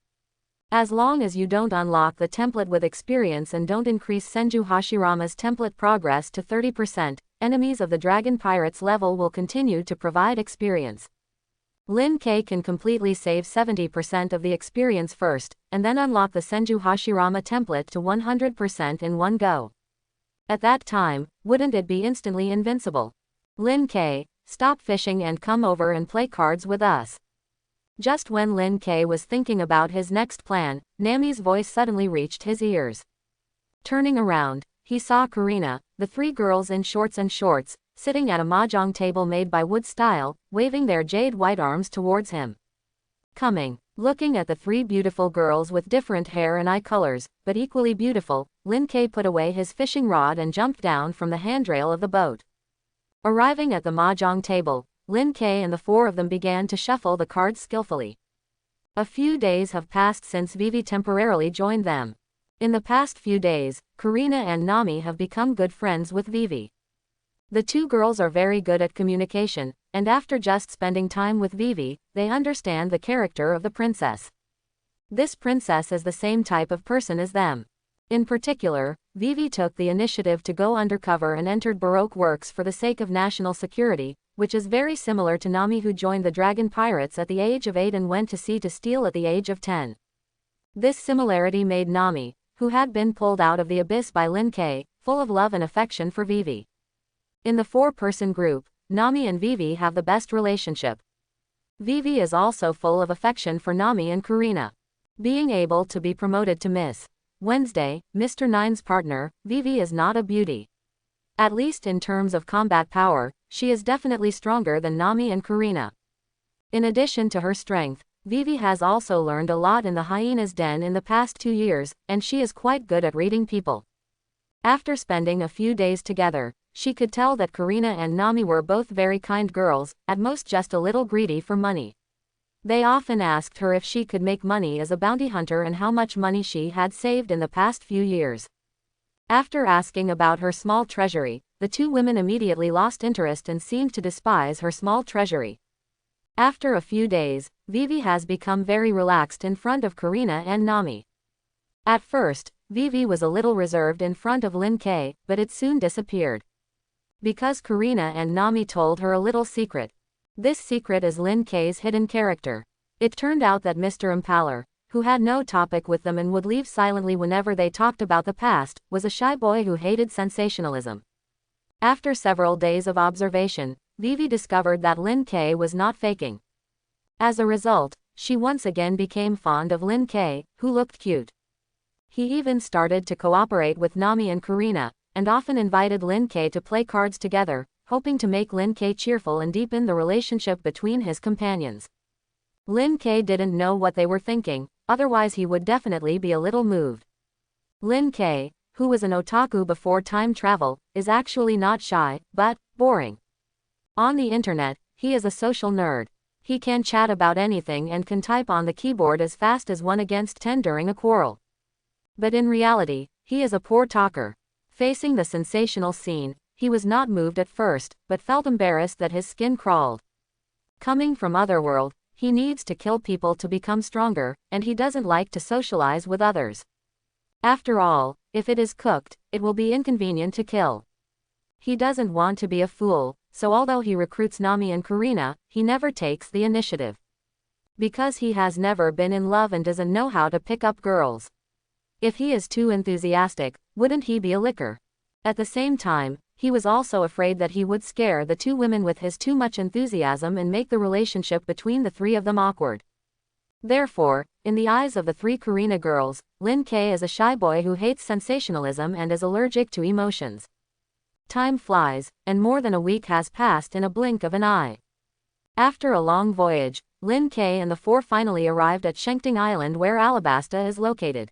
[SPEAKER 1] As long as you don't unlock the template with experience and don't increase Senju Hashirama's template progress to 30%, enemies of the Dragon Pirates level will continue to provide experience. Lin K can completely save 70% of the experience first, and then unlock the Senju Hashirama template to 100% in one go. At that time, wouldn't it be instantly invincible? Lin K, stop fishing and come over and play cards with us. Just when Lin K was thinking about his next plan, Nami's voice suddenly reached his ears. Turning around, he saw Karina, the 3 girls in shorts, sitting at a mahjong table made by wood style, waving their jade white arms towards him. Looking at the 3 beautiful girls with different hair and eye colors, but equally beautiful, Lin K put away his fishing rod and jumped down from the handrail of the boat. Arriving at the mahjong table, Lin K and the 4 of them began to shuffle the cards skillfully. A few days have passed since Vivi temporarily joined them. In the past few days, Karina and Nami have become good friends with Vivi. The 2 girls are very good at communication, and after just spending time with Vivi, they understand the character of the princess. This princess is the same type of person as them. In particular, Vivi took the initiative to go undercover and entered Baroque works for the sake of national security, which is very similar to Nami, who joined the Dragon Pirates at the age of 8 and went to sea to steal at the age of 10. This similarity made Nami, who had been pulled out of the abyss by Lin K, full of love and affection for Vivi. In the 4-person group, Nami and Vivi have the best relationship. Vivi is also full of affection for Nami and Karina. Being able to be promoted to Miss Wednesday, Mr. Nine's partner, Vivi is not a beauty. At least in terms of combat power, she is definitely stronger than Nami and Karina. In addition to her strength, Vivi has also learned a lot in the hyena's den in the past 2 years, and she is quite good at reading people. After spending a few days together, she could tell that Karina and Nami were both very kind girls, at most just a little greedy for money. They often asked her if she could make money as a bounty hunter and how much money she had saved in the past few years. After asking about her small treasury, the two women immediately lost interest and seemed to despise her small treasury. After a few days, Vivi has become very relaxed in front of Karina and Nami. At first, Vivi was a little reserved in front of Lin K, but it soon disappeared. Because Karina and Nami told her a little secret. This secret is Lin K's hidden character. It turned out that Mr. Impaler, who had no topic with them and would leave silently whenever they talked about the past, was a shy boy who hated sensationalism. After several days of observation, Vivi discovered that Lin K was not faking. As a result, she once again became fond of Lin K, who looked cute. He even started to cooperate with Nami and Karina, and often invited Lin K to play cards together, hoping to make Lin K cheerful and deepen the relationship between his companions. Lin K didn't know what they were thinking, otherwise he would definitely be a little moved. Lin K, who was an otaku before time travel, is actually not shy, but boring. On the internet, he is a social nerd. He can chat about anything and can type on the keyboard as fast as 1 against 10 during a quarrel. But in reality, he is a poor talker. Facing the sensational scene, he was not moved at first, but felt embarrassed that his skin crawled. Coming from Otherworld, he needs to kill people to become stronger, and he doesn't like to socialize with others. After all, if it is cooked, it will be inconvenient to kill. He doesn't want to be a fool, so although he recruits Nami and Karina, he never takes the initiative. Because he has never been in love and doesn't know how to pick up girls. If he is too enthusiastic, wouldn't he be a licker? At the same time, he was also afraid that he would scare the two women with his too much enthusiasm and make the relationship between the three of them awkward. Therefore, in the eyes of the three Karina girls, Lin K is a shy boy who hates sensationalism and is allergic to emotions. Time flies, and more than a week has passed in a blink of an eye. After a long voyage, Lin K and the four finally arrived at Shengting Island where Alabasta is located.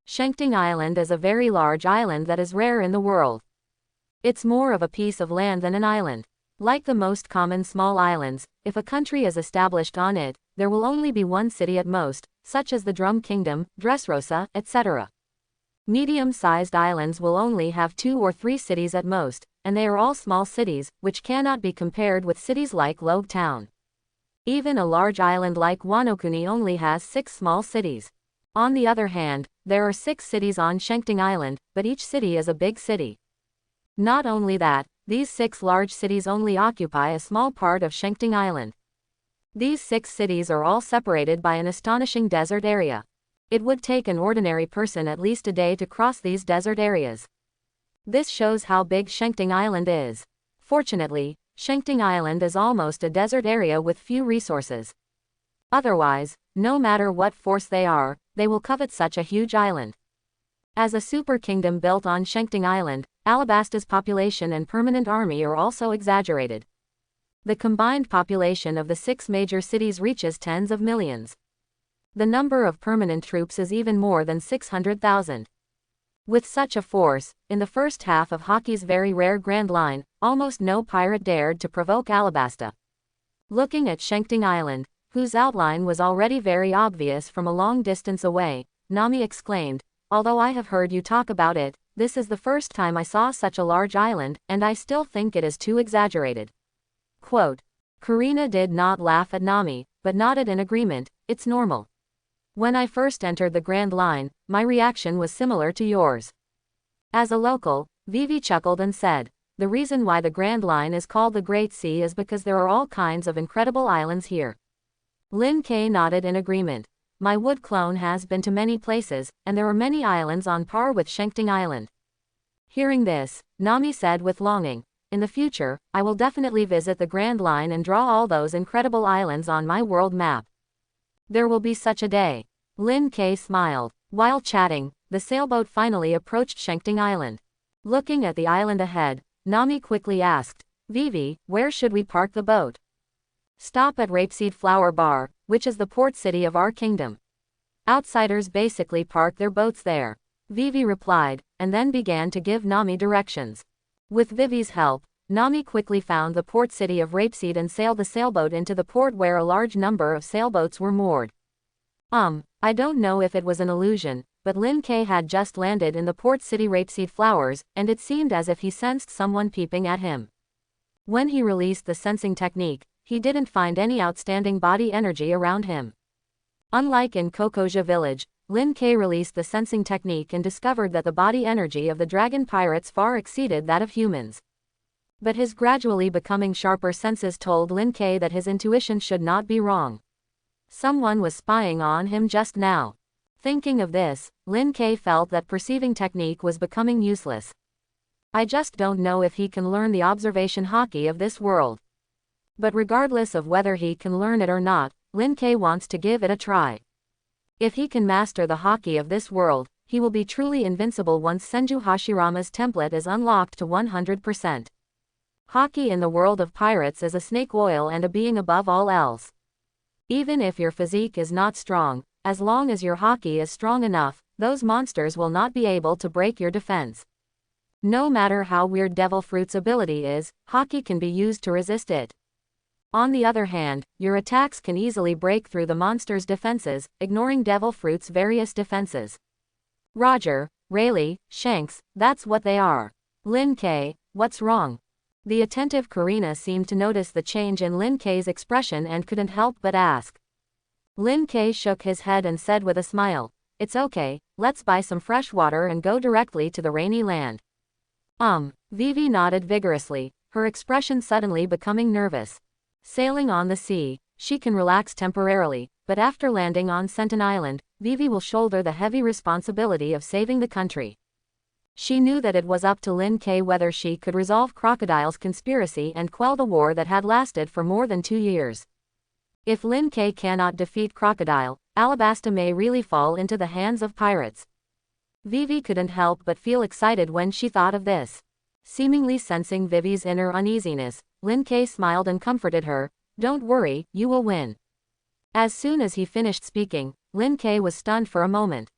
[SPEAKER 1] Shengting Island is a very large island that is rare in the world. It's more of a piece of land than an island. Like the most common small islands, if a country is established on it, there will only be one city at most, such as the Drum Kingdom, Dressrosa, etc. Medium-sized islands will only have 2 or 3 cities at most, and they are all small cities, which cannot be compared with cities like Loguetown. Even a large island like Whanokuni only has 6 small cities. On the other hand, there are 6 cities on Shengting Island, but each city is a big city. Not only that, these 6 large cities only occupy a small part of Shengting Island. These 6 cities are all separated by an astonishing desert area. It would take an ordinary person at least a day to cross these desert areas. This shows how big Shengting Island is. Fortunately, Shengting Island is almost a desert area with few resources. Otherwise, no matter what force they are, they will covet such a huge island. As a super kingdom built on Shengting Island, Alabasta's population and permanent army are also exaggerated. The combined population of the 6 major cities reaches tens of millions. The number of permanent troops is even more than 600,000. With such a force, in the first half of hockey's very rare Grand Line, almost no pirate dared to provoke Alabasta. Looking at Shengting Island, whose outline was already very obvious from a long distance away, Nami exclaimed, "Although I have heard you talk about it, this is the first time I saw such a large island, and I still think it is too exaggerated." Quote. Karina did not laugh at Nami, but nodded in agreement. "It's normal. When I first entered the Grand Line, my reaction was similar to yours." As a local, Vivi chuckled and said, "The reason why the Grand Line is called the Great Sea is because there are all kinds of incredible islands here." Lin K nodded in agreement. "My wood clone has been to many places, and there are many islands on par with Shengting Island." Hearing this, Nami said with longing, "In the future, I will definitely visit the Grand Line and draw all those incredible islands on my world map. There will be such a day." Lin K smiled. While chatting, the sailboat finally approached Shengting Island. Looking at the island ahead, Nami quickly asked, "Vivi, where should we park the boat?" Stop at Rapeseed Flower Bar, which is the port city of our kingdom. Outsiders basically park their boats there. Vivi replied, and then began to give Nami directions. With Vivi's help, Nami quickly found the port city of Rapeseed and sailed the sailboat into the port where a large number of sailboats were moored. I don't know if it was an illusion, but Lin K had just landed in the port city Rapeseed Flowers, and it seemed as if he sensed someone peeping at him. When he released the sensing technique, he didn't find any outstanding body energy around him. Unlike in Kokoja village, Lin K released the sensing technique and discovered that the body energy of the dragon pirates far exceeded that of humans. But his gradually becoming sharper senses told Lin K that his intuition should not be wrong. Someone was spying on him just now. Thinking of this, Lin K felt that perceiving technique was becoming useless. I just don't know if he can learn the observation hockey of this world. But regardless of whether he can learn it or not, Lin K wants to give it a try. If he can master the hockey of this world, he will be truly invincible once Senju Hashirama's template is unlocked to 100%. Hockey in the world of pirates is a snake oil and a being above all else. Even if your physique is not strong, as long as your hockey is strong enough, those monsters will not be able to break your defense. No matter how weird Devil Fruit's ability is, hockey can be used to resist it. On the other hand, your attacks can easily break through the monster's defenses, ignoring Devil Fruit's various defenses. Roger, Rayleigh, Shanks, that's what they are. Lin K, what's wrong? The attentive Karina seemed to notice the change in Lin K's expression and couldn't help but ask. Lin K shook his head and said with a smile, "It's okay, let's buy some fresh water and go directly to the rainy land." Vivi nodded vigorously, her expression suddenly becoming nervous. Sailing on the sea, she can relax temporarily, but after landing on Senton Island, Vivi will shoulder the heavy responsibility of saving the country. She knew that it was up to Lin K whether she could resolve Crocodile's conspiracy and quell the war that had lasted for more than 2 years. If Lin K cannot defeat Crocodile, Alabasta may really fall into the hands of pirates. Vivi couldn't help but feel excited when she thought of this. Seemingly sensing Vivi's inner uneasiness, Lin K smiled and comforted her, "Don't worry, you will win." As soon as he finished speaking, Lin K was stunned for a moment.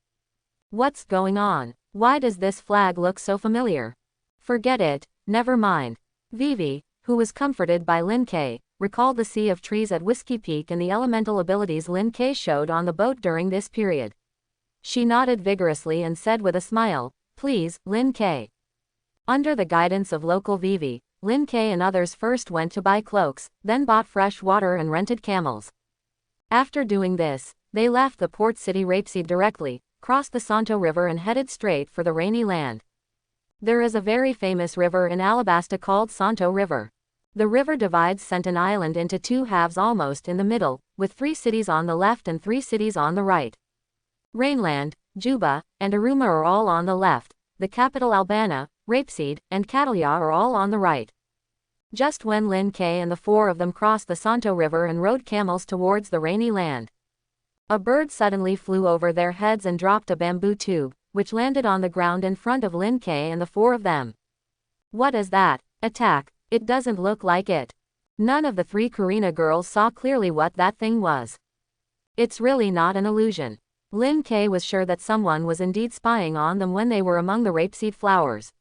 [SPEAKER 1] What's going on? Why does this flag look so familiar? Forget it, never mind. Vivi, who was comforted by Lin K, recalled the sea of trees at Whiskey Peak and the elemental abilities Lin K showed on the boat during this period. She nodded vigorously and said with a smile, "Please, Lin K." Under the guidance of local Vivi, Lin K and others first went to buy cloaks, then bought fresh water and rented camels. After doing this, they left the port city Rapeseed directly, crossed the Santo River and headed straight for the rainy land. There is a very famous river in Alabasta called Santo River. The river divides Senton Island into 2 halves almost in the middle, with 3 cities on the left and 3 cities on the right. Rainland, Juba, and Aruma are all on the left, the capital Albana, Rapeseed, and Catalia are all on the right. Just when Lin K and the 4 of them crossed the Santo River and rode camels towards the rainy land, a bird suddenly flew over their heads and dropped a bamboo tube, which landed on the ground in front of Lin K and the 4 of them. What is that? Attack. It doesn't look like it. None of the 3 Karina girls saw clearly what that thing was. It's really not an illusion. Lin K was sure that someone was indeed spying on them when they were among the rapeseed flowers.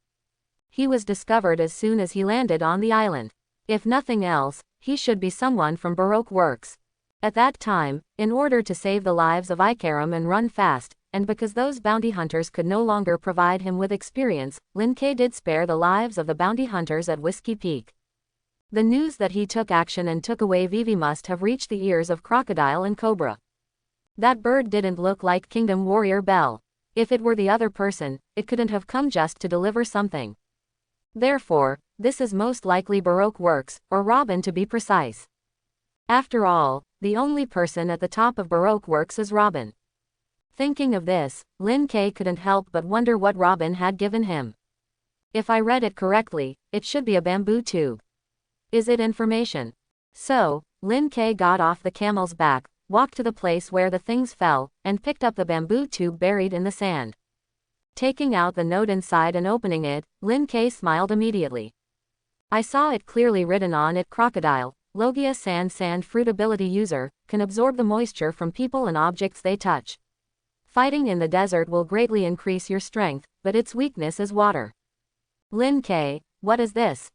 [SPEAKER 1] He was discovered as soon as he landed on the island. If nothing else, he should be someone from Baroque Works. At that time, in order to save the lives of Ikaram and run fast, and because those bounty hunters could no longer provide him with experience, Lin K did spare the lives of the bounty hunters at Whiskey Peak. The news that he took action and took away Vivi must have reached the ears of Crocodile and Cobra. That bird didn't look like Kingdom Warrior Bell. If it were the other person, it couldn't have come just to deliver something. Therefore, this is most likely Baroque Works, or Robin to be precise. After all, the only person at the top of Baroque Works is Robin. Thinking of this, Lin K couldn't help but wonder what Robin had given him. If I read it correctly, it should be a bamboo tube. Is it information? So, Lin K got off the camel's back, walked to the place where the things fell, and picked up the bamboo tube buried in the sand. Taking out the note inside and opening it, Lin K smiled immediately. I saw it clearly written on it Crocodile, Logia sand fruit ability user, can absorb the moisture from people and objects they touch. Fighting in the desert will greatly increase your strength, but its weakness is water. Lin K, what is this?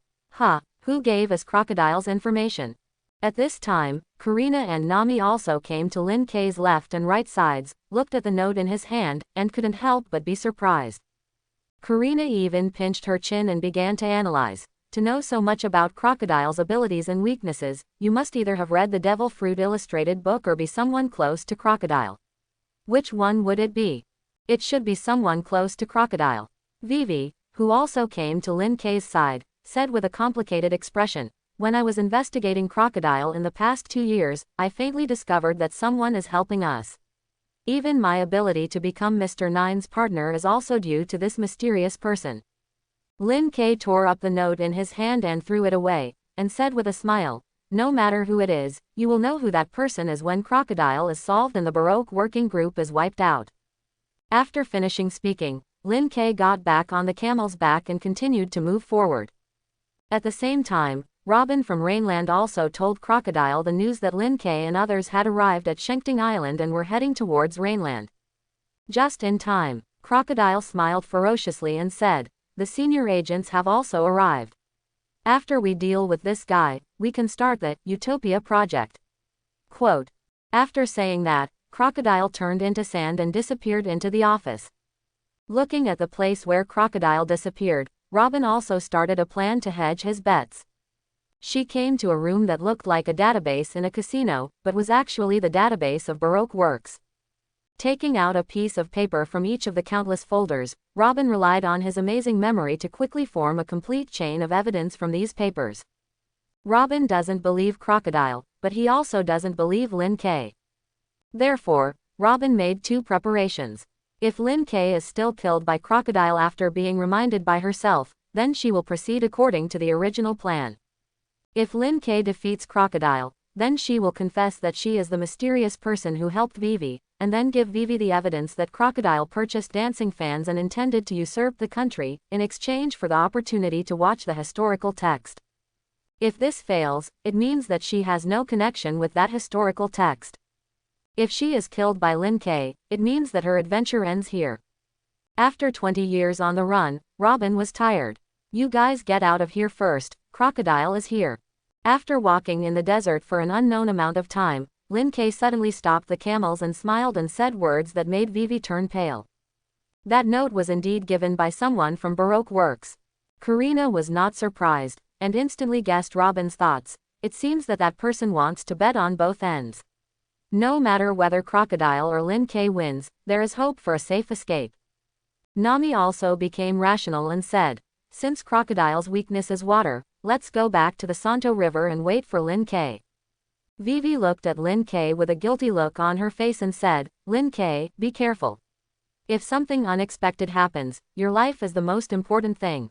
[SPEAKER 1] Who gave us crocodiles information? At this time, Karina and Nami also came to Lin K's left and right sides, looked at the note in his hand, and couldn't help but be surprised. Karina even pinched her chin and began to analyze. To know so much about crocodiles' abilities and weaknesses, you must either have read the Devil Fruit illustrated book or be someone close to Crocodile. Which one would it be? It should be someone close to Crocodile. Vivi, who also came to Lin K's side, said with a complicated expression, "When I was investigating Crocodile in the past 2 years, I faintly discovered that someone is helping us. Even my ability to become Mr. Nine's partner is also due to this mysterious person." Lin K tore up the note in his hand and threw it away, and said with a smile, "No matter who it is, you will know who that person is when Crocodile is solved and the Baroque working group is wiped out." After finishing speaking, Lin K got back on the camel's back and continued to move forward. At the same time, Robin from Rainland also told Crocodile the news that Lin K and others had arrived at Shengting Island and were heading towards Rainland. Just in time, Crocodile smiled ferociously and said, "The senior agents have also arrived. After we deal with this guy, we can start the Utopia project." Quote. After saying that, Crocodile turned into sand and disappeared into the office. Looking at the place where Crocodile disappeared, Robin also started a plan to hedge his bets. She came to a room that looked like a database in a casino, but was actually the database of Baroque works. Taking out a piece of paper from each of the countless folders, Robin relied on his amazing memory to quickly form a complete chain of evidence from these papers. Robin doesn't believe Crocodile, but he also doesn't believe Lin K. Therefore, Robin made 2 preparations. If Lin K is still killed by Crocodile after being reminded by herself, then she will proceed according to the original plan. If Lin K defeats Crocodile, then she will confess that she is the mysterious person who helped Vivi, and then give Vivi the evidence that Crocodile purchased dancing fans and intended to usurp the country, in exchange for the opportunity to watch the historical text. If this fails, it means that she has no connection with that historical text. If she is killed by Lin K, it means that her adventure ends here. After 20 years on the run, Robin was tired. "You guys get out of here first, Crocodile is here." After walking in the desert for an unknown amount of time, Lin K suddenly stopped the camels and smiled and said words that made Vivi turn pale. That note was indeed given by someone from Baroque works. Karina was not surprised, and instantly guessed Robin's thoughts. It seems that that person wants to bet on both ends. No matter whether Crocodile or Lin K wins, there is hope for a safe escape. Nami also became rational and said, "Since Crocodile's weakness is water, let's go back to the Santo River and wait for Lin K." Vivi looked at Lin K with a guilty look on her face and said, "Lin K, be careful. If something unexpected happens, your life is the most important thing."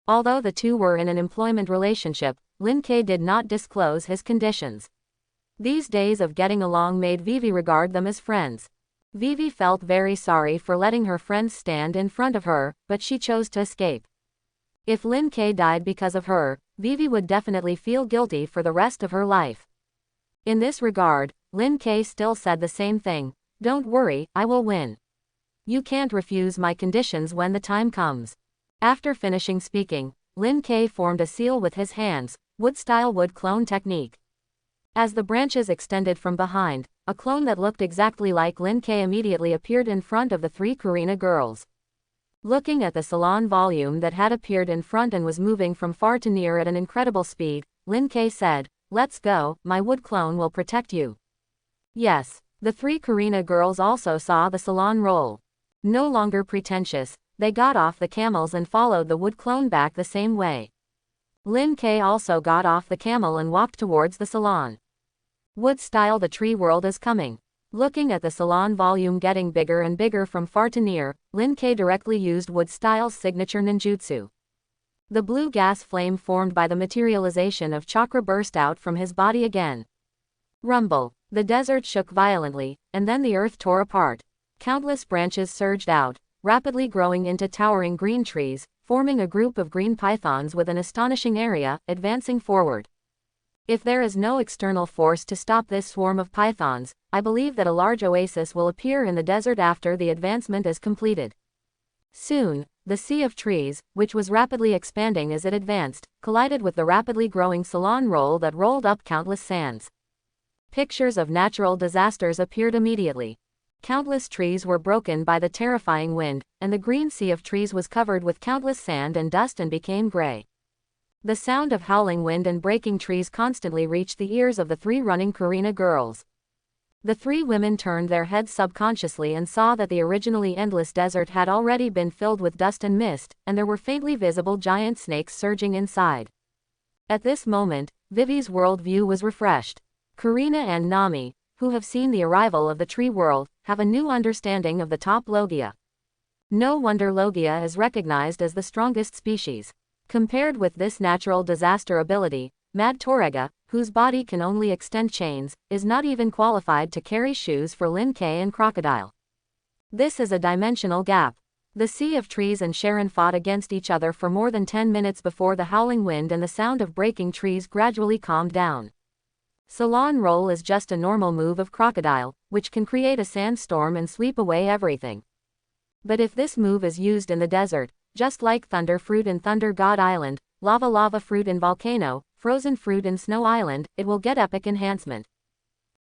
[SPEAKER 1] Although the two were in an employment relationship, Lin K did not disclose his conditions. These days of getting along made Vivi regard them as friends. Vivi felt very sorry for letting her friends stand in front of her, but she chose to escape. If Lin K died because of her, Vivi would definitely feel guilty for the rest of her life. In this regard, Lin K still said the same thing, "Don't worry, I will win. You can't refuse my conditions when the time comes." After finishing speaking, Lin K formed a seal with his hands, wood-style wood clone technique. As the branches extended from behind, a clone that looked exactly like Lin K immediately appeared in front of the 3 Karina girls. Looking at the salon volume that had appeared in front and was moving from far to near at an incredible speed, Lin K said, "Let's go, my wood clone will protect you." Yes, the 3 Karina girls also saw the salon roll. No longer pretentious, they got off the camels and followed the wood clone back the same way. Lin K also got off the camel and walked towards the salon. Wood style, the tree world is coming. Looking at the salon volume getting bigger and bigger from far to near, Lin K directly used wood style's signature ninjutsu. The blue gas flame formed by the materialization of chakra burst out from his body again. Rumble. The desert shook violently, and then the earth tore apart. Countless branches surged out, rapidly growing into towering green trees, forming a group of green pythons with an astonishing area, advancing forward. If there is no external force to stop this swarm of pythons, I believe that a large oasis will appear in the desert after the advancement is completed. Soon, the sea of trees, which was rapidly expanding as it advanced, collided with the rapidly growing Ceylon roll that rolled up countless sands. Pictures of natural disasters appeared immediately. Countless trees were broken by the terrifying wind, and the green sea of trees was covered with countless sand and dust and became gray. The sound of howling wind and breaking trees constantly reached the ears of the three running Karina girls. The three women turned their heads subconsciously and saw that the originally endless desert had already been filled with dust and mist, and there were faintly visible giant snakes surging inside. At this moment, Vivi's worldview was refreshed. Karina and Nami, who have seen the arrival of the tree world, have a new understanding of the top Logia. No wonder Logia is recognized as the strongest species. Compared with this natural disaster ability, Mad Torega, whose body can only extend chains, is not even qualified to carry shoes for Lin K and Crocodile. This is a dimensional gap. The sea of trees and Sharon fought against each other for more than 10 minutes before the howling wind and the sound of breaking trees gradually calmed down. Ceylon roll is just a normal move of Crocodile, which can create a sandstorm and sweep away everything. But if this move is used in the desert, just like Thunder Fruit in Thunder God Island, Lava Fruit in Volcano, Frozen Fruit in Snow Island, it will get epic enhancement.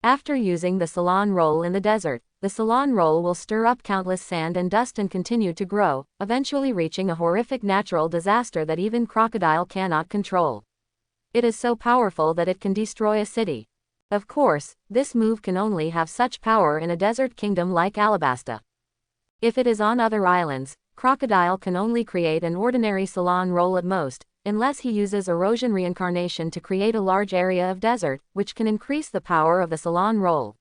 [SPEAKER 1] After using the Ceylon roll in the desert, the Ceylon roll will stir up countless sand and dust and continue to grow, eventually reaching a horrific natural disaster that even Crocodile cannot control. It is so powerful that it can destroy a city. Of course, this move can only have such power in a desert kingdom like Alabasta. If it is on other islands, Crocodile can only create an ordinary Ceylon roll at most, unless he uses erosion reincarnation to create a large area of desert, which can increase the power of the Ceylon roll.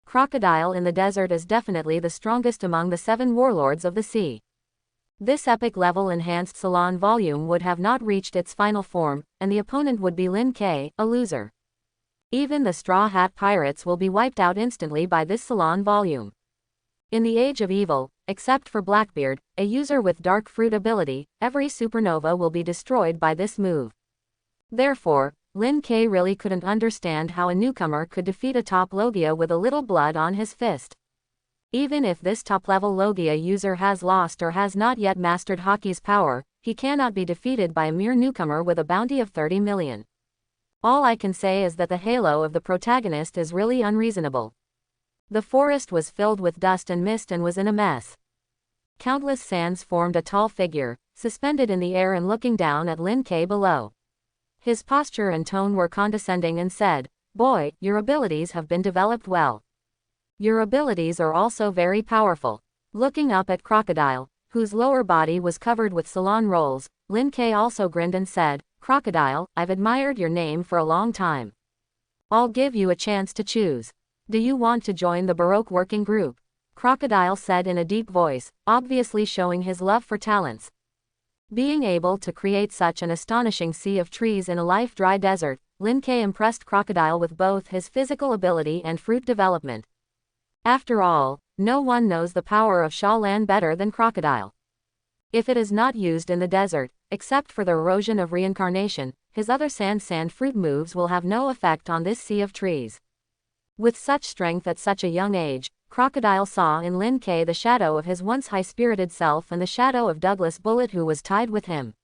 [SPEAKER 1] Crocodile in the desert is definitely the strongest among the 7 warlords of the sea. This epic level enhanced Ceylon volume would have not reached its final form, and the opponent would be Lin K, a loser. Even the Straw Hat Pirates will be wiped out instantly by this Ceylon volume. In the Age of Evil, except for Blackbeard, a user with Dark Fruit ability, every supernova will be destroyed by this move. Therefore, Lin K really couldn't understand how a newcomer could defeat a top Logia with a little blood on his fist. Even if this top-level Logia user has lost or has not yet mastered Haki's power, he cannot be defeated by a mere newcomer with a bounty of 30 million. All I can say is that the halo of the protagonist is really unreasonable. The forest was filled with dust and mist and was in a mess. Countless sands formed a tall figure, suspended in the air and looking down at Lin K below. His posture and tone were condescending and said, "Boy, your abilities have been developed well. Your abilities are also very powerful." Looking up at Crocodile, whose lower body was covered with Ceylon rolls, Lin K also grinned and said, "Crocodile, I've admired your name for a long time. I'll give you a chance to choose. Do you want to join the Baroque working group?" Crocodile said in a deep voice, obviously showing his love for talents. Being able to create such an astonishing sea of trees in a life-dry desert, Lin K impressed Crocodile with both his physical ability and fruit development. After all, no one knows the power of Shaolan better than Crocodile. If it is not used in the desert, except for the erosion of reincarnation, his other sand fruit moves will have no effect on this sea of trees. With such strength at such a young age, Crocodile saw in Lin K the shadow of his once high-spirited self and the shadow of Douglas Bullet who was tied with him.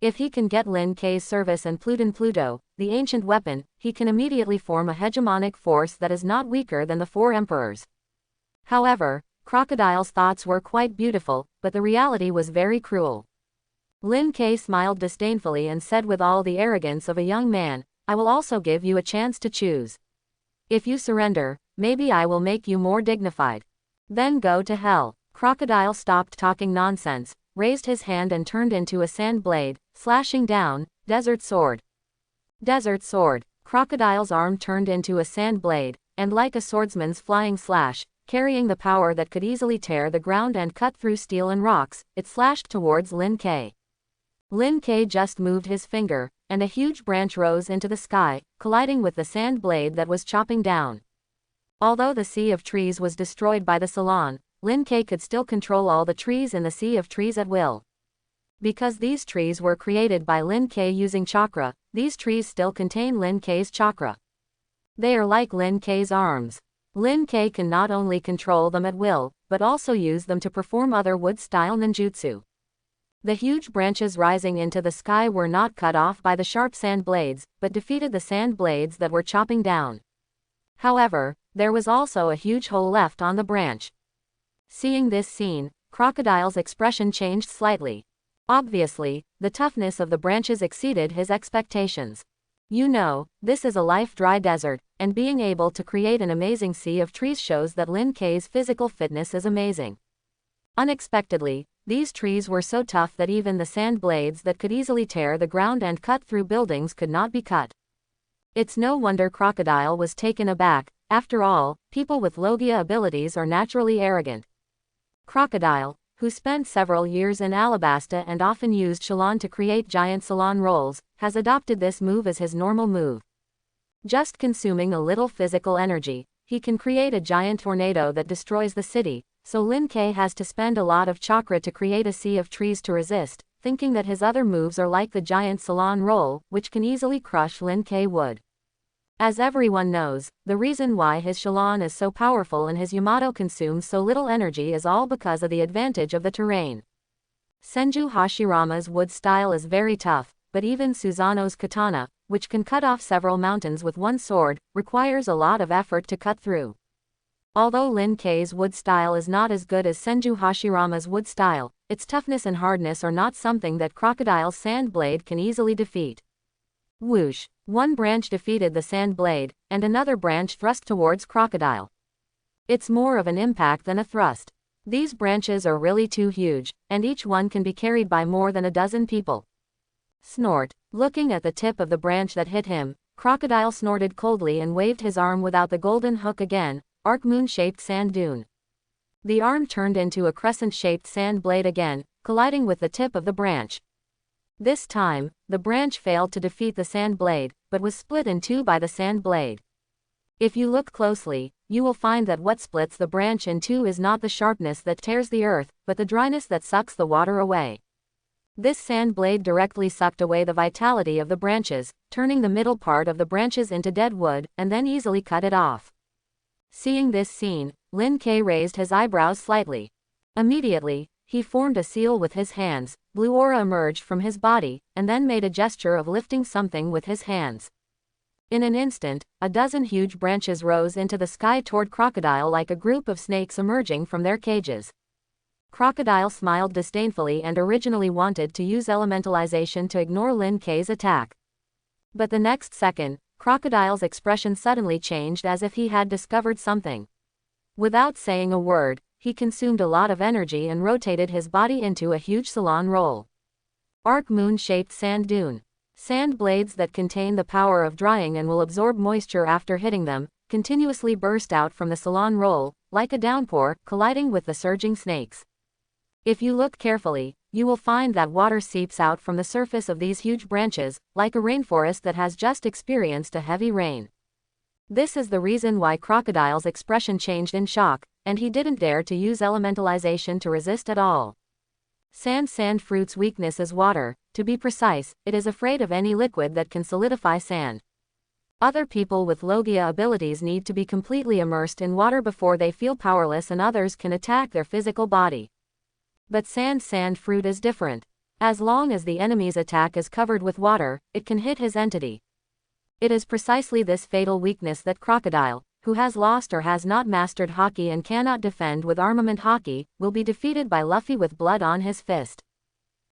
[SPEAKER 1] If he can get Lin K's service and Pluto, the ancient weapon, he can immediately form a hegemonic force that is not weaker than the 4 emperors. However, Crocodile's thoughts were quite beautiful, but the reality was very cruel. Lin K smiled disdainfully and said with all the arrogance of a young man, "I will also give you a chance to choose. If you surrender, maybe I will make you more dignified. Then go to hell." Crocodile stopped talking nonsense, raised his hand and turned into a sand blade, slashing down, Desert Sword. Desert Sword. Crocodile's arm turned into a sand blade, and like a swordsman's flying slash, carrying the power that could easily tear the ground and cut through steel and rocks, it slashed towards Lin K. Lin K just moved his finger, and a huge branch rose into the sky, colliding with the sand blade that was chopping down. Although the sea of trees was destroyed by the Ceylon, Lin K could still control all the trees in the sea of trees at will. Because these trees were created by Lin K using chakra, these trees still contain Lin K's chakra. They are like Lin K's arms. Lin K can not only control them at will, but also use them to perform other wood-style ninjutsu. The huge branches rising into the sky were not cut off by the sharp sand blades, but defeated the sand blades that were chopping down. However, there was also a huge hole left on the branch. Seeing this scene, Crocodile's expression changed slightly. Obviously, the toughness of the branches exceeded his expectations. You know, this is a life-dry desert, and being able to create an amazing sea of trees shows that Lin K's physical fitness is amazing. Unexpectedly, these trees were so tough that even the sand blades that could easily tear the ground and cut through buildings could not be cut. It's no wonder Crocodile was taken aback. After all, people with Logia abilities are naturally arrogant. Crocodile, who spent several years in Alabasta and often used Shalon to create giant salon rolls, has adopted this move as his normal move. Just consuming a little physical energy, he can create a giant tornado that destroys the city, so Lin K has to spend a lot of chakra to create a sea of trees to resist, thinking that his other moves are like the giant salon roll, which can easily crush Lin K wood. As everyone knows, the reason why his Shalon is so powerful and his Yamato consumes so little energy is all because of the advantage of the terrain. Senju Hashirama's wood style is very tough, but even Susanoo's katana, which can cut off several mountains with one sword, requires a lot of effort to cut through. Although Lin K's wood style is not as good as Senju Hashirama's wood style, its toughness and hardness are not something that Crocodile's sand blade can easily defeat. Whoosh! One branch defeated the sand blade, and another branch thrust towards Crocodile. It's more of an impact than a thrust. These branches are really too huge, and each one can be carried by more than a dozen people. Snort! Looking at the tip of the branch that hit him, Crocodile snorted coldly and waved his arm without the golden hook again, arc moon-shaped sand dune. The arm turned into a crescent-shaped sand blade again, colliding with the tip of the branch. This time, the branch failed to defeat the sand blade, but was split in two by the sand blade. If you look closely, you will find that what splits the branch in two is not the sharpness that tears the earth, but the dryness that sucks the water away. This sand blade directly sucked away the vitality of the branches, turning the middle part of the branches into dead wood, and then easily cut it off. Seeing this scene, Lin K raised his eyebrows slightly. Immediately, he formed a seal with his hands, blue aura emerged from his body, and then made a gesture of lifting something with his hands. In an instant, a dozen huge branches rose into the sky toward Crocodile like a group of snakes emerging from their cages. Crocodile smiled disdainfully and originally wanted to use elementalization to ignore Lin K's attack. But the next second, Crocodile's expression suddenly changed as if he had discovered something. Without saying a word, he consumed a lot of energy and rotated his body into a huge salon roll. Arc moon-shaped sand dune. Sand blades that contain the power of drying and will absorb moisture after hitting them, continuously burst out from the salon roll, like a downpour, colliding with the surging snakes. If you look carefully, you will find that water seeps out from the surface of these huge branches, like a rainforest that has just experienced a heavy rain. This is the reason why Crocodile's expression changed in shock, and he didn't dare to use elementalization to resist at all. Sand fruit's weakness is water. To be precise, it is afraid of any liquid that can solidify sand. Other people with Logia abilities need to be completely immersed in water before they feel powerless, and others can attack their physical body. But sand fruit is different. As long as the enemy's attack is covered with water, it can hit his entity. It is precisely this fatal weakness that Crocodile, who has lost or has not mastered hockey and cannot defend with armament hockey, will be defeated by Luffy with blood on his fist.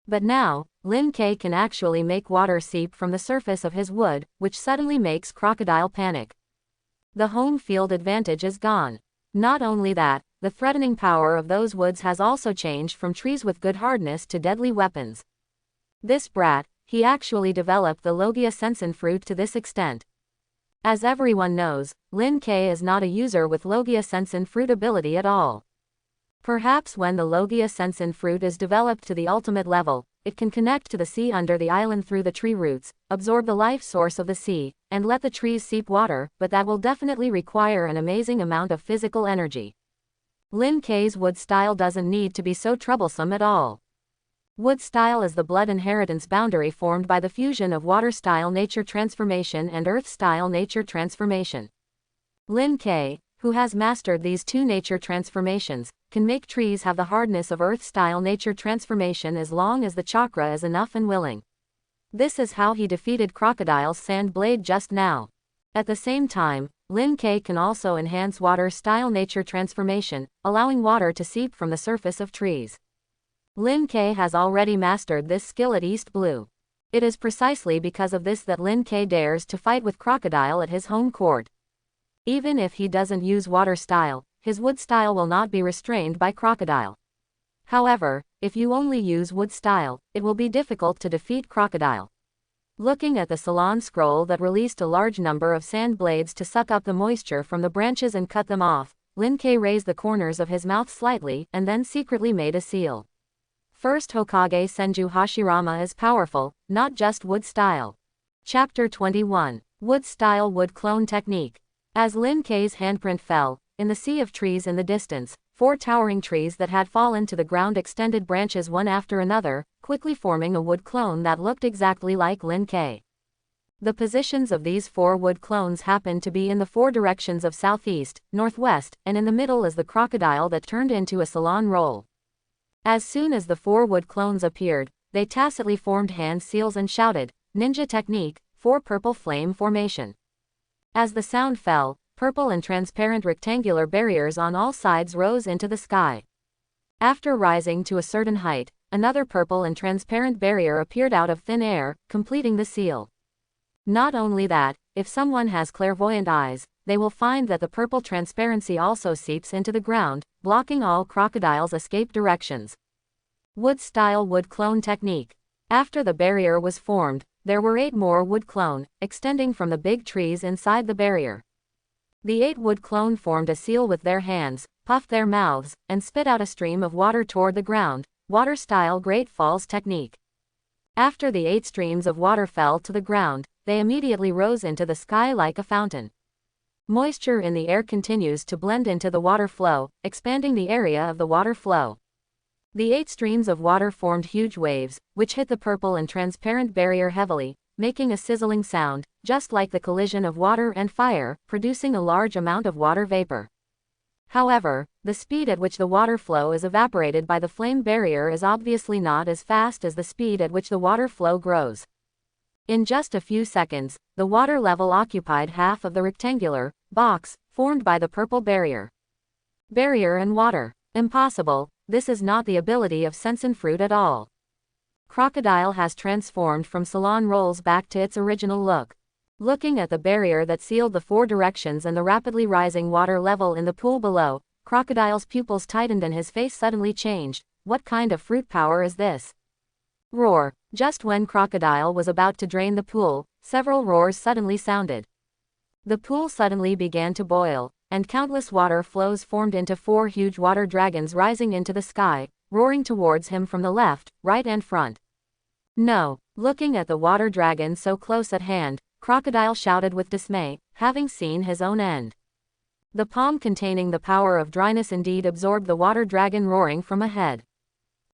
[SPEAKER 1] But now, Lin K can actually make water seep from the surface of his wood, which suddenly makes Crocodile panic. The home field advantage is gone. Not only that, the threatening power of those woods has also changed from trees with good hardness to deadly weapons. This brat, he actually developed the Logia Sensen fruit to this extent. As everyone knows, Lin K is not a user with Logia Sensen fruit ability at all. Perhaps when the Logia Sensen fruit is developed to the ultimate level, it can connect to the sea under the island through the tree roots, absorb the life source of the sea, and let the trees seep water, but that will definitely require an amazing amount of physical energy. Lin K's wood style doesn't need to be so troublesome at all. Wood style is the blood inheritance boundary formed by the fusion of water style nature transformation and earth style nature transformation. Lin K, who has mastered these two nature transformations, can make trees have the hardness of earth style nature transformation as long as the chakra is enough and willing. This is how he defeated Crocodile's sand blade just now. At the same time, Lin K can also enhance water style nature transformation, allowing water to seep from the surface of trees. Lin K has already mastered this skill at East Blue. It is precisely because of this that Lin K dares to fight with Crocodile at his home court. Even if he doesn't use water style, his wood style will not be restrained by Crocodile. However, if you only use wood style, it will be difficult to defeat Crocodile. Looking at the salon scroll that released a large number of sand blades to suck up the moisture from the branches and cut them off, Lin K raised the corners of his mouth slightly and then secretly made a seal. First, Hokage Senju Hashirama is powerful, not just wood style. Chapter 21. Wood Style Wood Clone Technique. As Lin K's handprint fell, in the sea of trees in the distance, 4 towering trees that had fallen to the ground extended branches one after another, quickly forming a wood clone that looked exactly like Lin K. The positions of these 4 wood clones happened to be in the 4 directions of southeast, northwest, and in the middle is the crocodile that turned into a salon roll. As soon as the 4 wood clones appeared, they tacitly formed hand seals and shouted, "Ninja technique, 4 purple flame formation." As the sound fell, purple and transparent rectangular barriers on all sides rose into the sky. After rising to a certain height, another purple and transparent barrier appeared out of thin air, completing the seal. Not only that, if someone has clairvoyant eyes, they will find that the purple transparency also seeps into the ground, blocking all Crocodile's escape directions. Wood Style Wood Clone Technique. After the barrier was formed, there were 8 more wood clone, extending from the big trees inside the barrier. The 8 wood clone formed a seal with their hands, puffed their mouths, and spit out a stream of water toward the ground, water style Great Falls technique. After the 8 streams of water fell to the ground, they immediately rose into the sky like a fountain. Moisture in the air continues to blend into the water flow, expanding the area of the water flow. The 8 streams of water formed huge waves, which hit the purple and transparent barrier heavily, making a sizzling sound, just like the collision of water and fire, producing a large amount of water vapor. However, the speed at which the water flow is evaporated by the flame barrier is obviously not as fast as the speed at which the water flow grows. In just a few seconds, the water level occupied half of the rectangular box formed by the purple barrier. Barrier and water. Impossible. This is not the ability of Sensenfruit at all. Crocodile has transformed from salon rolls back to its original look. Looking at the barrier that sealed the 4 directions and the rapidly rising water level in the pool below, Crocodile's pupils tightened and his face suddenly changed. What kind of fruit power is this? Roar. Just when Crocodile was about to drain the pool, several roars suddenly sounded. The pool suddenly began to boil, and countless water flows formed into 4 huge water dragons rising into the sky, roaring towards him from the left, right and front. No. Looking at the water dragon so close at hand, Crocodile shouted with dismay, having seen his own end. The palm containing the power of dryness indeed absorbed the water dragon roaring from ahead.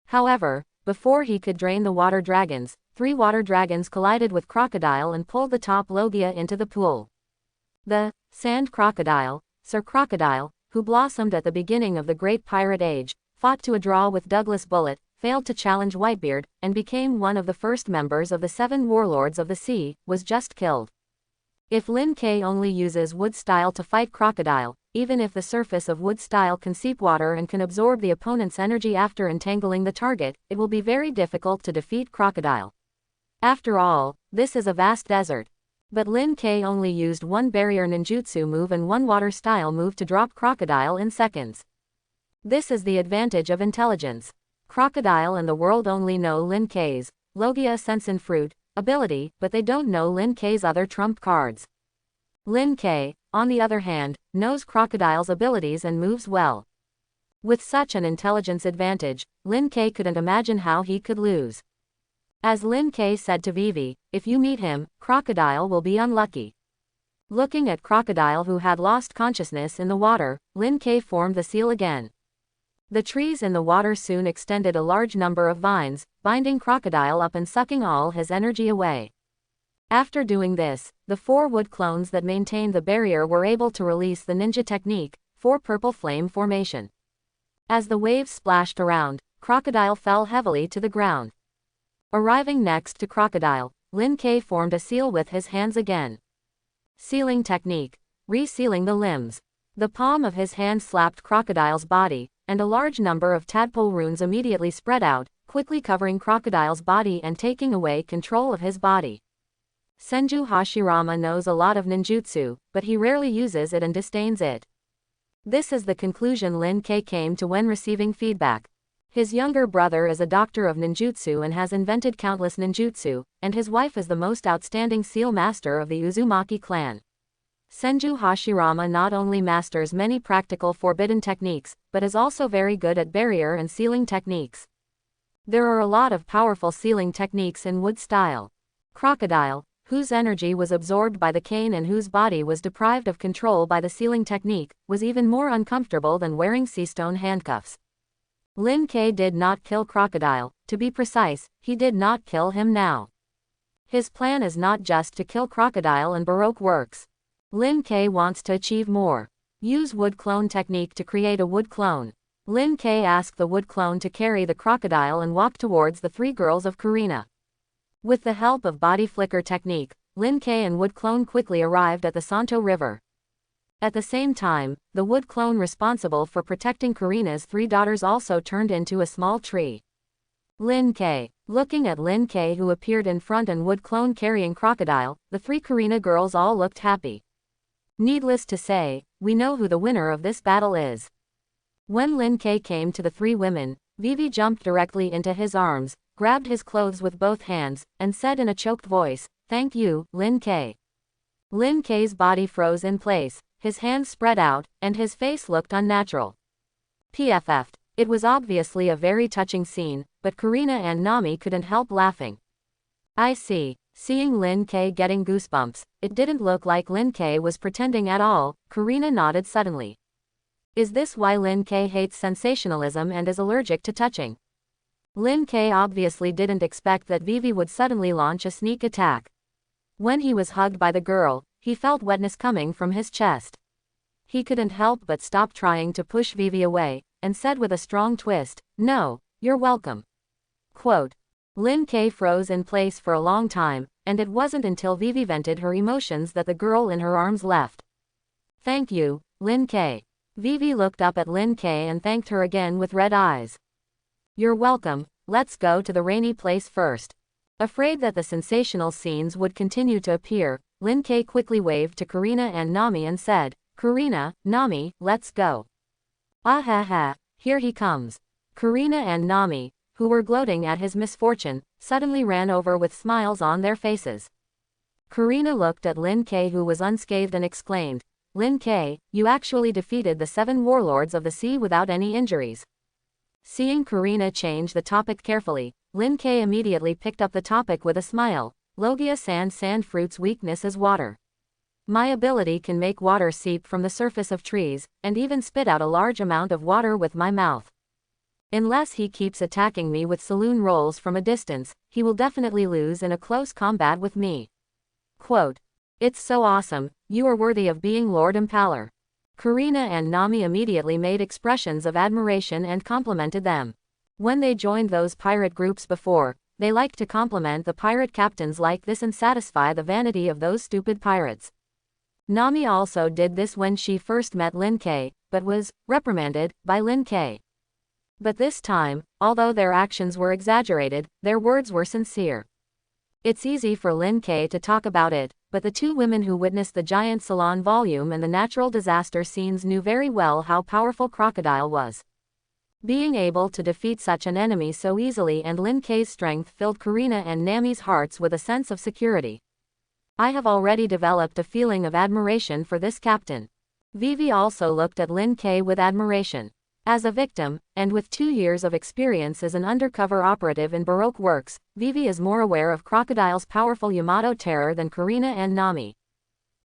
[SPEAKER 1] However, before he could drain the water dragons, 3 water dragons collided with Crocodile and pulled the top Logia into the pool. The Sand Crocodile, Sir Crocodile, who blossomed at the beginning of the Great Pirate Age, fought to a draw with Douglas Bullet, failed to challenge Whitebeard, and became one of the first members of the 7 Warlords of the Sea, was just killed. If Lin K only uses wood style to fight Crocodile, even if the surface of wood style can seep water and can absorb the opponent's energy after entangling the target, it will be very difficult to defeat Crocodile. After all, this is a vast desert. But Lin K only used 1 barrier ninjutsu move and 1 water style move to drop Crocodile in seconds. This is the advantage of intelligence. Crocodile and the world only know Lin K's, Logia Sensenfruit, ability, but they don't know Lin K's other trump cards. Lin K, on the other hand, knows Crocodile's abilities and moves well. With such an intelligence advantage, Lin K couldn't imagine how he could lose. As Lin K said to Vivi, if you meet him, Crocodile will be unlucky. Looking at Crocodile who had lost consciousness in the water, Lin K formed the seal again. The trees in the water soon extended a large number of vines, binding Crocodile up and sucking all his energy away. After doing this, the 4 wood clones that maintained the barrier were able to release the ninja technique, 4 purple flame formation. As the waves splashed around, Crocodile fell heavily to the ground. Arriving next to Crocodile, Lin K formed a seal with his hands again. Sealing technique. Resealing the limbs. The palm of his hand slapped Crocodile's body, and a large number of tadpole runes immediately spread out, quickly covering Crocodile's body and taking away control of his body. Senju Hashirama knows a lot of ninjutsu, but he rarely uses it and disdains it. This is the conclusion Lin K came to when receiving feedback. His younger brother is a doctor of ninjutsu and has invented countless ninjutsu, and his wife is the most outstanding seal master of the Uzumaki clan. Senju Hashirama not only masters many practical forbidden techniques, but is also very good at barrier and sealing techniques. There are a lot of powerful sealing techniques in wood style. Crocodile, whose energy was absorbed by the cane and whose body was deprived of control by the sealing technique, was even more uncomfortable than wearing seastone handcuffs. Lin K did not kill Crocodile. To be precise, he did not kill him now. His plan is not just to kill Crocodile and Baroque works. Lin K wants to achieve more. Use wood clone technique to create a wood clone. Lin K asked the wood clone to carry the Crocodile and walk towards the 3 girls of Karina. With the help of body flicker technique, Lin K and wood clone quickly arrived at the Santo River. At the same time, the wood clone responsible for protecting Karina's 3 daughters also turned into a small tree. Lin K. Looking at Lin K who appeared in front and wood clone carrying Crocodile, the 3 Karina girls all looked happy. Needless to say, we know who the winner of this battle is. When Lin K came to the 3 women, Vivi jumped directly into his arms, grabbed his clothes with both hands, and said in a choked voice, "Thank you, Lin K." Lin K's body froze in place, his hands spread out, and his face looked unnatural. PFF'd. It was obviously a very touching scene, but Karina and Nami couldn't help laughing. I see. Seeing Lin K getting goosebumps, it didn't look like Lin K was pretending at all. Karina nodded suddenly. Is this why Lin K hates sensationalism and is allergic to touching? Lin K obviously didn't expect that Vivi would suddenly launch a sneak attack. When he was hugged by the girl, he felt wetness coming from his chest. He couldn't help but stop trying to push Vivi away, and said with a strong twist, "No, you're welcome." Quote. Lin K froze in place for a long time, and it wasn't until Vivi vented her emotions that the girl in her arms left. "Thank you, Lin K." Vivi looked up at Lin K and thanked her again with red eyes. "You're welcome, let's go to the rainy place first." Afraid that the sensational scenes would continue to appear, Lin K quickly waved to Karina and Nami and said, "Karina, Nami, let's go." "Ah ha ha, here he comes." Karina and Nami, who were gloating at his misfortune, suddenly ran over with smiles on their faces. Karina looked at Lin K who was unscathed and exclaimed, "Lin K, you actually defeated the 7 warlords of the sea without any injuries." Seeing Karina change the topic carefully, Lin K immediately picked up the topic with a smile. Logia sand fruit's weakness is water. My ability can make water seep from the surface of trees, and even spit out a large amount of water with my mouth. Unless he keeps attacking me with saloon rolls from a distance, he will definitely lose in a close combat with me. Quote. It's so awesome, you are worthy of being Lord Impaler. Karina and Nami immediately made expressions of admiration and complimented them. When they joined those pirate groups before, they liked to compliment the pirate captains like this and satisfy the vanity of those stupid pirates. Nami also did this when she first met Lin K, but was reprimanded by Lin K. But this time, although their actions were exaggerated, their words were sincere. It's easy for Lin K to talk about it, but the 2 women who witnessed the giant salon volume and the natural disaster scenes knew very well how powerful Crocodile was. Being able to defeat such an enemy so easily and Lin K's strength filled Karina and Nami's hearts with a sense of security. I have already developed a feeling of admiration for this captain. Vivi also looked at Lin K with admiration. As a victim, and with 2 years of experience as an undercover operative in Baroque works, Vivi is more aware of Crocodile's powerful Yamato terror than Karina and Nami.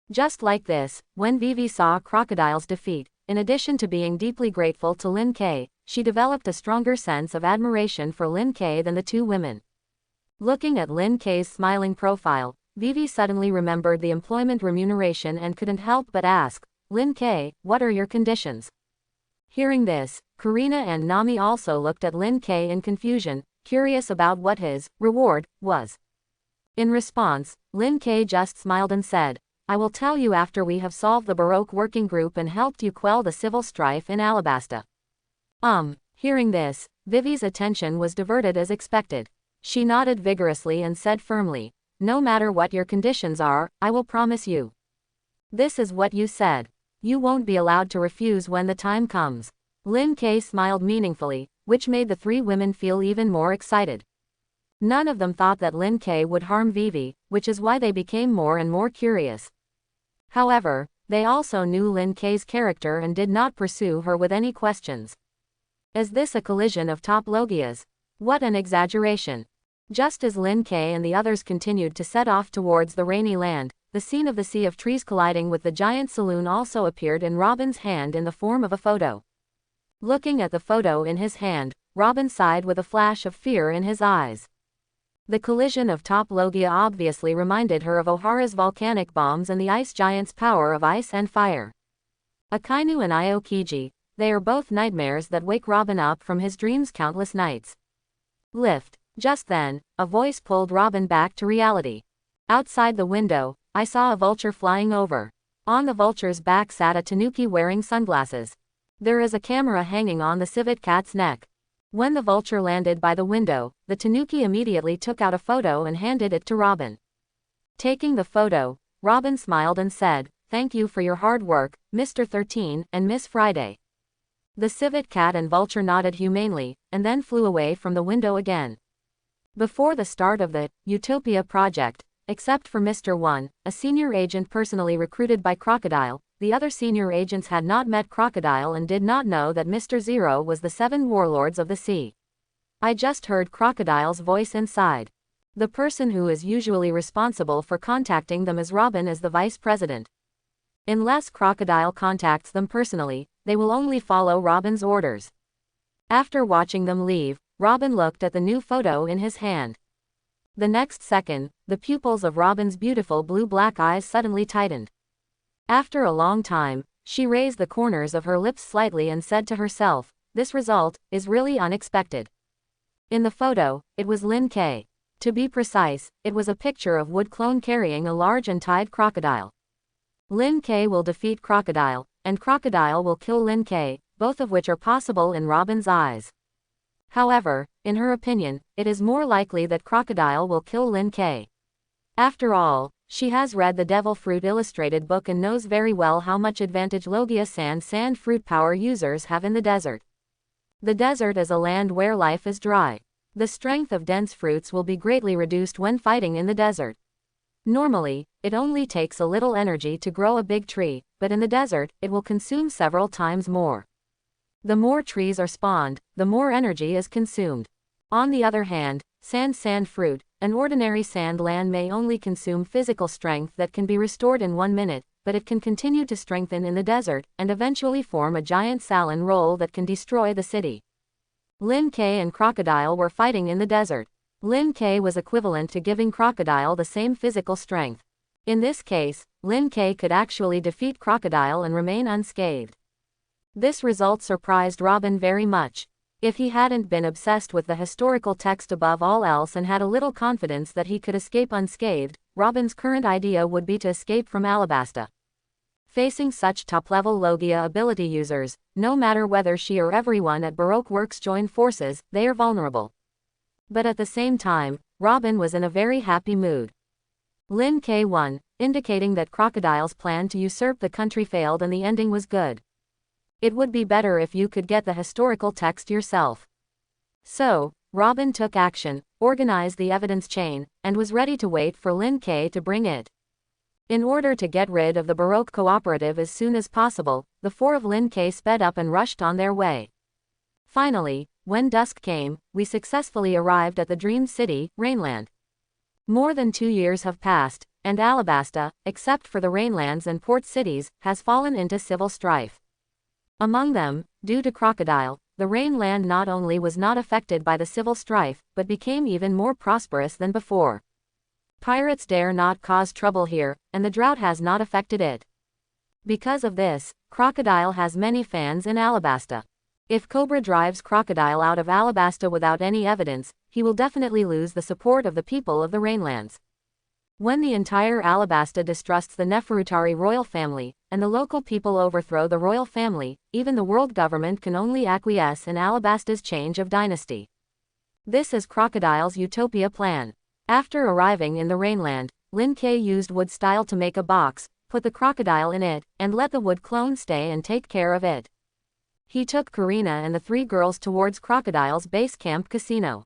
[SPEAKER 1] Just like this, when Vivi saw Crocodile's defeat, in addition to being deeply grateful to Lin K, she developed a stronger sense of admiration for Lin K than the two women. Looking at Lin K's smiling profile, Vivi suddenly remembered the employment remuneration and couldn't help but ask, "Lin K, what are your conditions?" Hearing this, Karina and Nami also looked at Lin K in confusion, curious about what his reward was. In response, Lin K just smiled and said, "I will tell you after we have solved the Baroque working group and helped you quell the civil strife in Alabasta." Hearing this, Vivi's attention was diverted as expected. She nodded vigorously and said firmly, "No matter what your conditions are, I will promise you. This is what you said. You won't be allowed to refuse when the time comes." Lin K smiled meaningfully, which made the three women feel even more excited. None of them thought that Lin K would harm Vivi, which is why they became more and more curious. However, they also knew Lin K's character and did not pursue her with any questions. Is this a collision of top Logias? What an exaggeration. Just as Lin K and the others continued to set off towards the rainy land, the scene of the sea of trees colliding with the giant saloon also appeared in Robin's hand in the form of a photo. Looking at the photo in his hand, Robin sighed with a flash of fear in his eyes. The collision of top Logia obviously reminded her of Ohara's volcanic bombs and the ice giant's power of ice and fire. Akainu and Aokiji, they are both nightmares that wake Robin up from his dreams countless nights. Lift. Just then, a voice pulled Robin back to reality. Outside the window, I saw a vulture flying over. On the vulture's back sat a tanuki wearing sunglasses. There is a camera hanging on the civet cat's neck. When the vulture landed by the window, the tanuki immediately took out a photo and handed it to Robin. Taking the photo, Robin smiled and said, "Thank you for your hard work, Mr. 13 and Miss Friday." The civet cat and vulture nodded humanely, and then flew away from the window again. Before the start of the Utopia project, except for Mr. 1, a senior agent personally recruited by Crocodile, the other senior agents had not met Crocodile and did not know that Mr. 0 was the 7 warlords of the sea. I just heard Crocodile's voice inside. The person who is usually responsible for contacting them is Robin as the vice president. Unless Crocodile contacts them personally, they will only follow Robin's orders. After watching them leave, Robin looked at the new photo in his hand. The next second, the pupils of Robin's beautiful blue-black eyes suddenly tightened. After a long time, she raised the corners of her lips slightly and said to herself, "This result is really unexpected." In the photo, it was Lin K. To be precise, it was a picture of Wood Clone carrying a large and tied crocodile. Lin K will defeat Crocodile, and Crocodile will kill Lin K, both of which are possible in Robin's eyes. However, in her opinion, it is more likely that Crocodile will kill Lin K. After all, she has read the Devil Fruit illustrated book and knows very well how much advantage Logia sand fruit power users have in the desert. The desert is a land where life is dry. The strength of dense fruits will be greatly reduced when fighting in the desert. Normally, it only takes a little energy to grow a big tree, but in the desert, it will consume several times more. The more trees are spawned, the more energy is consumed. On the other hand, sand fruit, an ordinary sand land may only consume physical strength that can be restored in 1 minute, but it can continue to strengthen in the desert, and eventually form a giant Salon roll that can destroy the city. Lin K and Crocodile were fighting in the desert. Lin K was equivalent to giving Crocodile the same physical strength. In this case, Lin K could actually defeat Crocodile and remain unscathed. This result surprised Robin very much. If he hadn't been obsessed with the historical text above all else and had a little confidence that he could escape unscathed, Robin's current idea would be to escape from Alabasta. Facing such top-level Logia ability users, no matter whether she or everyone at Baroque Works join forces, they are vulnerable. But at the same time, Robin was in a very happy mood. Lin K won, indicating that Crocodile's plan to usurp the country failed and the ending was good. It would be better if you could get the historical text yourself. So, Robin took action, organized the evidence chain, and was ready to wait for Lin K to bring it. In order to get rid of the Baroque Cooperative as soon as possible, the 4 of Lin K sped up and rushed on their way. Finally, when dusk came, we successfully arrived at the Dream City, Rainland. More than 2 years have passed, and Alabasta, except for the Rainlands and port cities, has fallen into civil strife. Among them, due to Crocodile, the Rainland not only was not affected by the civil strife, but became even more prosperous than before. Pirates dare not cause trouble here, and the drought has not affected it. Because of this, Crocodile has many fans in Alabasta. If Cobra drives Crocodile out of Alabasta without any evidence, he will definitely lose the support of the people of the Rainlands. When the entire Alabasta distrusts the Neferutari royal family, and the local people overthrow the royal family, even the world government can only acquiesce in Alabasta's change of dynasty. This is Crocodile's utopia plan. After arriving in the Rainland, Lin K used wood style to make a box, put the crocodile in it, and let the wood clone stay and take care of it. He took Karina and the 3 girls towards Crocodile's base camp casino.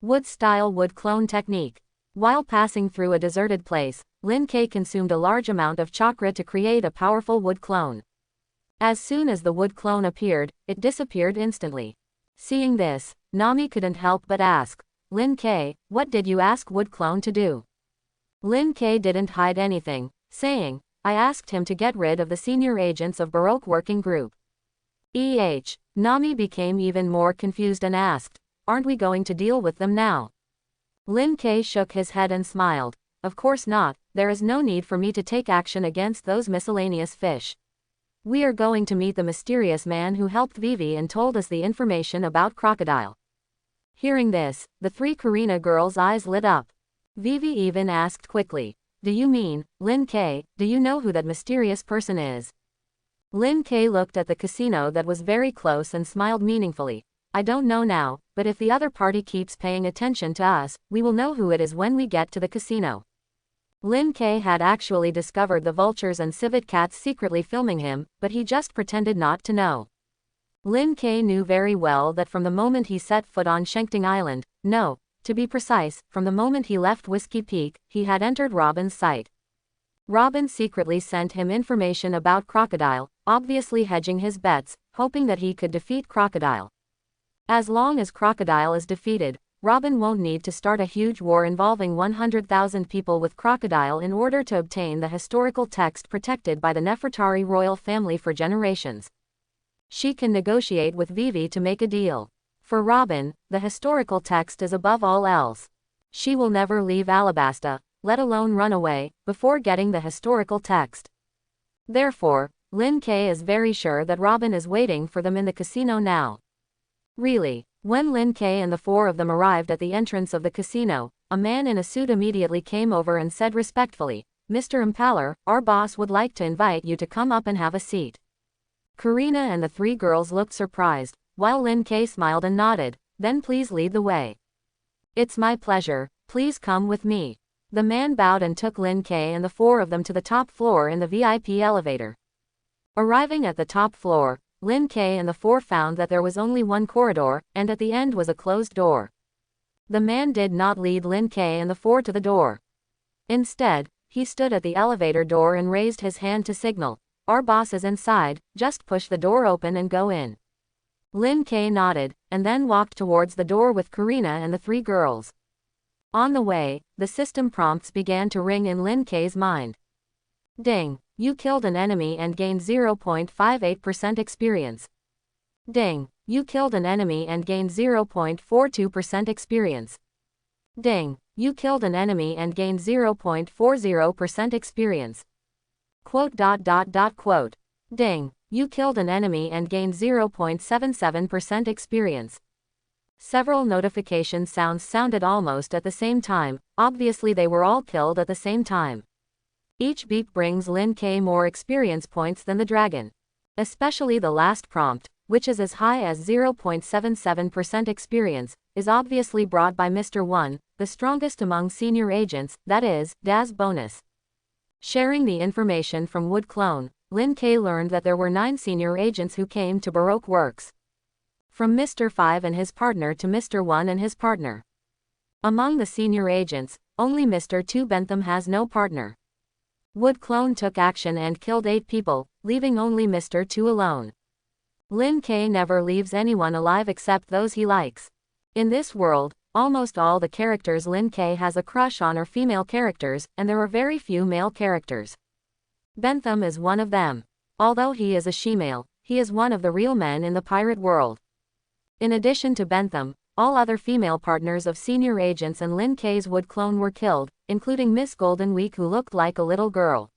[SPEAKER 1] Wood style wood clone technique. While passing through a deserted place, Lin K consumed a large amount of chakra to create a powerful wood clone. As soon as the wood clone appeared, it disappeared instantly. Seeing this, Nami couldn't help but ask, Lin K, what did you ask wood clone to do? Lin K didn't hide anything, saying, I asked him to get rid of the senior agents of Baroque Working Group. Nami became even more confused and asked, aren't we going to deal with them now? Lin K shook his head and smiled. Of course not, there is no need for me to take action against those miscellaneous fish. We are going to meet the mysterious man who helped Vivi and told us the information about Crocodile. Hearing this, the 3 Karina girls' eyes lit up. Vivi even asked quickly, do you mean, Lin K, do you know who that mysterious person is? Lin K looked at the casino that was very close and smiled meaningfully. I don't know now, but if the other party keeps paying attention to us, we will know who it is when we get to the casino. Lin K had actually discovered the vultures and civet cats secretly filming him, but he just pretended not to know. Lin K knew very well that from the moment he set foot on Shengting Island, no, to be precise, from the moment he left Whiskey Peak, he had entered Robin's sight. Robin secretly sent him information about Crocodile, obviously hedging his bets, hoping that he could defeat Crocodile. As long as Crocodile is defeated, Robin won't need to start a huge war involving 100,000 people with Crocodile in order to obtain the historical text protected by the Nefertari royal family for generations. She can negotiate with Vivi to make a deal. For Robin, the historical text is above all else. She will never leave Alabasta, let alone run away, before getting the historical text. Therefore, Lin K is very sure that Robin is waiting for them in the casino now. Really, when Lin K and the 4 of them arrived at the entrance of the casino, a man in a suit immediately came over and said respectfully, Mr. Impaler, our boss would like to invite you to come up and have a seat. Karina and the 3 girls looked surprised, while Lin K smiled and nodded, then please lead the way. It's my pleasure, please come with me. The man bowed and took Lin K and the 4 of them to the top floor in the VIP elevator. Arriving at the top floor, Lin K and the 4 found that there was only one corridor, and at the end was a closed door. The man did not lead Lin K and the 4 to the door. Instead, he stood at the elevator door and raised his hand to signal, our boss is inside, just push the door open and go in. Lin K nodded, and then walked towards the door with Karina and the 3 girls. On the way, the system prompts began to ring in Lin K's mind. Ding. You killed an enemy and gained 0.58% experience. Ding. You killed an enemy and gained 0.42% experience. Ding. You killed an enemy and gained 0.40% experience. Quote. Ding. You killed an enemy and gained 0.77% experience. Several notification sounds sounded almost at the same time, obviously they were all killed at the same time. Each beep brings Lin K more experience points than the dragon. Especially the last prompt, which is as high as 0.77% experience, is obviously brought by Mr. 1, the strongest among senior agents, that is, DAS bonus. Sharing the information from Wood Clone, Lin K learned that there were 9 senior agents who came to Baroque Works. From Mr. 5 and his partner to Mr. 1 and his partner. Among the senior agents, only Mr. 2 Bentham has no partner. Wood Clone took action and killed 8 people, leaving only Mr. 2 alone. Lin K never leaves anyone alive except those he likes. In this world, almost all the characters Lin K has a crush on are female characters, and there are very few male characters. Bentham is one of them. Although he is a she-male, he is one of the real men in the pirate world. In addition to Bentham, all other female partners of senior agents and Lin K's wood clone were killed, including Miss Golden Week, who looked like a little girl.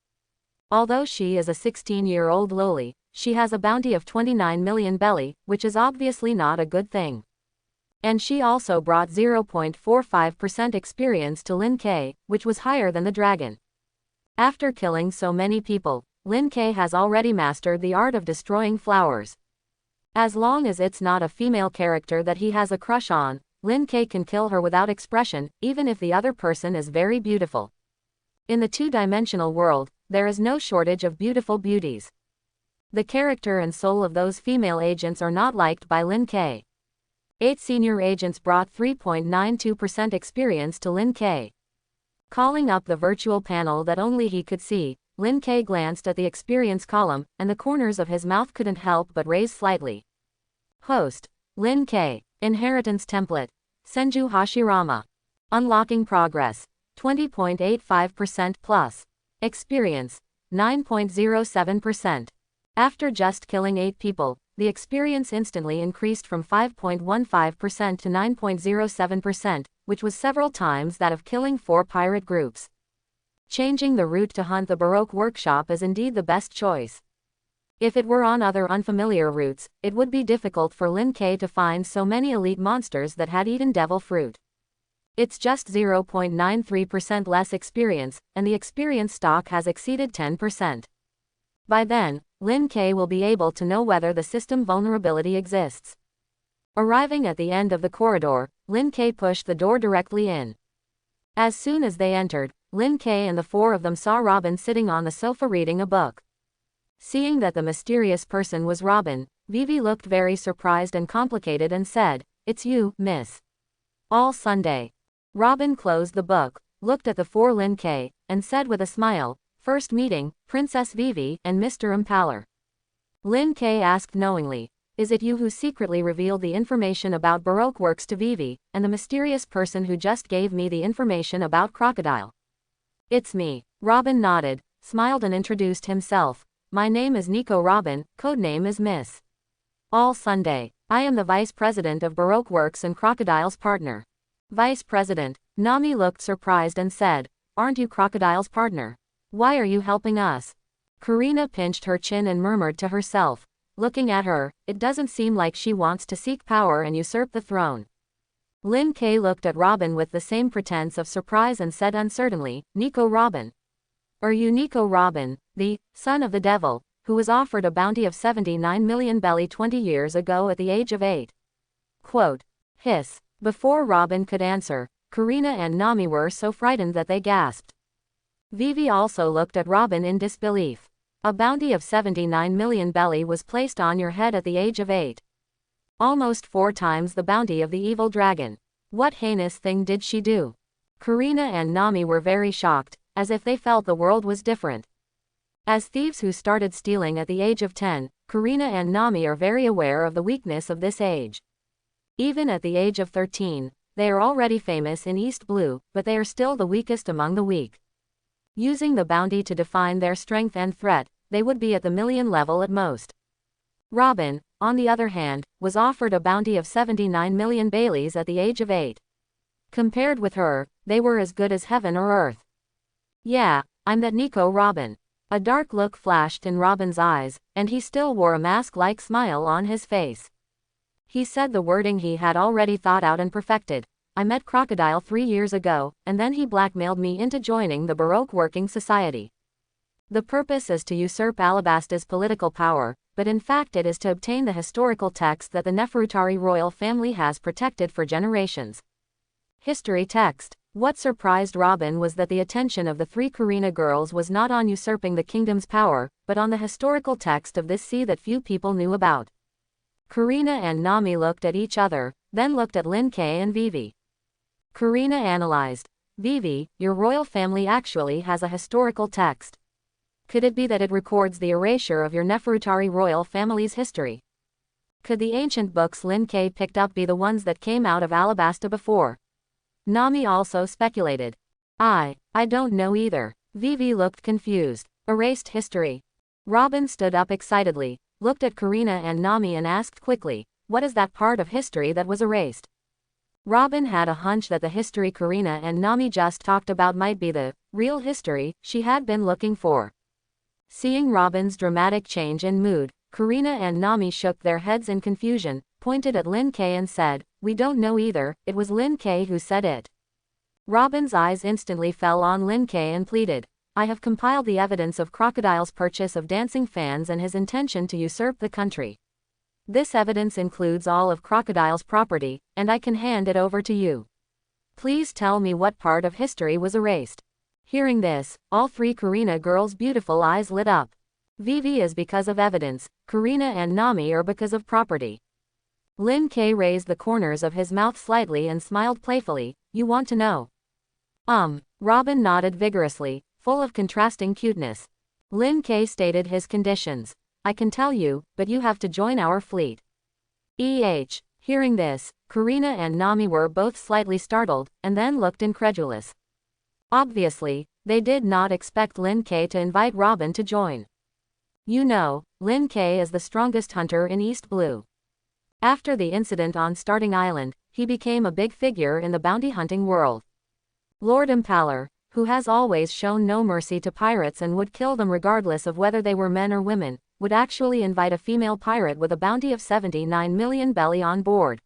[SPEAKER 1] Although she is a 16-year-old loli, she has a bounty of 29 million belly, which is obviously not a good thing. And she also brought 0.45% experience to Lin K, which was higher than the dragon. After killing so many people, Lin K has already mastered the art of destroying flowers. As long as it's not a female character that he has a crush on, Lin K can kill her without expression, even if the other person is very beautiful. In the two-dimensional world, there is no shortage of beautiful beauties. The character and soul of those female agents are not liked by Lin K. 8 senior agents brought 3.92% experience to Lin K. Calling up the virtual panel that only he could see, Lin K glanced at the experience column, and the corners of his mouth couldn't help but raise slightly. Host: Lin K. Inheritance template: Senju Hashirama. Unlocking progress: 20.85% plus. Experience: 9.07%. After just killing 8 people, the experience instantly increased from 5.15% to 9.07%, which was several times that of killing 4 pirate groups. Changing the route to hunt the Baroque workshop is indeed the best choice. If it were on other unfamiliar routes, it would be difficult for Lin K to find so many elite monsters that had eaten devil fruit. It's just 0.93% less experience, and the experience stock has exceeded 10%. By then, Lin K will be able to know whether the system vulnerability exists. Arriving at the end of the corridor, Lin K pushed the door directly in. As soon as they entered, Lin K and the 4 of them saw Robin sitting on the sofa reading a book. Seeing that the mysterious person was Robin, Vivi looked very surprised and complicated and said, "It's you, miss." All Sunday. Robin closed the book, looked at the 4 Lin K, and said with a smile, "First meeting, Princess Vivi and Mr. Impaler." Lin K asked knowingly, "Is it you who secretly revealed the information about Baroque works to Vivi, and the mysterious person who just gave me the information about Crocodile?" "It's me." Robin nodded, smiled and introduced himself. "My name is Nico Robin, codename is Miss. All Sunday. I am the Vice President of Baroque Works and Crocodile's partner." "Vice President?" Nami looked surprised and said, "Aren't you Crocodile's partner? Why are you helping us?" Karina pinched her chin and murmured to herself, "Looking at her, it doesn't seem like she wants to seek power and usurp the throne." Lin K looked at Robin with the same pretense of surprise and said uncertainly, "Nico Robin? Are you Nico Robin, the son of the devil, who was offered a bounty of 79 million belly 20 years ago at the age of 8? Quote. Hiss. Before Robin could answer, Karina and Nami were so frightened that they gasped. Vivi also looked at Robin in disbelief. A bounty of 79 million belly was placed on your head at the age of 8. Almost 4 times the bounty of the evil dragon. What heinous thing did she do? Karina and Nami were very shocked, as if they felt the world was different. As thieves who started stealing at the age of 10, Karina and Nami are very aware of the weakness of this age. Even at the age of 13, they are already famous in East Blue, but they are still the weakest among the weak. Using the bounty to define their strength and threat, they would be at the million level at most. Robin, on the other hand, was offered a bounty of 79 million Baileys at the age of 8. Compared with her, they were as good as heaven or earth. "Yeah, I'm that Nico Robin." A dark look flashed in Robin's eyes, and he still wore a mask-like smile on his face. He said the wording he had already thought out and perfected. "I met Crocodile 3 years ago, and then he blackmailed me into joining the Baroque Working Society. The purpose is to usurp Alabasta's political power, but in fact it is to obtain the historical text that the Neferutari royal family has protected for generations." History text. What surprised Robin was that the attention of the 3 Karina girls was not on usurping the kingdom's power, but on the historical text of this sea that few people knew about. Karina and Nami looked at each other, then looked at Lin K and Vivi. Karina analyzed. "Vivi, your royal family actually has a historical text. Could it be that it records the erasure of your Neferutari royal family's history? Could the ancient books Lin K picked up be the ones that came out of Alabasta before?" Nami also speculated. I don't know either." Vivi looked confused. "Erased history." Robin stood up excitedly, looked at Karina and Nami and asked quickly, what is that part of history that was erased? Robin had a hunch that the history Karina and Nami just talked about might be the real history she had been looking for. Seeing Robin's dramatic change in mood, Karina and Nami shook their heads in confusion, pointed at Lin K and said, "We don't know either, it was Lin K who said it." Robin's eyes instantly fell on Lin K and pleaded, "I have compiled the evidence of Crocodile's purchase of dancing fans and his intention to usurp the country. This evidence includes all of Crocodile's property, and I can hand it over to you. Please tell me what part of history was erased." Hearing this, all three Karina girls' beautiful eyes lit up. Vivi is because of evidence, Karina and Nami are because of property. Lin K raised the corners of his mouth slightly and smiled playfully, "You want to know?" Robin nodded vigorously, full of contrasting cuteness. Lin K stated his conditions. "I can tell you, but you have to join our fleet." Hearing this, Karina and Nami were both slightly startled, and then looked incredulous. Obviously, they did not expect Lin K to invite Robin to join. You know, Lin K is the strongest hunter in East Blue. After the incident on Starting Island, he became a big figure in the bounty hunting world. Lord Impaler, who has always shown no mercy to pirates and would kill them regardless of whether they were men or women, would actually invite a female pirate with a bounty of 79 million belly on board.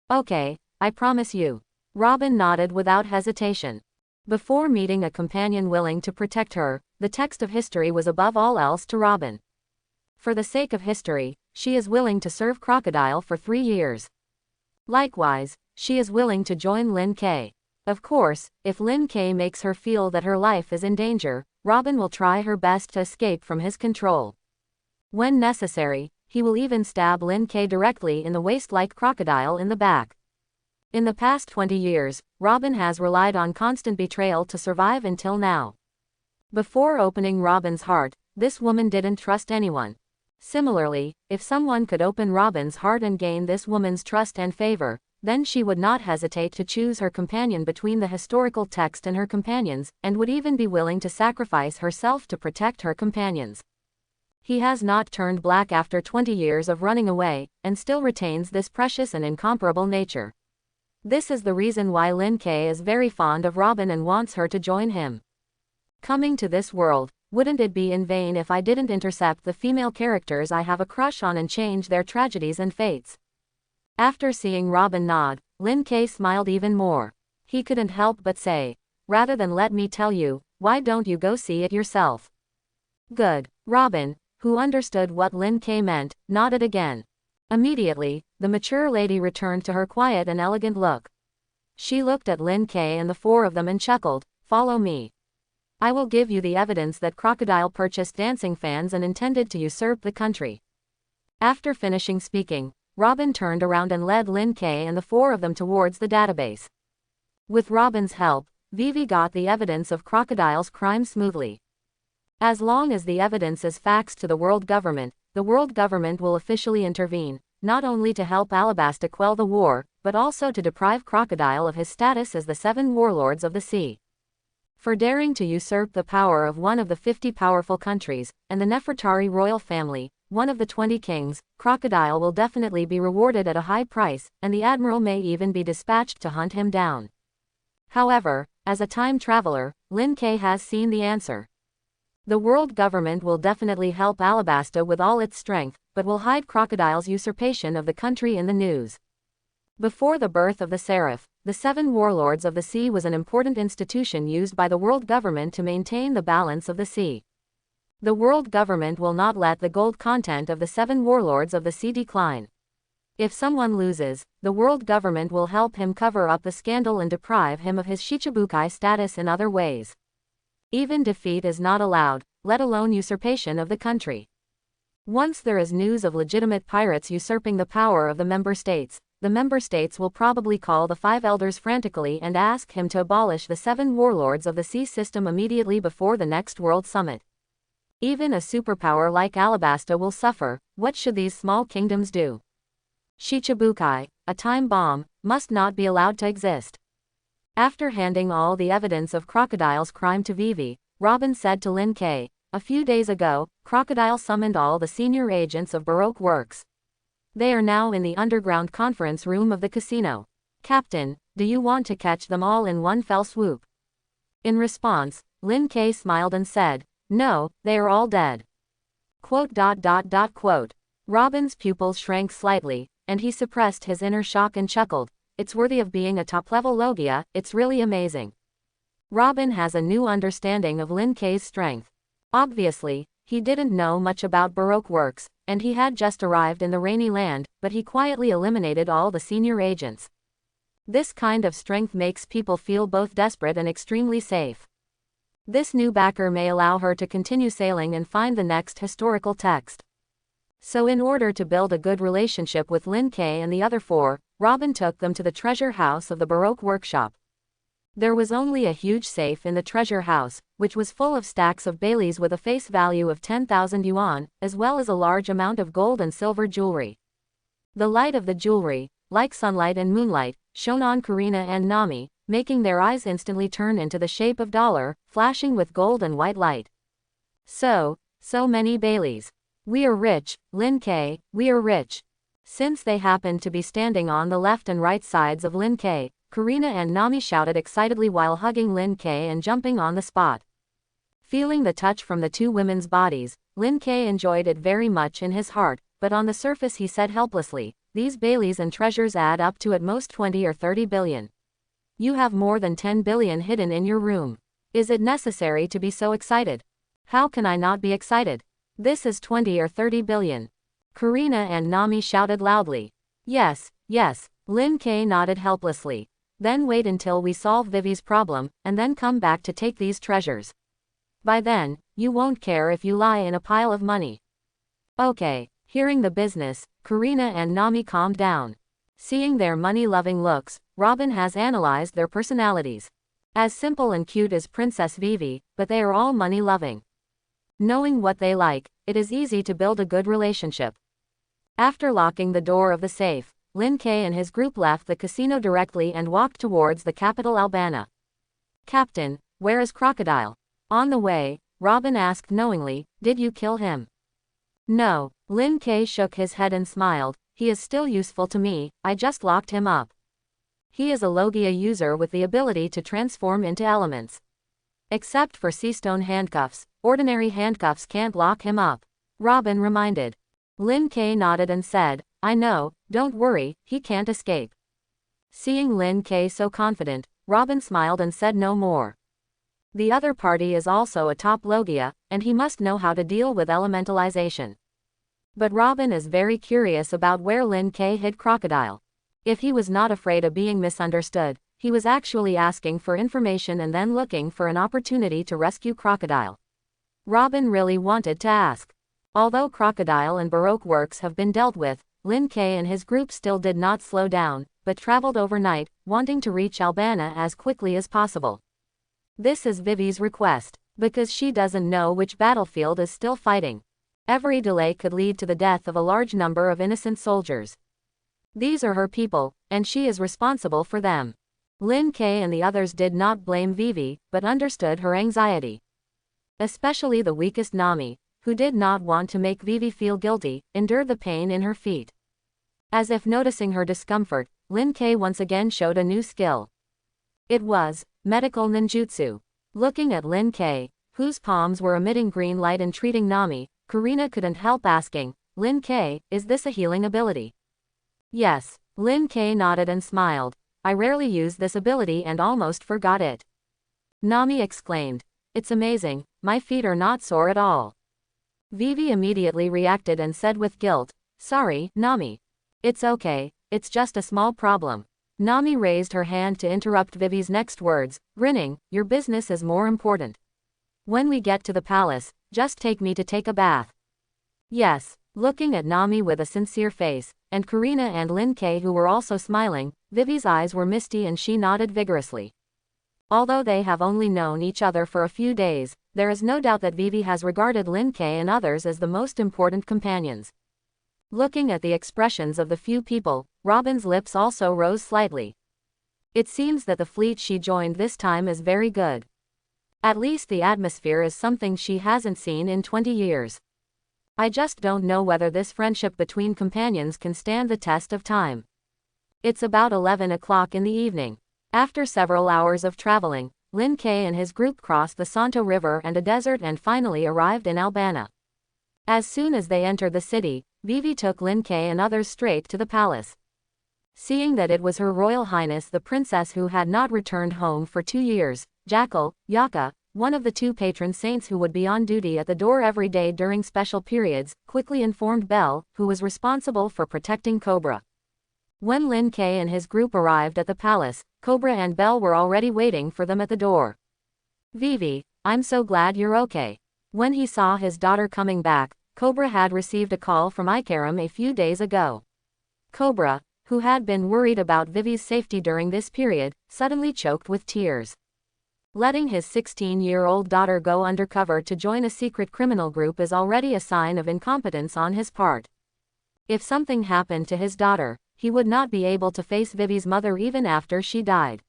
[SPEAKER 1] "Okay, I promise you." Robin nodded without hesitation. Before meeting a companion willing to protect her, the text of history was above all else to Robin. For the sake of history, she is willing to serve Crocodile for 3 years. Likewise, she is willing to join Lin K. Of course, if Lin K makes her feel that her life is in danger, Robin will try her best to escape from his control. When necessary, he will even stab Lin K directly in the waist like Crocodile in the back. In the past 20 years, Robin has relied on constant betrayal to survive until now. Before opening Robin's heart, this woman didn't trust anyone. Similarly, if someone could open Robin's heart and gain this woman's trust and favor, then she would not hesitate to choose her companion between the historical text and her companions, and would even be willing to sacrifice herself to protect her companions. He has not turned black after 20 years of running away, and still retains this precious and incomparable nature. This is the reason why Lin K is very fond of Robin and wants her to join him. Coming to this world, wouldn't it be in vain if I didn't intercept the female characters I have a crush on and change their tragedies and fates? After seeing Robin nod, Lin K smiled even more. He couldn't help but say, "Rather than let me tell you, why don't you go see it yourself?" Good. Robin, who understood what Lin K meant, nodded again. Immediately, the mature lady returned to her quiet and elegant look. She looked at Lin K and the 4 of them and chuckled, "Follow me. I will give you the evidence that Crocodile purchased dancing fans and intended to usurp the country." After finishing speaking, Robin turned around and led Lin K and the 4 of them towards the database. With Robin's help, Vivi got the evidence of Crocodile's crime smoothly. As long as the evidence is faxed to the world government will officially intervene, not only to help Alabasta quell the war, but also to deprive Crocodile of his status as the 7 warlords of the sea. For daring to usurp the power of one of the 50 powerful countries, and the Nefertari royal family, one of the 20 kings, Crocodile will definitely be rewarded at a high price, and the admiral may even be dispatched to hunt him down. However, as a time traveler, Lin K has seen the answer. The world government will definitely help Alabasta with all its strength, but will hide Crocodile's usurpation of the country in the news. Before the birth of the Seraph, the 7 warlords of the sea was an important institution used by the world government to maintain the balance of the sea. The world government will not let the gold content of the 7 warlords of the sea decline. If someone loses, the world government will help him cover up the scandal and deprive him of his Shichibukai status in other ways. Even defeat is not allowed, let alone usurpation of the country. Once there is news of legitimate pirates usurping the power of the member states will probably call the 5 elders frantically and ask him to abolish the 7 warlords of the sea system immediately before the next world summit. Even a superpower like Alabasta will suffer. What should these small kingdoms do? Shichibukai, a time bomb, must not be allowed to exist. After handing all the evidence of Crocodile's crime to Vivi, Robin said to Lin K, "A few days ago, Crocodile summoned all the senior agents of Baroque Works. They are now in the underground conference room of the casino. Captain, do you want to catch them all in one fell swoop? In response, Lin K smiled and said, no, they are all dead. Quote. Robin's pupils shrank slightly, and he suppressed his inner shock and chuckled. It's worthy of being a top-level Logia, it's really amazing. Robin has a new understanding of Lin K's strength. Obviously, he didn't know much about Baroque works, and he had just arrived in the Rainy Land, but he quietly eliminated all the senior agents. This kind of strength makes people feel both desperate and extremely safe. This new backer may allow her to continue sailing and find the next historical text. So in order to build a good relationship with Lin K and the other four, Robin took them to the treasure house of the Baroque workshop. There was only a huge safe in the treasure house, which was full of stacks of Baileys with a face value of 10,000 yuan, as well as a large amount of gold and silver jewelry. The light of the jewelry, like sunlight and moonlight, shone on Karina and Nami, making their eyes instantly turn into the shape of dollar, flashing with gold and white light. So many Baileys. We are rich, Lin K, we are rich. Since they happened to be standing on the left and right sides of Lin K, Karina and Nami shouted excitedly while hugging Lin K and jumping on the spot. Feeling the touch from the two women's bodies, Lin K enjoyed it very much in his heart, but on the surface he said helplessly, these Baileys and treasures add up to at most 20 or 30 billion. You have more than 10 billion hidden in your room. Is it necessary to be so excited? How can I not be excited? This is 20 or 30 billion. Karina and Nami shouted loudly. Yes, Lin K nodded helplessly. Then wait until we solve Vivi's problem, and then come back to take these treasures. By then, you won't care if you lie in a pile of money. Okay. Hearing the business, Karina and Nami calmed down. Seeing their money-loving looks, Robin has analyzed their personalities. As simple and cute as Princess Vivi, but they are all money-loving. Knowing what they like, it is easy to build a good relationship. After locking the door of the safe, Lin K and his group left the casino directly and walked towards the capital Albana. Captain, where is Crocodile? On the way, Robin asked knowingly, did you kill him? No, Lin K shook his head and smiled, he is still useful to me, I just locked him up. He is a Logia user with the ability to transform into elements. Except for seastone handcuffs, ordinary handcuffs can't lock him up. Robin reminded. Lin K nodded and said, I know, don't worry, he can't escape. Seeing Lin K so confident, Robin smiled and said no more. The other party is also a top Logia, and he must know how to deal with elementalization. But Robin is very curious about where Lin K hid Crocodile. If he was not afraid of being misunderstood, he was actually asking for information and then looking for an opportunity to rescue Crocodile. Robin really wanted to ask. Although Crocodile and Baroque works have been dealt with, Lin K and his group still did not slow down, but traveled overnight, wanting to reach Albana as quickly as possible. This is Vivi's request, because she doesn't know which battlefield is still fighting. Every delay could lead to the death of a large number of innocent soldiers. These are her people, and she is responsible for them. Lin K and the others did not blame Vivi, but understood her anxiety. Especially the weakest Nami, who did not want to make Vivi feel guilty, endured the pain in her feet. As if noticing her discomfort, Lin K once again showed a new skill. It was medical ninjutsu. Looking at Lin K, whose palms were emitting green light and treating Nami, Karina couldn't help asking, Lin K, is this a healing ability? Yes, Lin K nodded and smiled. I rarely use this ability and almost forgot it. Nami exclaimed, it's amazing, my feet are not sore at all. Vivi immediately reacted and said with guilt, sorry, Nami. It's okay, it's just a small problem. Nami raised her hand to interrupt Vivi's next words, grinning, your business is more important. When we get to the palace, just take me to take a bath. Yes, looking at Nami with a sincere face, and Karina and Lin K who were also smiling, Vivi's eyes were misty and she nodded vigorously. Although they have only known each other for a few days, there is no doubt that Vivi has regarded Lin K and others as the most important companions. Looking at the expressions of the few people, Robin's lips also rose slightly. It seems that the fleet she joined this time is very good. At least the atmosphere is something she hasn't seen in 20 years. I just don't know whether this friendship between companions can stand the test of time. It's about 11 o'clock in the evening. After several hours of traveling, Lin K and his group crossed the Santo River and a desert and finally arrived in Albana. As soon as they entered the city, Vivi took Lin K and others straight to the palace. Seeing that it was Her Royal Highness the Princess who had not returned home for 2 years, Jackal, Yaka, one of the 2 patron saints who would be on duty at the door every day during special periods, quickly informed Belle, who was responsible for protecting Cobra. When Lin K and his group arrived at the palace, Cobra and Belle were already waiting for them at the door. Vivi, I'm so glad you're okay. When he saw his daughter coming back, Cobra had received a call from Ikaram a few days ago. Cobra, who had been worried about Vivi's safety during this period, suddenly choked with tears. Letting his 16-year-old daughter go undercover to join a secret criminal group is already a sign of incompetence on his part. If something happened to his daughter, he would not be able to face Vivi's mother even after she died.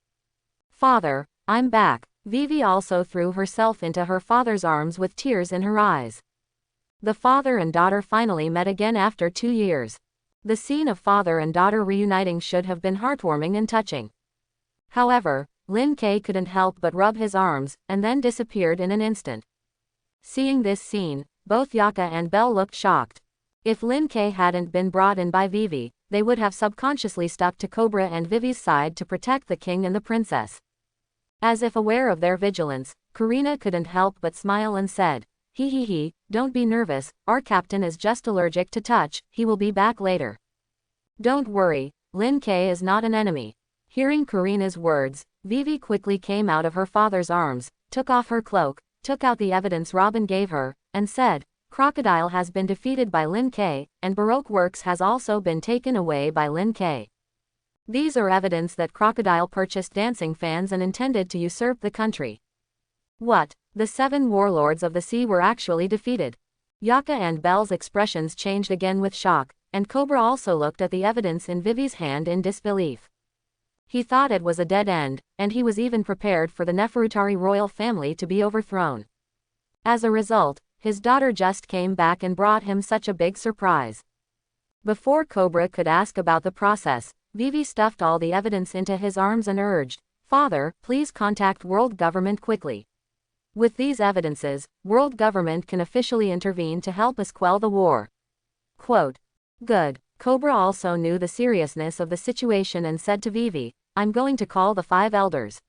[SPEAKER 1] Father, I'm back. Vivi also threw herself into her father's arms with tears in her eyes. The father and daughter finally met again after 2 years. The scene of father and daughter reuniting should have been heartwarming and touching. However, Lin K couldn't help but rub his arms, and then disappeared in an instant. Seeing this scene, both Yaka and Belle looked shocked. If Lin K hadn't been brought in by Vivi, they would have subconsciously stuck to Cobra and Vivi's side to protect the king and the princess. As if aware of their vigilance, Karina couldn't help but smile and said, "He, don't be nervous, our captain is just allergic to touch, he will be back later." Don't worry, Lin K is not an enemy. Hearing Karina's words, Vivi quickly came out of her father's arms, took off her cloak, took out the evidence Robin gave her, and said, "Crocodile has been defeated by Lin K, and Baroque Works has also been taken away by Lin K. These are evidence that Crocodile purchased dancing fans and intended to usurp the country." What? The 7 warlords of the sea were actually defeated? Yaka and Belle's expressions changed again with shock, and Cobra also looked at the evidence in Vivi's hand in disbelief. He thought it was a dead end, and he was even prepared for the Neferutari royal family to be overthrown. As a result, his daughter just came back and brought him such a big surprise. Before Cobra could ask about the process, Vivi stuffed all the evidence into his arms and urged, "Father, please contact world government quickly. With these evidences, world government can officially intervene to help us quell the war." Quote. Good. Cobra also knew the seriousness of the situation and said to Vivi, "I'm going to call the 5 elders.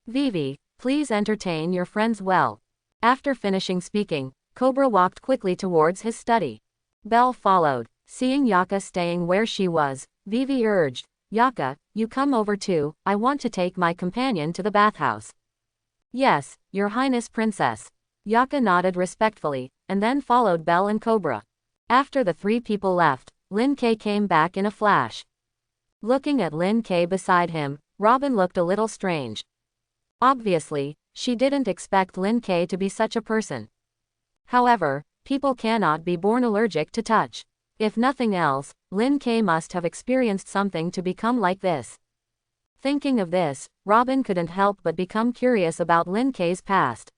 [SPEAKER 1] Vivi, please entertain your friends well." After finishing speaking, Cobra walked quickly towards his study. Belle followed. Seeing Yaka staying where she was, Vivi urged, "Yaka, you come over too, I want to take my companion to the bathhouse." "Yes, Your Highness Princess." Yaka nodded respectfully, and then followed Belle and Cobra. After the 3 people left, Lin K came back in a flash. Looking at Lin K beside him, Robin looked a little strange. Obviously, she didn't expect Lin K to be such a person. However, people cannot be born allergic to touch. If nothing else, Lin K must have experienced something to become like this. Thinking of this, Robin couldn't help but become curious about Lin K's past.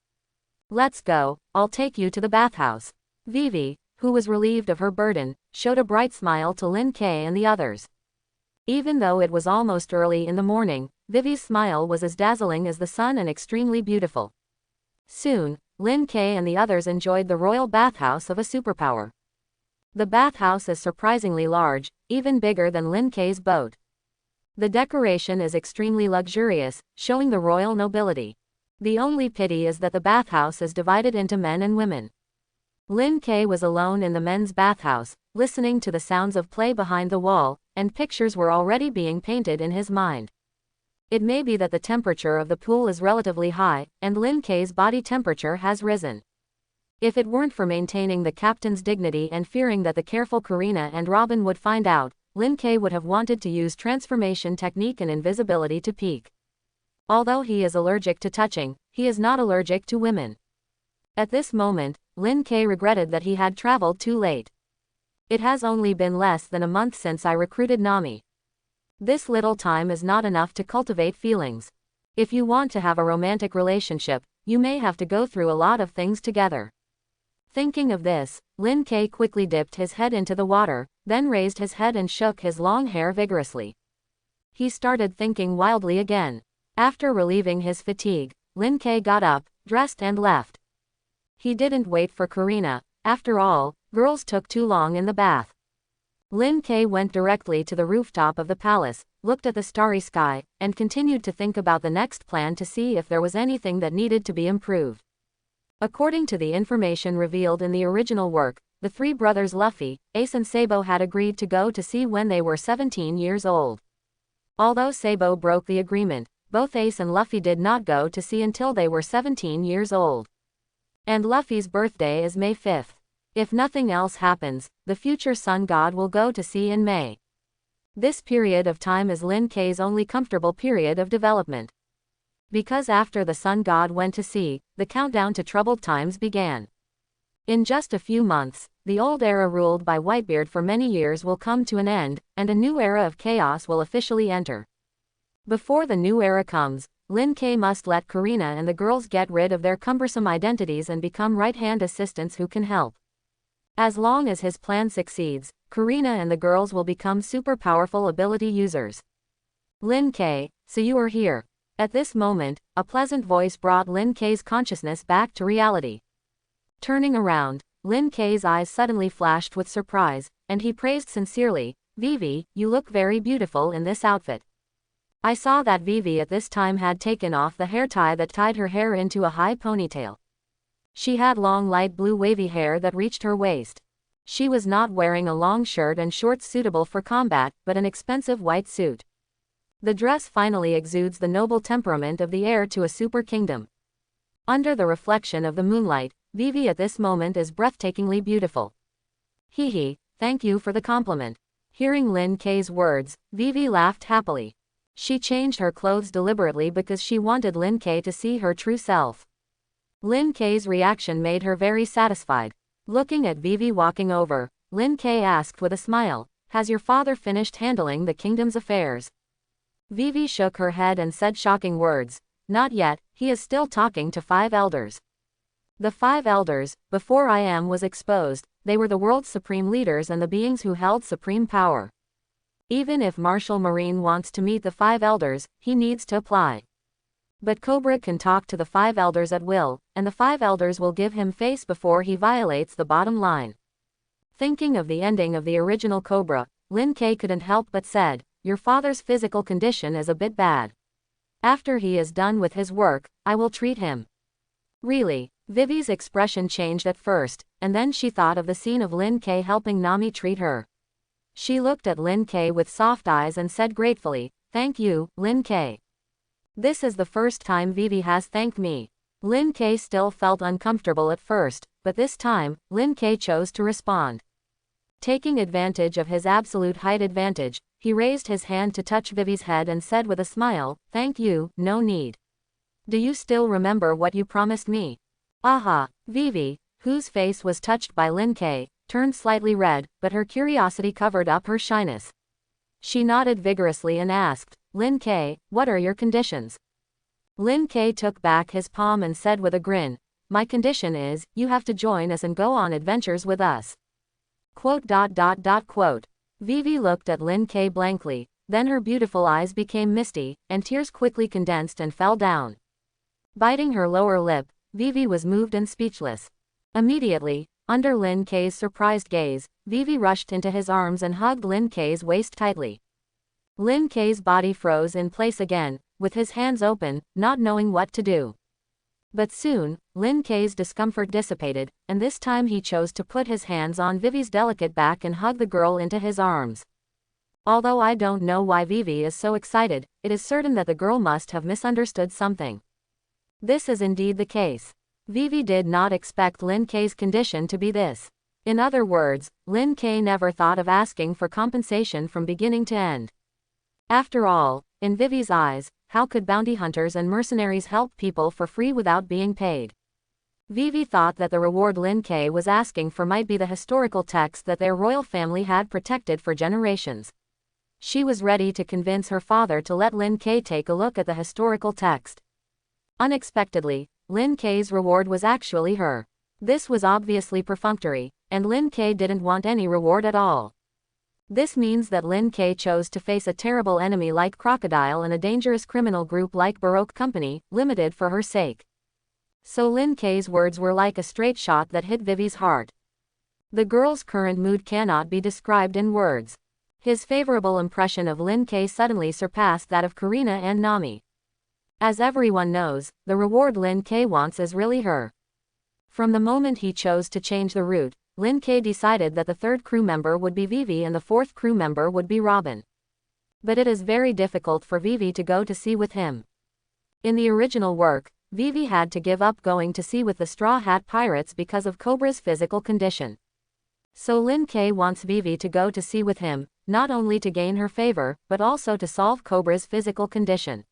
[SPEAKER 1] "Let's go, I'll take you to the bathhouse." Vivi, who was relieved of her burden, showed a bright smile to Lin K and the others. Even though it was almost early in the morning, Vivi's smile was as dazzling as the sun and extremely beautiful. Soon, Lin K and the others enjoyed the royal bathhouse of a superpower. The bathhouse is surprisingly large, even bigger than Lin K's boat. The decoration is extremely luxurious, showing the royal nobility. The only pity is that the bathhouse is divided into men and women. Lin K was alone in the men's bathhouse, listening to the sounds of play behind the wall, and pictures were already being painted in his mind. It may be that the temperature of the pool is relatively high, and Lin K's body temperature has risen. If it weren't for maintaining the captain's dignity and fearing that the careful Karina and Robin would find out, Lin K would have wanted to use transformation technique and invisibility to peek. Although he is allergic to touching, he is not allergic to women. At this moment, Lin K regretted that he had traveled too late. It has only been less than a month since I recruited Nami. This little time is not enough to cultivate feelings. If you want to have a romantic relationship, you may have to go through a lot of things together. Thinking of this, Lin K quickly dipped his head into the water, then raised his head and shook his long hair vigorously. He started thinking wildly again. After relieving his fatigue, Lin K got up, dressed and left. He didn't wait for Karina. After all, girls took too long in the bath. Lin K went directly to the rooftop of the palace, looked at the starry sky, and continued to think about the next plan to see if there was anything that needed to be improved. According to the information revealed in the original work, the three brothers Luffy, Ace and Sabo had agreed to go to sea when they were 17 years old. Although Sabo broke the agreement, both Ace and Luffy did not go to sea until they were 17 years old. And Luffy's birthday is May 5th. If nothing else happens, the future sun god will go to sea in May. This period of time is Lin K's only comfortable period of development. Because after the sun god went to sea, the countdown to troubled times began. In just a few months, the old era ruled by Whitebeard for many years will come to an end, and a new era of chaos will officially enter. Before the new era comes, Lin K must let Karina and the girls get rid of their cumbersome identities and become right-hand assistants who can help. As long as his plan succeeds, Karina and the girls will become super powerful ability users. Lin K, so you are here. At this moment, a pleasant voice brought Lin K's consciousness back to reality. Turning around, Lin K's eyes suddenly flashed with surprise, and he praised sincerely, "Vivi, you look very beautiful in this outfit." I saw that Vivi at this time had taken off the hair tie that tied her hair into a high ponytail. She had long light blue wavy hair that reached her waist. She was not wearing a long shirt and shorts suitable for combat, but an expensive white suit. The dress finally exudes the noble temperament of the heir to a super kingdom. Under the reflection of the moonlight, Vivi at this moment is breathtakingly beautiful. Hee, thank you for the compliment. Hearing Lin K's words, Vivi laughed happily. She changed her clothes deliberately because she wanted Lin K to see her true self. Lin K's reaction made her very satisfied. Looking at Vivi walking over, Lin K asked with a smile, "Has your father finished handling the kingdom's affairs?" Vivi shook her head and said shocking words, "Not yet, he is still talking to 5 elders." The 5 elders, before I Am was exposed, they were the world's supreme leaders and the beings who held supreme power. Even if Marshal Marine wants to meet the 5 elders, he needs to apply. But Cobra can talk to the 5 elders at will, and the 5 elders will give him face before he violates the bottom line. Thinking of the ending of the original Cobra, Lin K couldn't help but said, "Your father's physical condition is a bit bad. After he is done with his work, I will treat him." Really? Vivi's expression changed at first, and then she thought of the scene of Lin K helping Nami treat her. She looked at Lin K with soft eyes and said gratefully, "Thank you, Lin K. This is the first time Vivi has thanked me." Lin K still felt uncomfortable at first, but this time, Lin K chose to respond. Taking advantage of his absolute height advantage, he raised his hand to touch Vivi's head and said with a smile, "Thank you, no need. Do you still remember what you promised me?" Aha! Vivi, whose face was touched by Lin K, turned slightly red, but her curiosity covered up her shyness. She nodded vigorously and asked, "Lin K, what are your conditions?" Lin K took back his palm and said with a grin, "My condition is, you have to join us and go on adventures with us." Quote. Vivi looked at Lin K blankly, then her beautiful eyes became misty, and tears quickly condensed and fell down. Biting her lower lip, Vivi was moved and speechless. Immediately, under Lin K's surprised gaze, Vivi rushed into his arms and hugged Lin K's waist tightly. Lin K's body froze in place again, with his hands open, not knowing what to do. But soon, Lin K's discomfort dissipated, and this time he chose to put his hands on Vivi's delicate back and hug the girl into his arms. Although I don't know why Vivi is so excited, it is certain that the girl must have misunderstood something. This is indeed the case. Vivi did not expect Lin K's condition to be this. In other words, Lin K never thought of asking for compensation from beginning to end. After all, in Vivi's eyes, how could bounty hunters and mercenaries help people for free without being paid? Vivi thought that the reward Lin K was asking for might be the historical text that their royal family had protected for generations. She was ready to convince her father to let Lin K take a look at the historical text. Unexpectedly, Lin K's reward was actually her. This was obviously perfunctory, and Lin K didn't want any reward at all. This means that Lin K chose to face a terrible enemy like Crocodile and a dangerous criminal group like Baroque Company, Limited for her sake. So Lin K's words were like a straight shot that hit Vivi's heart. The girl's current mood cannot be described in words. His favorable impression of Lin K suddenly surpassed that of Karina and Nami. As everyone knows, the reward Lin K wants is really her. From the moment he chose to change the route, Lin K decided that the third crew member would be Vivi and the fourth crew member would be Robin. But it is very difficult for Vivi to go to sea with him. In the original work, Vivi had to give up going to sea with the Straw Hat Pirates because of Cobra's physical condition. So Lin K wants Vivi to go to sea with him, not only to gain her favor, but also to solve Cobra's physical condition.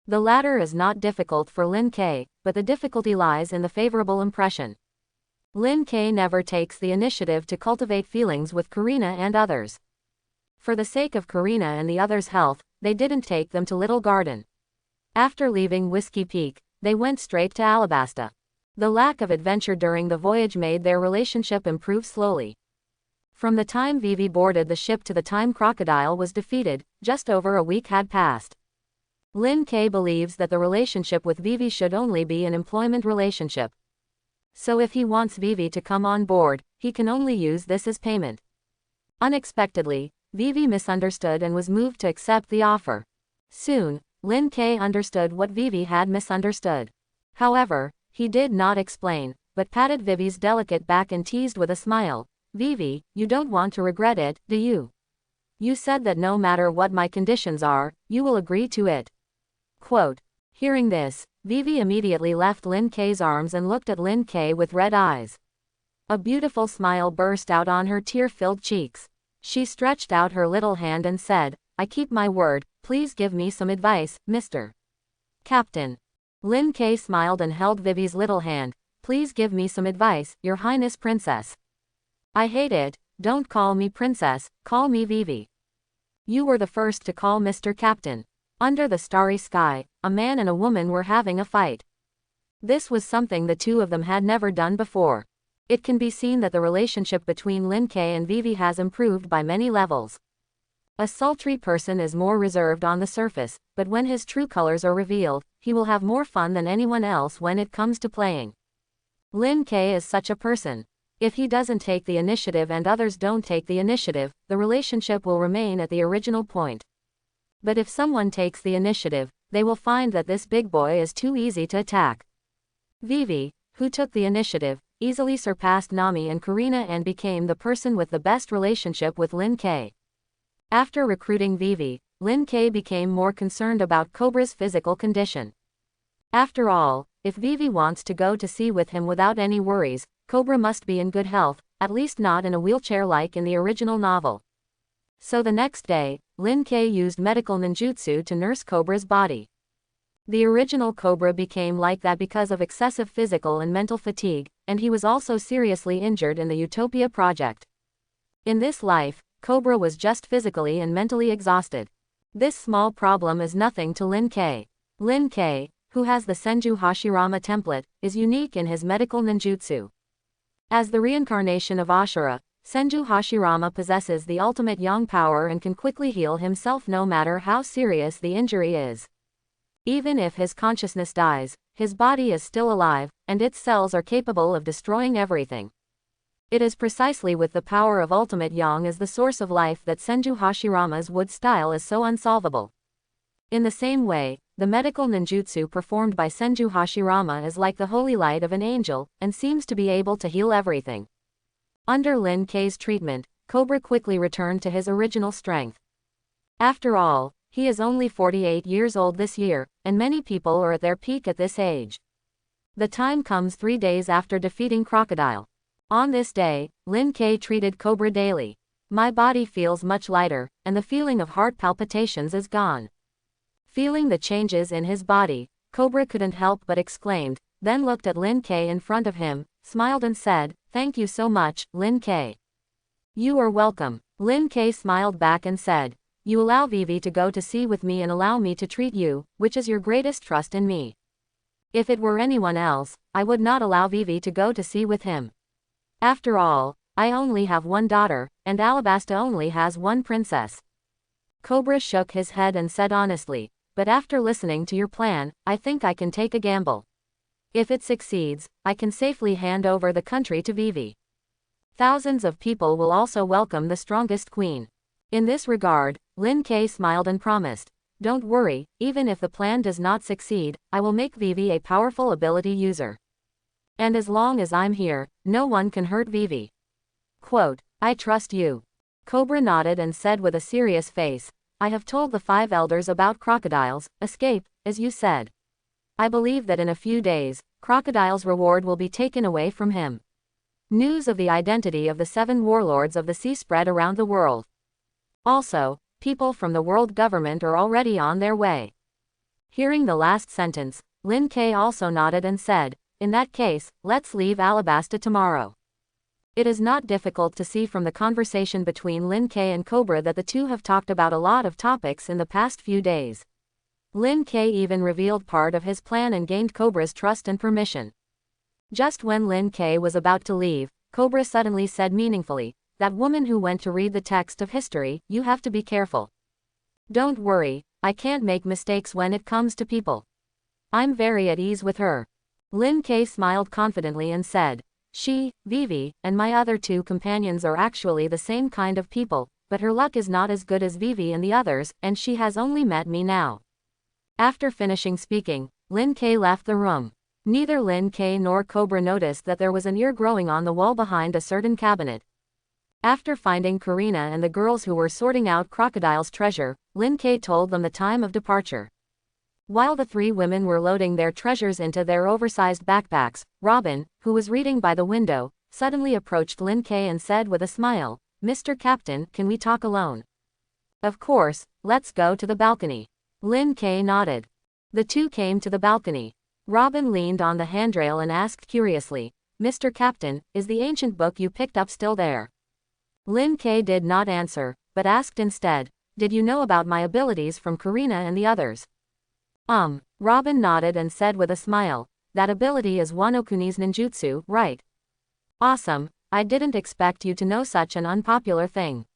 [SPEAKER 1] The latter is not difficult for Lin K, but the difficulty lies in the favorable impression. Lin K never takes the initiative to cultivate feelings with Karina and others. For the sake of Karina and the others' health, they didn't take them to Little Garden. After leaving Whiskey Peak, they went straight to Alabasta. The lack of adventure during the voyage made their relationship improve slowly. From the time Vivi boarded the ship to the time Crocodile was defeated, just over a week had passed. Lin K believes that the relationship with Vivi should only be an employment relationship. So if he wants Vivi to come on board, he can only use this as payment. Unexpectedly, Vivi misunderstood and was moved to accept the offer. Soon, Lin K understood what Vivi had misunderstood. However, he did not explain, but patted Vivi's delicate back and teased with a smile, "Vivi, you don't want to regret it, do you? You said that no matter what my conditions are, you will agree to it." Quote. Hearing this, Vivi immediately left Lin K's arms and looked at Lin K with red eyes. A beautiful smile burst out on her tear-filled cheeks. She stretched out her little hand and said, "I keep my word, please give me some advice, Mr. Captain." Lin K smiled and held Vivi's little hand, "Please give me some advice, Your Highness Princess." "I hate it, don't call me princess, call me Vivi." "You were the first to call Mr. Captain." Under the starry sky, a man and a woman were having a fight. This was something the two of them had never done before. It can be seen that the relationship between Lin K and Vivi has improved by many levels. A sultry person is more reserved on the surface, but when his true colors are revealed, he will have more fun than anyone else when it comes to playing. Lin K is such a person. If he doesn't take the initiative and others don't take the initiative, the relationship will remain at the original point. But if someone takes the initiative, they will find that this big boy is too easy to attack. Vivi, who took the initiative, easily surpassed Nami and Karina and became the person with the best relationship with Lin K. After recruiting Vivi, Lin K became more concerned about Cobra's physical condition. After all, if Vivi wants to go to sea with him without any worries, Cobra must be in good health, at least not in a wheelchair like in the original novel. So the next day, Lin K used medical ninjutsu to nurse Cobra's body. The original Cobra became like that because of excessive physical and mental fatigue, and he was also seriously injured in the Utopia project. In this life, Cobra was just physically and mentally exhausted. This small problem is nothing to Lin K. Lin K, who has the Senju Hashirama template, is unique in his medical ninjutsu. As the reincarnation of Ashura, Senju Hashirama possesses the ultimate yang power and can quickly heal himself no matter how serious the injury is. Even if his consciousness dies, his body is still alive, and its cells are capable of destroying everything. It is precisely with the power of ultimate yang as the source of life that Senju Hashirama's wood style is so unsolvable. In the same way, the medical ninjutsu performed by Senju Hashirama is like the holy light of an angel, and seems to be able to heal everything. Under Lin K's treatment, Cobra quickly returned to his original strength. After all, he is only 48 years old this year, and many people are at their peak at this age. The time comes 3 days after defeating Crocodile. On this day, Lin K treated Cobra daily. "My body feels much lighter, and the feeling of heart palpitations is gone." Feeling the changes in his body, Cobra couldn't help but exclaimed, then looked at Lin K in front of him, smiled and said, "Thank you so much, Lin K." "You are welcome." Lin K smiled back and said, "You allow Vivi to go to sea with me and allow me to treat you, which is your greatest trust in me." If it were anyone else, I would not allow Vivi to go to sea with him. After all, I only have one daughter, and Alabasta only has one princess. Cobra shook his head and said honestly, but after listening to your plan, I think I can take a gamble. If it succeeds, I can safely hand over the country to Vivi. Thousands of people will also welcome the strongest queen. In this regard, Lin K smiled and promised, don't worry, even if the plan does not succeed, I will make Vivi a powerful ability user. And as long as I'm here, no one can hurt Vivi. Quote, I trust you. Cobra nodded and said with a serious face, I have told the 5 elders about Crocodile's escape, as you said. I believe that in a few days, Crocodile's reward will be taken away from him. News of the identity of the 7 warlords of the sea spread around the world. Also, people from the world government are already on their way. Hearing the last sentence, Lin K also nodded and said, in that case, let's leave Alabasta tomorrow. It is not difficult to see from the conversation between Lin K and Cobra that the two have talked about a lot of topics in the past few days. Lin K even revealed part of his plan and gained Cobra's trust and permission. Just when Lin K was about to leave, Cobra suddenly said meaningfully, that woman who went to read the text of history, you have to be careful. Don't worry, I can't make mistakes when it comes to people. I'm very at ease with her. Lin K smiled confidently and said, she, Vivi, and my other 2 companions are actually the same kind of people, but her luck is not as good as Vivi and the others, and she has only met me now. After finishing speaking, Lin K left the room. Neither Lin K nor Cobra noticed that there was an ear growing on the wall behind a certain cabinet. After finding Karina and the girls who were sorting out Crocodile's treasure, Lin K told them the time of departure. While the 3 women were loading their treasures into their oversized backpacks, Robin, who was reading by the window, suddenly approached Lin K and said with a smile, Mr. Captain, can we talk alone? Of course, let's go to the balcony. Lin K nodded. The 2 came to the balcony. Robin leaned on the handrail and asked curiously, Mr. Captain, is the ancient book you picked up still there? Lin K did not answer, but asked instead, did you know about my abilities from Karina and the others? Robin nodded and said with a smile, that ability is Wano Kuni's ninjutsu, right? Awesome, I didn't expect you to know such an unpopular thing.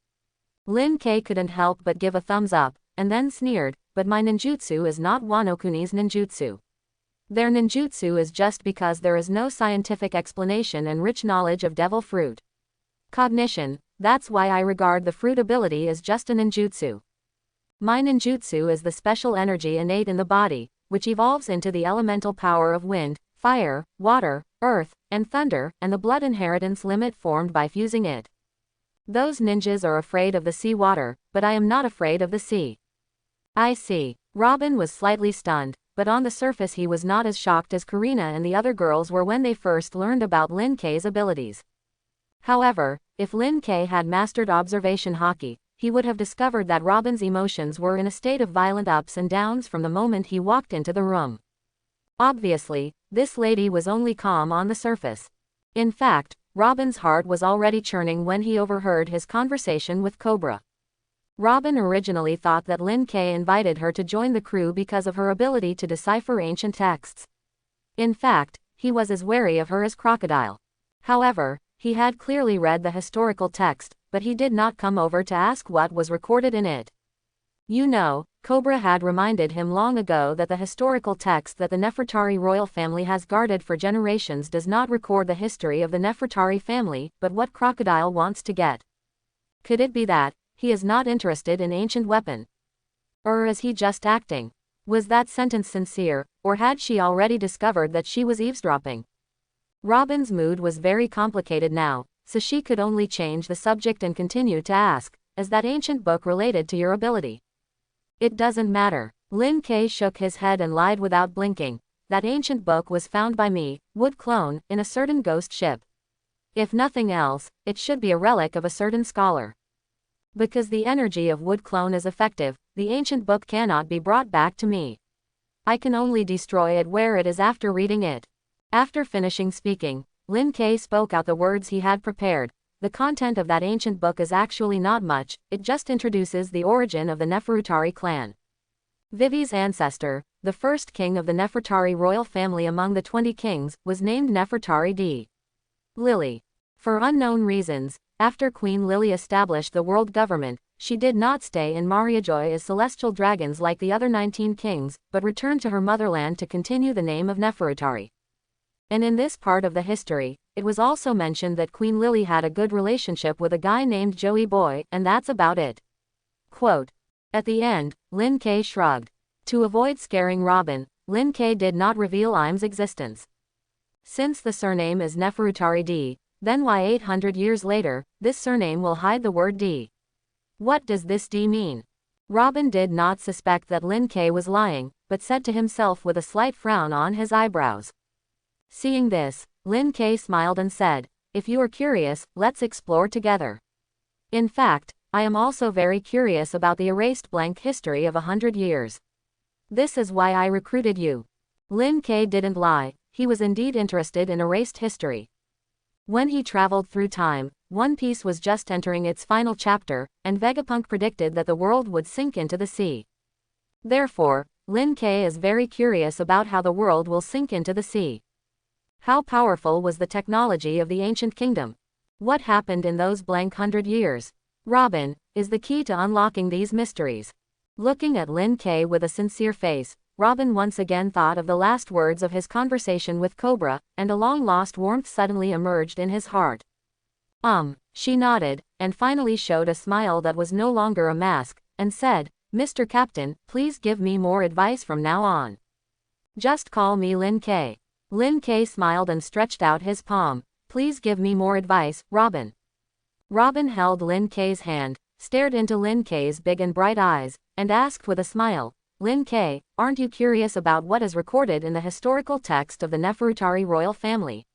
[SPEAKER 1] Lin K couldn't help but give a thumbs up, and then sneered, but my ninjutsu is not Wano Kuni's ninjutsu. Their ninjutsu is just because there is no scientific explanation and rich knowledge of devil fruit cognition, that's why I regard the fruit ability as just a ninjutsu. My ninjutsu is the special energy innate in the body, which evolves into the elemental power of wind, fire, water, earth, and thunder, and the blood inheritance limit formed by fusing it. Those ninjas are afraid of the sea water, but I am not afraid of the sea. I see. Robin was slightly stunned, but on the surface he was not as shocked as Karina and the other girls were when they first learned about Lin K's abilities. However, if Lin K had mastered observation hockey, he would have discovered that Robin's emotions were in a state of violent ups and downs from the moment he walked into the room. Obviously, this lady was only calm on the surface. In fact, Robin's heart was already churning when he overheard his conversation with Cobra. Robin originally thought that Lin K invited her to join the crew because of her ability to decipher ancient texts. In fact, he was as wary of her as Crocodile. However, he had clearly read the historical text, but he did not come over to ask what was recorded in it. You know, Cobra had reminded him long ago that the historical text that the Nefertari royal family has guarded for generations does not record the history of the Nefertari family, but what Crocodile wants to get. Could it be that he is not interested in ancient weapon? Or is he just acting? Was that sentence sincere, or had she already discovered that she was eavesdropping? Robin's mood was very complicated now, so she could only change the subject and continue to ask, is that ancient book related to your ability? It doesn't matter. Lin K shook his head and lied without blinking. That ancient book was found by me, Wood Clone, in a certain ghost ship. If nothing else, it should be a relic of a certain scholar. Because the energy of Wood Clone is effective, the ancient book cannot be brought back to me. I can only destroy it where it is after reading it. After finishing speaking, Lin K spoke out the words he had prepared. The content of that ancient book is actually not much, it just introduces the origin of the Nefertari clan. Vivi's ancestor, the first king of the Nefertari royal family among the 20 kings, was named Nefertari D. Lily. For unknown reasons, after Queen Lily established the world government, she did not stay in Mariajoy as celestial dragons like the other 19 kings, but returned to her motherland to continue the name of Nefertari. And in this part of the history, it was also mentioned that Queen Lily had a good relationship with a guy named Joey Boy, and that's about it. Quote. At the end, Lin K shrugged. To avoid scaring Robin, Lin K did not reveal Im's existence. Since the surname is Nefertari D, then why 800 years later, this surname will hide the word D? What does this D mean? Robin did not suspect that Lin K was lying, but said to himself with a slight frown on his eyebrows. Seeing this, Lin K smiled and said, if you are curious, let's explore together. In fact, I am also very curious about the erased blank history of 100 years. This is why I recruited you. Lin K didn't lie, he was indeed interested in erased history. When he traveled through time, One Piece was just entering its final chapter, and Vegapunk predicted that the world would sink into the sea. Therefore, Lin K is very curious about how the world will sink into the sea. How powerful was the technology of the ancient kingdom? What happened in those blank 100 years? Robin is the key to unlocking these mysteries. Looking at Lin K with a sincere face, Robin once again thought of the last words of his conversation with Cobra, and a long-lost warmth suddenly emerged in his heart. She nodded, and finally showed a smile that was no longer a mask, and said, Mr. Captain, please give me more advice from now on. Just call me Lin K. Lin K smiled and stretched out his palm. Please give me more advice, Robin. Robin held Lin K's hand, stared into Lin K's big and bright eyes, and asked with a smile, Lin K, aren't you curious about what is recorded in the historical text of the Nefertari royal family?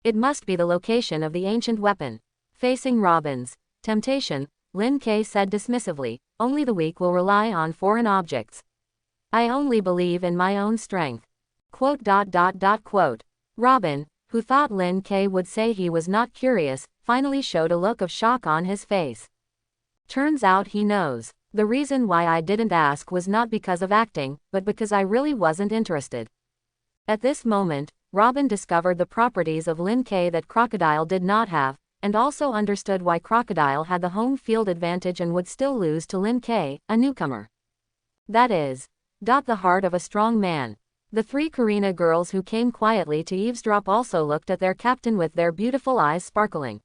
[SPEAKER 1] It must be the location of the ancient weapon. Facing Robin's temptation, Lin K said dismissively, only the weak will rely on foreign objects. I only believe in my own strength. Quote. Robin, who thought Lin K would say he was not curious, finally showed a look of shock on his face. Turns out he knows. The reason why I didn't ask was not because of acting, but because I really wasn't interested. At this moment, Robin discovered the properties of Lin K that Crocodile did not have, and also understood why Crocodile had the home field advantage and would still lose to Lin K, a newcomer. That is, the heart of a strong man. The 3 Karina girls who came quietly to eavesdrop also looked at their captain with their beautiful eyes sparkling.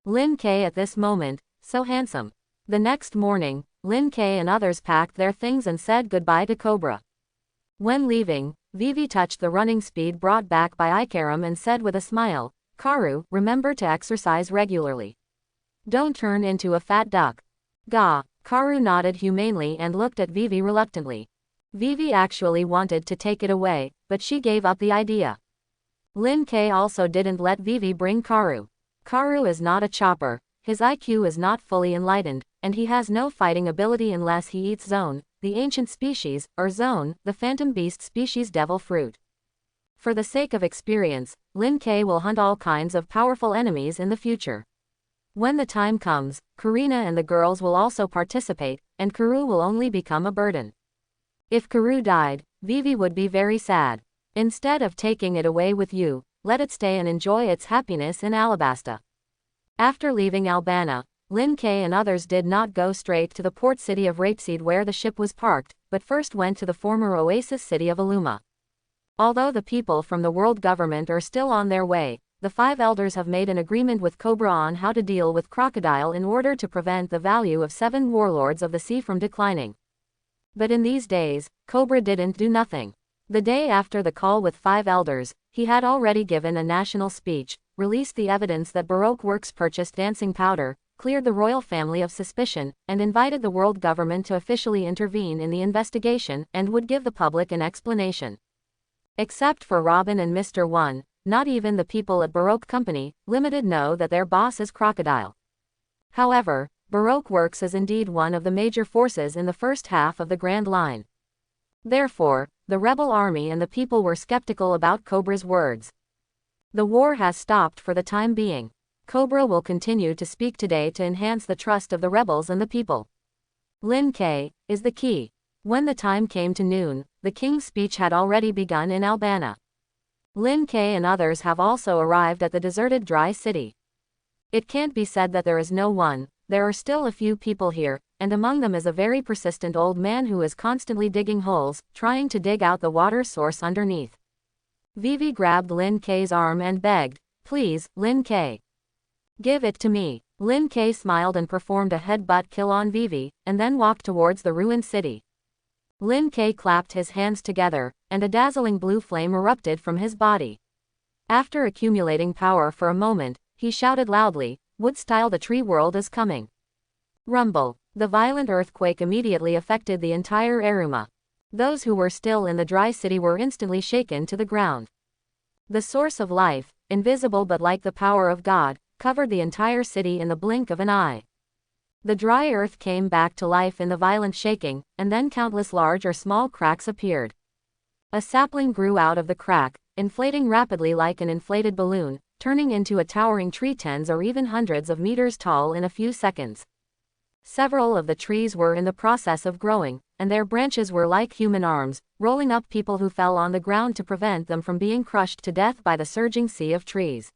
[SPEAKER 1] Lin K at this moment, so handsome. The next morning, Lin K and others packed their things and said goodbye to Cobra. When leaving, Vivi touched the running speed brought back by Ikaram and said with a smile, Karu, remember to exercise regularly. Don't turn into a fat duck. Gah. Karu nodded humanely and looked at Vivi reluctantly. Vivi actually wanted to take it away, but she gave up the idea. Lin K also didn't let Vivi bring Karu. Karu is not a chopper, his IQ is not fully enlightened, and he has no fighting ability unless he eats Zone, the ancient species, or Zone, the phantom beast species devil fruit. For the sake of experience, Lin K will hunt all kinds of powerful enemies in the future. When the time comes, Karina and the girls will also participate, and Karu will only become a burden. If Karu died, Vivi would be very sad. Instead of taking it away with you, let it stay and enjoy its happiness in Alabasta. After leaving Albana, Lin K and others did not go straight to the port city of Rapeseed where the ship was parked, but first went to the former oasis city of Aluma. Although the people from the world government are still on their way, the 5 elders have made an agreement with Cobra on how to deal with Crocodile in order to prevent the value of 7 warlords of the sea from declining. But in these days, Cobra didn't do nothing. The day after the call with 5 elders, he had already given a national speech, released the evidence that Baroque Works purchased dancing powder, cleared the royal family of suspicion, and invited the world government to officially intervene in the investigation and would give the public an explanation. Except for Robin and Mr. One, not even the people at Baroque Company Limited know that their boss is Crocodile. However, Baroque Works is indeed one of the major forces in the first half of the Grand Line. Therefore, the rebel army and the people were skeptical about Cobra's words. The war has stopped for the time being. Cobra will continue to speak today to enhance the trust of the rebels and the people. Lin K is the key. When the time came to noon, the king's speech had already begun in Albana. Lin K and others have also arrived at the deserted dry city. It can't be said that there is no one, there are still a few people here, and among them is a very persistent old man who is constantly digging holes, trying to dig out the water source underneath. Vivi grabbed Lin K's arm and begged, "Please, Lin K. Give it to me." Lin K smiled and performed a headbutt kill on Vivi, and then walked towards the ruined city. Lin K clapped his hands together, and a dazzling blue flame erupted from his body. After accumulating power for a moment, he shouted loudly, "Wood style, the tree world is coming." Rumble. The violent earthquake immediately affected the entire Aruma. Those who were still in the dry city were instantly shaken to the ground. The source of life, invisible but like the power of God, covered the entire city in the blink of an eye. The dry earth came back to life in the violent shaking, and then countless large or small cracks appeared. A sapling grew out of the crack, inflating rapidly like an inflated balloon, turning into a towering tree tens or even hundreds of meters tall in a few seconds. Several of the trees were in the process of growing, and their branches were like human arms, rolling up people who fell on the ground to prevent them from being crushed to death by the surging sea of trees.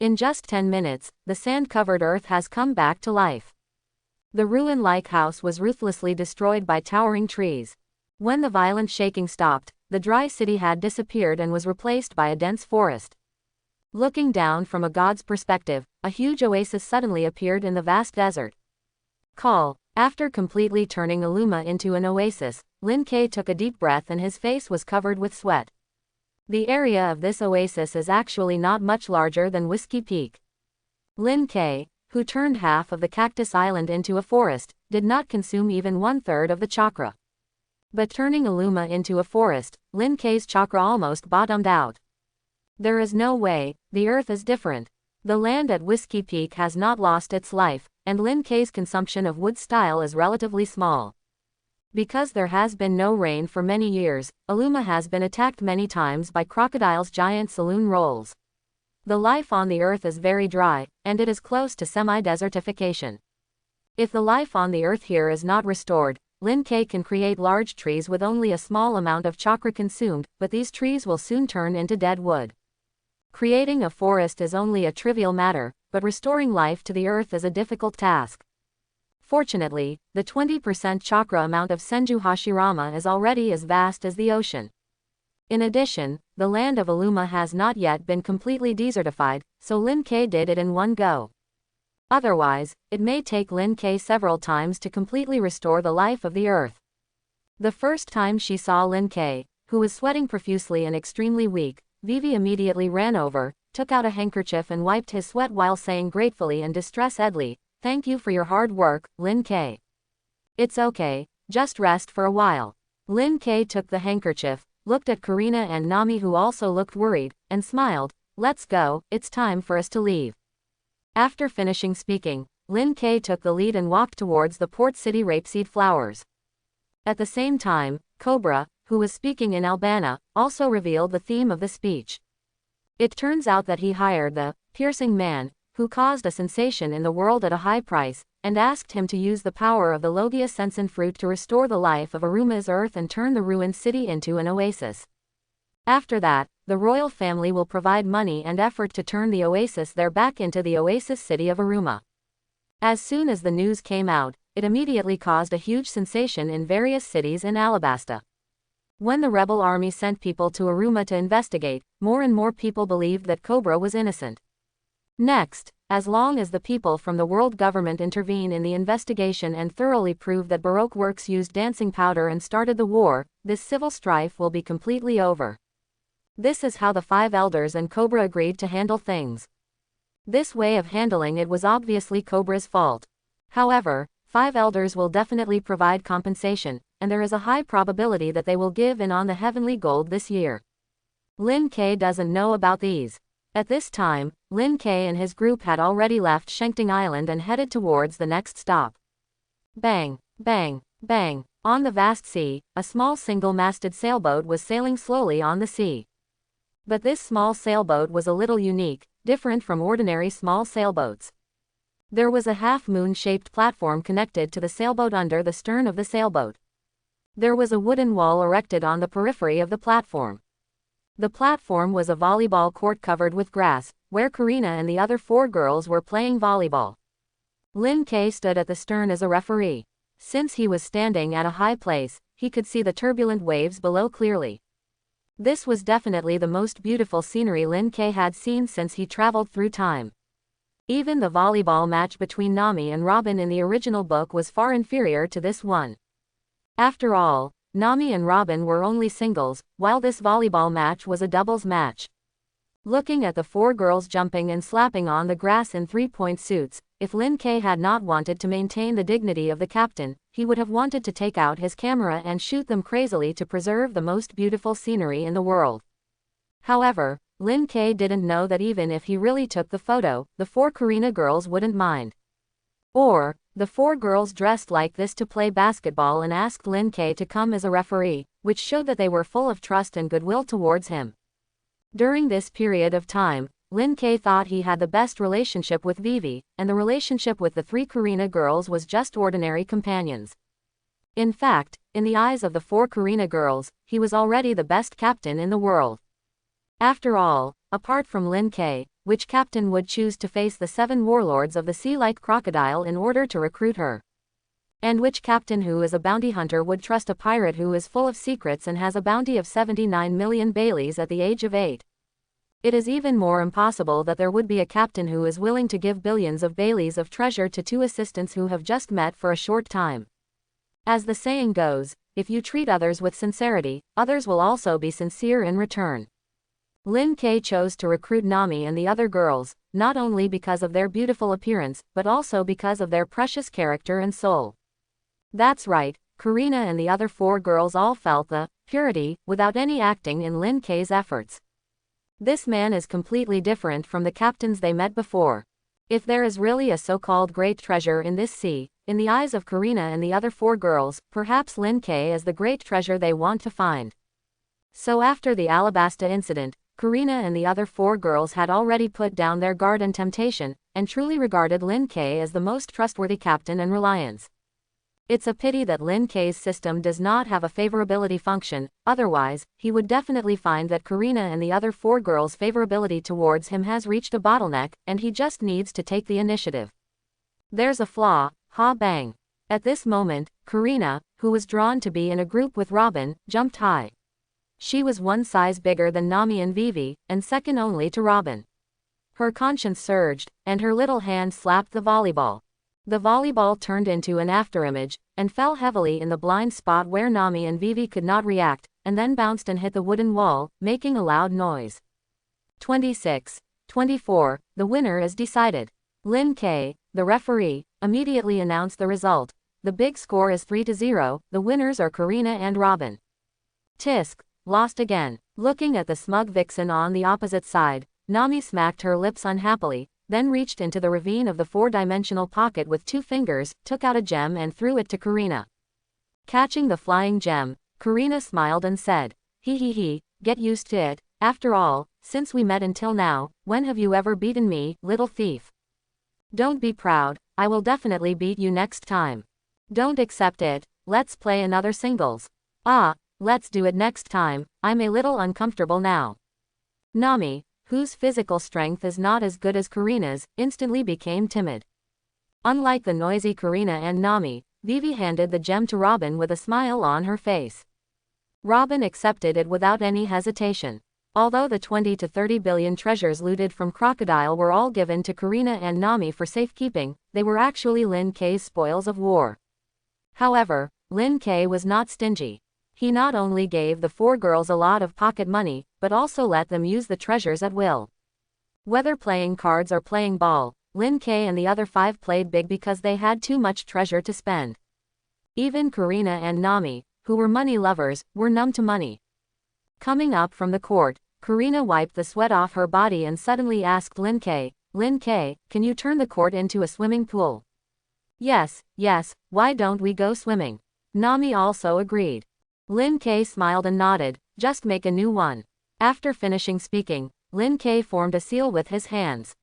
[SPEAKER 1] In just 10 minutes, the sand-covered earth has come back to life. The ruin-like house was ruthlessly destroyed by towering trees. When the violent shaking stopped, the dry city had disappeared and was replaced by a dense forest. Looking down from a god's perspective, a huge oasis suddenly appeared in the vast desert. Call. After completely turning Aluma into an oasis, Lin K took a deep breath and his face was covered with sweat. The area of this oasis is actually not much larger than Whiskey Peak. Lin K, who turned half of the cactus island into a forest, did not consume even 1/3 of the chakra. But turning Aluma into a forest, Lin K's chakra almost bottomed out. There is no way, the earth is different. The land at Whiskey Peak has not lost its life, and Lin K's consumption of wood style is relatively small. Because there has been no rain for many years, Aluma has been attacked many times by crocodiles' giant saloon rolls. The life on the earth is very dry, and it is close to semi-desertification. If the life on the earth here is not restored, Lin K can create large trees with only a small amount of chakra consumed, but these trees will soon turn into dead wood. Creating a forest is only a trivial matter, but restoring life to the earth is a difficult task. Fortunately, the 20% chakra amount of Senju Hashirama is already as vast as the ocean. In addition, the land of Aluma has not yet been completely desertified, so Lin K did it in one go. Otherwise, it may take Lin K several times to completely restore the life of the earth. The first time she saw Lin K, who was sweating profusely and extremely weak, Vivi immediately ran over, took out a handkerchief and wiped his sweat while saying gratefully and distressed-edly, "Thank you for your hard work, Lin K. It's okay, just rest for a while." Lin K took the handkerchief, looked at Karina and Nami who also looked worried, and smiled, "Let's go, it's time for us to leave." After finishing speaking, Lin K took the lead and walked towards the port city rapeseed flowers. At the same time, Cobra, who was speaking in Albana, also revealed the theme of the speech. It turns out that he hired the piercing man, who caused a sensation in the world at a high price, and asked him to use the power of the Logia sensen fruit to restore the life of Aruma's earth and turn the ruined city into an oasis. After that, the royal family will provide money and effort to turn the oasis there back into the oasis city of Aruma. As soon as the news came out, it immediately caused a huge sensation in various cities in Alabasta. When the rebel army sent people to Aruma to investigate, more and more people believed that Cobra was innocent. Next, as long as the people from the world government intervene in the investigation and thoroughly prove that Baroque works used dancing powder and started the war, this civil strife will be completely over. This is how the 5 elders and Cobra agreed to handle things. This way of handling it was obviously Cobra's fault. However, 5 elders will definitely provide compensation, and there is a high probability that they will give in on the heavenly gold this year. Lin K doesn't know about these. At this time, Lin K and his group had already left Shengting Island and headed towards the next stop. Bang, bang, bang. On the vast sea, a small single-masted sailboat was sailing slowly on the sea. But this small sailboat was a little unique, different from ordinary small sailboats. There was a half-moon-shaped platform connected to the sailboat under the stern of the sailboat. There was a wooden wall erected on the periphery of the platform. The platform was a volleyball court covered with grass, where Karina and the other 4 girls were playing volleyball. Lin K stood at the stern as a referee. Since he was standing at a high place, he could see the turbulent waves below clearly. This was definitely the most beautiful scenery Lin K had seen since he traveled through time. Even the volleyball match between Nami and Robin in the original book was far inferior to this one. After all, Nami and Robin were only singles, while this volleyball match was a doubles match. Looking at the 4 girls jumping and slapping on the grass in 3-point suits, if Lin K had not wanted to maintain the dignity of the captain, he would have wanted to take out his camera and shoot them crazily to preserve the most beautiful scenery in the world. However, Lin K didn't know that even if he really took the photo, the 4 Karina girls wouldn't mind. Or, the 4 girls dressed like this to play basketball and asked Lin K to come as a referee, which showed that they were full of trust and goodwill towards him. During this period of time, Lin K thought he had the best relationship with Vivi, and the relationship with the 3 Karina girls was just ordinary companions. In fact, in the eyes of the 4 Karina girls, he was already the best captain in the world. After all, apart from Lin K, which captain would choose to face the 7 warlords of the sea like crocodile in order to recruit her? And which captain who is a bounty hunter would trust a pirate who is full of secrets and has a bounty of 79 million Baileys at the age of 8? It is even more impossible that there would be a captain who is willing to give billions of Baileys of treasure to 2 assistants who have just met for a short time. As the saying goes, if you treat others with sincerity, others will also be sincere in return. Lin K chose to recruit Nami and the other girls, not only because of their beautiful appearance, but also because of their precious character and soul. That's right, Karina and the other 4 girls all felt the purity without any acting in Lin K's efforts. This man is completely different from the captains they met before. If there is really a so-called great treasure in this sea, in the eyes of Karina and the other 4 girls, perhaps Lin K is the great treasure they want to find. So after the Alabasta incident, Karina and the other 4 girls had already put down their guard and temptation, and truly regarded Lin K as the most trustworthy captain and reliance. It's a pity that Lin K's system does not have a favorability function, otherwise, he would definitely find that Karina and the other 4 girls' favorability towards him has reached a bottleneck, and he just needs to take the initiative. There's a flaw, ha bang. At this moment, Karina, who was drawn to be in a group with Robin, jumped high. She was 1 size bigger than Nami and Vivi, and second only to Robin. Her conscience surged, and her little hand slapped the volleyball. The volleyball turned into an afterimage, and fell heavily in the blind spot where Nami and Vivi could not react, and then bounced and hit the wooden wall, making a loud noise. 26-24, the winner is decided. Lin K, the referee, immediately announced the result. The big score is 3-0, the winners are Karina and Robin. Tisk, lost again. Looking at the smug vixen on the opposite side, Nami smacked her lips unhappily, then reached into the ravine of the 4-dimensional pocket with 2 fingers, took out a gem and threw it to Karina. Catching the flying gem, Karina smiled and said, "He, get used to it. After all, since we met until now, when have you ever beaten me, little thief? Don't be proud, I will definitely beat you next time. Don't accept it, let's play another singles. Ah, let's do it next time, I'm a little uncomfortable now." Nami, whose physical strength is not as good as Karina's, instantly became timid. Unlike the noisy Karina and Nami, Vivi handed the gem to Robin with a smile on her face. Robin accepted it without any hesitation. Although the 20 to 30 billion treasures looted from Crocodile were all given to Karina and Nami for safekeeping, they were actually Lin K's spoils of war. However, Lin K was not stingy. He not only gave the 4 girls a lot of pocket money, but also let them use the treasures at will. Whether playing cards or playing ball, Lin K and the other 5 played big because they had too much treasure to spend. Even Karina and Nami, who were money lovers, were numb to money. Coming up from the court, Karina wiped the sweat off her body and suddenly asked Lin K, can you turn the court into a swimming pool?" Yes, why don't we go swimming?" Nami also agreed. Lin K smiled and nodded, "Just make a new one." After finishing speaking, Lin K formed a seal with his hands.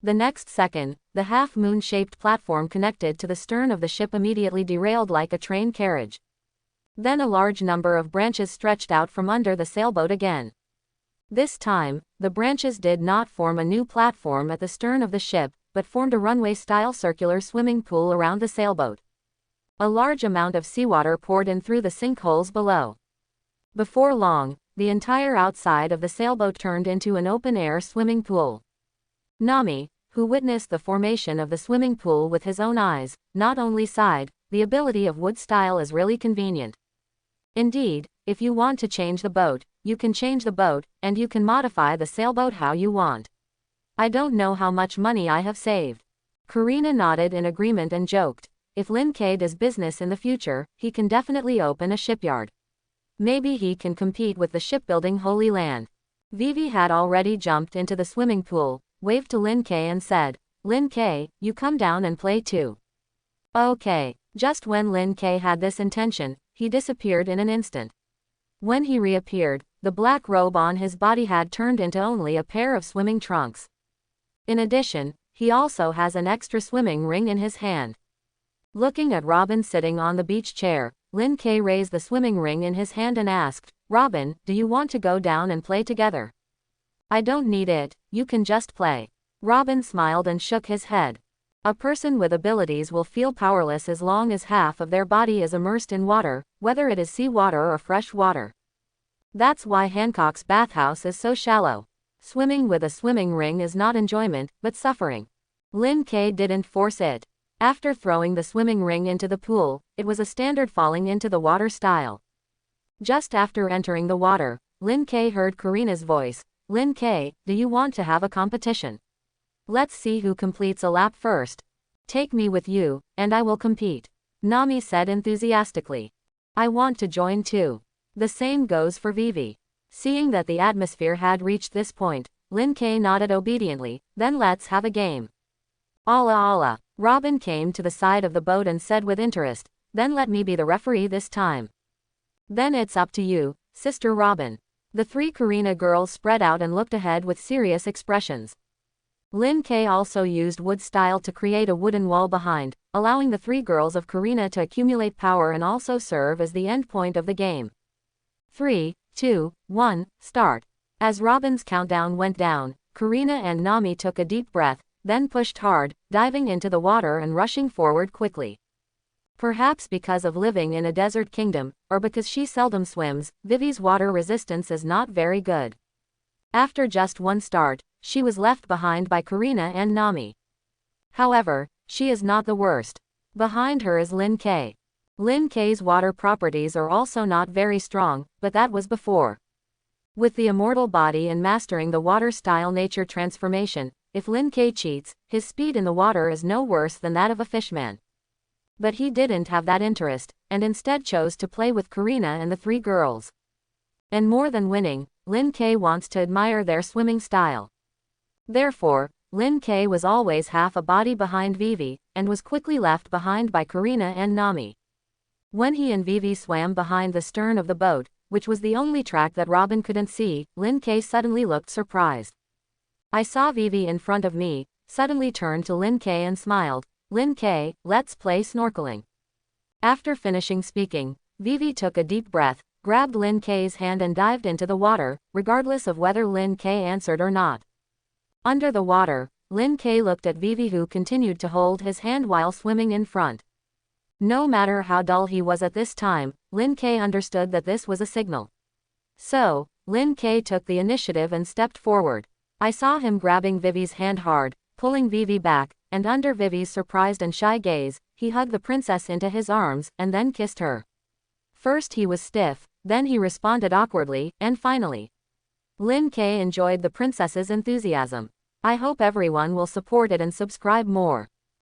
[SPEAKER 1] The next second, the half-moon-shaped platform connected to the stern of the ship immediately derailed like a train carriage. Then a large number of branches stretched out from under the sailboat again. This time, the branches did not form a new platform at the stern of the ship, but formed a runway-style circular swimming pool around the sailboat. A large amount of seawater poured in through the sinkholes below. Before long, the entire outside of the sailboat turned into an open-air swimming pool. Nami, who witnessed the formation of the swimming pool with his own eyes, not only sighed, the ability of wood style is really convenient. Indeed, if you want to change the boat, you can change the boat, and you can modify the sailboat how you want. I don't know how much money I have saved. Karina nodded in agreement and joked, if Lin K does business in the future, he can definitely open a shipyard. Maybe he can compete with the shipbuilding Holy Land. Vivi had already jumped into the swimming pool, waved to Lin K and said, Lin K, you come down and play too. Okay. Just when Lin K had this intention, he disappeared in an instant. When he reappeared, the black robe on his body had turned into only a pair of swimming trunks. In addition, he also has an extra swimming ring in his hand. Looking at Robin sitting on the beach chair, Lin K raised the swimming ring in his hand and asked, Robin, do you want to go down and play together? I don't need it, you can just play. Robin smiled and shook his head. A person with abilities will feel powerless as long as half of their body is immersed in water, whether it is seawater or fresh water. That's why Hancock's bathhouse is so shallow. Swimming with a swimming ring is not enjoyment, but suffering. Lin K didn't force it. After throwing the swimming ring into the pool, it was a standard falling into the water style. Just after entering the water, Lin K heard Karina's voice, Lin K, do you want to have a competition? Let's see who completes a lap first. Take me with you, and I will compete. Nami said enthusiastically. I want to join too. The same goes for Vivi. Seeing that the atmosphere had reached this point, Lin K nodded obediently, then let's have a game. Allah Allah. Robin came to the side of the boat and said with interest, then let me be the referee this time. Then it's up to you, Sister Robin. The three Karina girls spread out and looked ahead with serious expressions. Lin K also used wood style to create a wooden wall behind, allowing the three girls of Karina to accumulate power and also serve as the end point of the game. 3, 2, 1, start. As Robin's countdown went down, Karina and Nami took a deep breath, then pushed hard, diving into the water and rushing forward quickly. Perhaps because of living in a desert kingdom, or because she seldom swims, Vivi's water resistance is not very good. After just one start, she was left behind by Karina and Nami. However, she is not the worst. Behind her is Lin K. Lin K's water properties are also not very strong, but that was before. With the immortal body and mastering the water-style nature transformation, if Lin K cheats, his speed in the water is no worse than that of a fishman. But he didn't have that interest, and instead chose to play with Karina and the three girls. And more than winning, Lin K wants to admire their swimming style. Therefore, Lin K was always half a body behind Vivi, and was quickly left behind by Karina and Nami. When he and Vivi swam behind the stern of the boat, which was the only track that Robin couldn't see, Lin K suddenly looked surprised. I saw Vivi in front of me, suddenly turned to Lin K and smiled, Lin K, let's play snorkeling. After finishing speaking, Vivi took a deep breath, grabbed Lin K's hand and dived into the water, regardless of whether Lin K answered or not. Under the water, Lin K looked at Vivi, who continued to hold his hand while swimming in front. No matter how dull he was at this time, Lin K understood that this was a signal. So, Lin K took the initiative and stepped forward. I saw him grabbing Vivi's hand hard, pulling Vivi back, and under Vivi's surprised and shy gaze, he hugged the princess into his arms, and then kissed her. First he was stiff, then he responded awkwardly, and finally. Lin K enjoyed the princess's enthusiasm. I hope everyone will support it and subscribe more.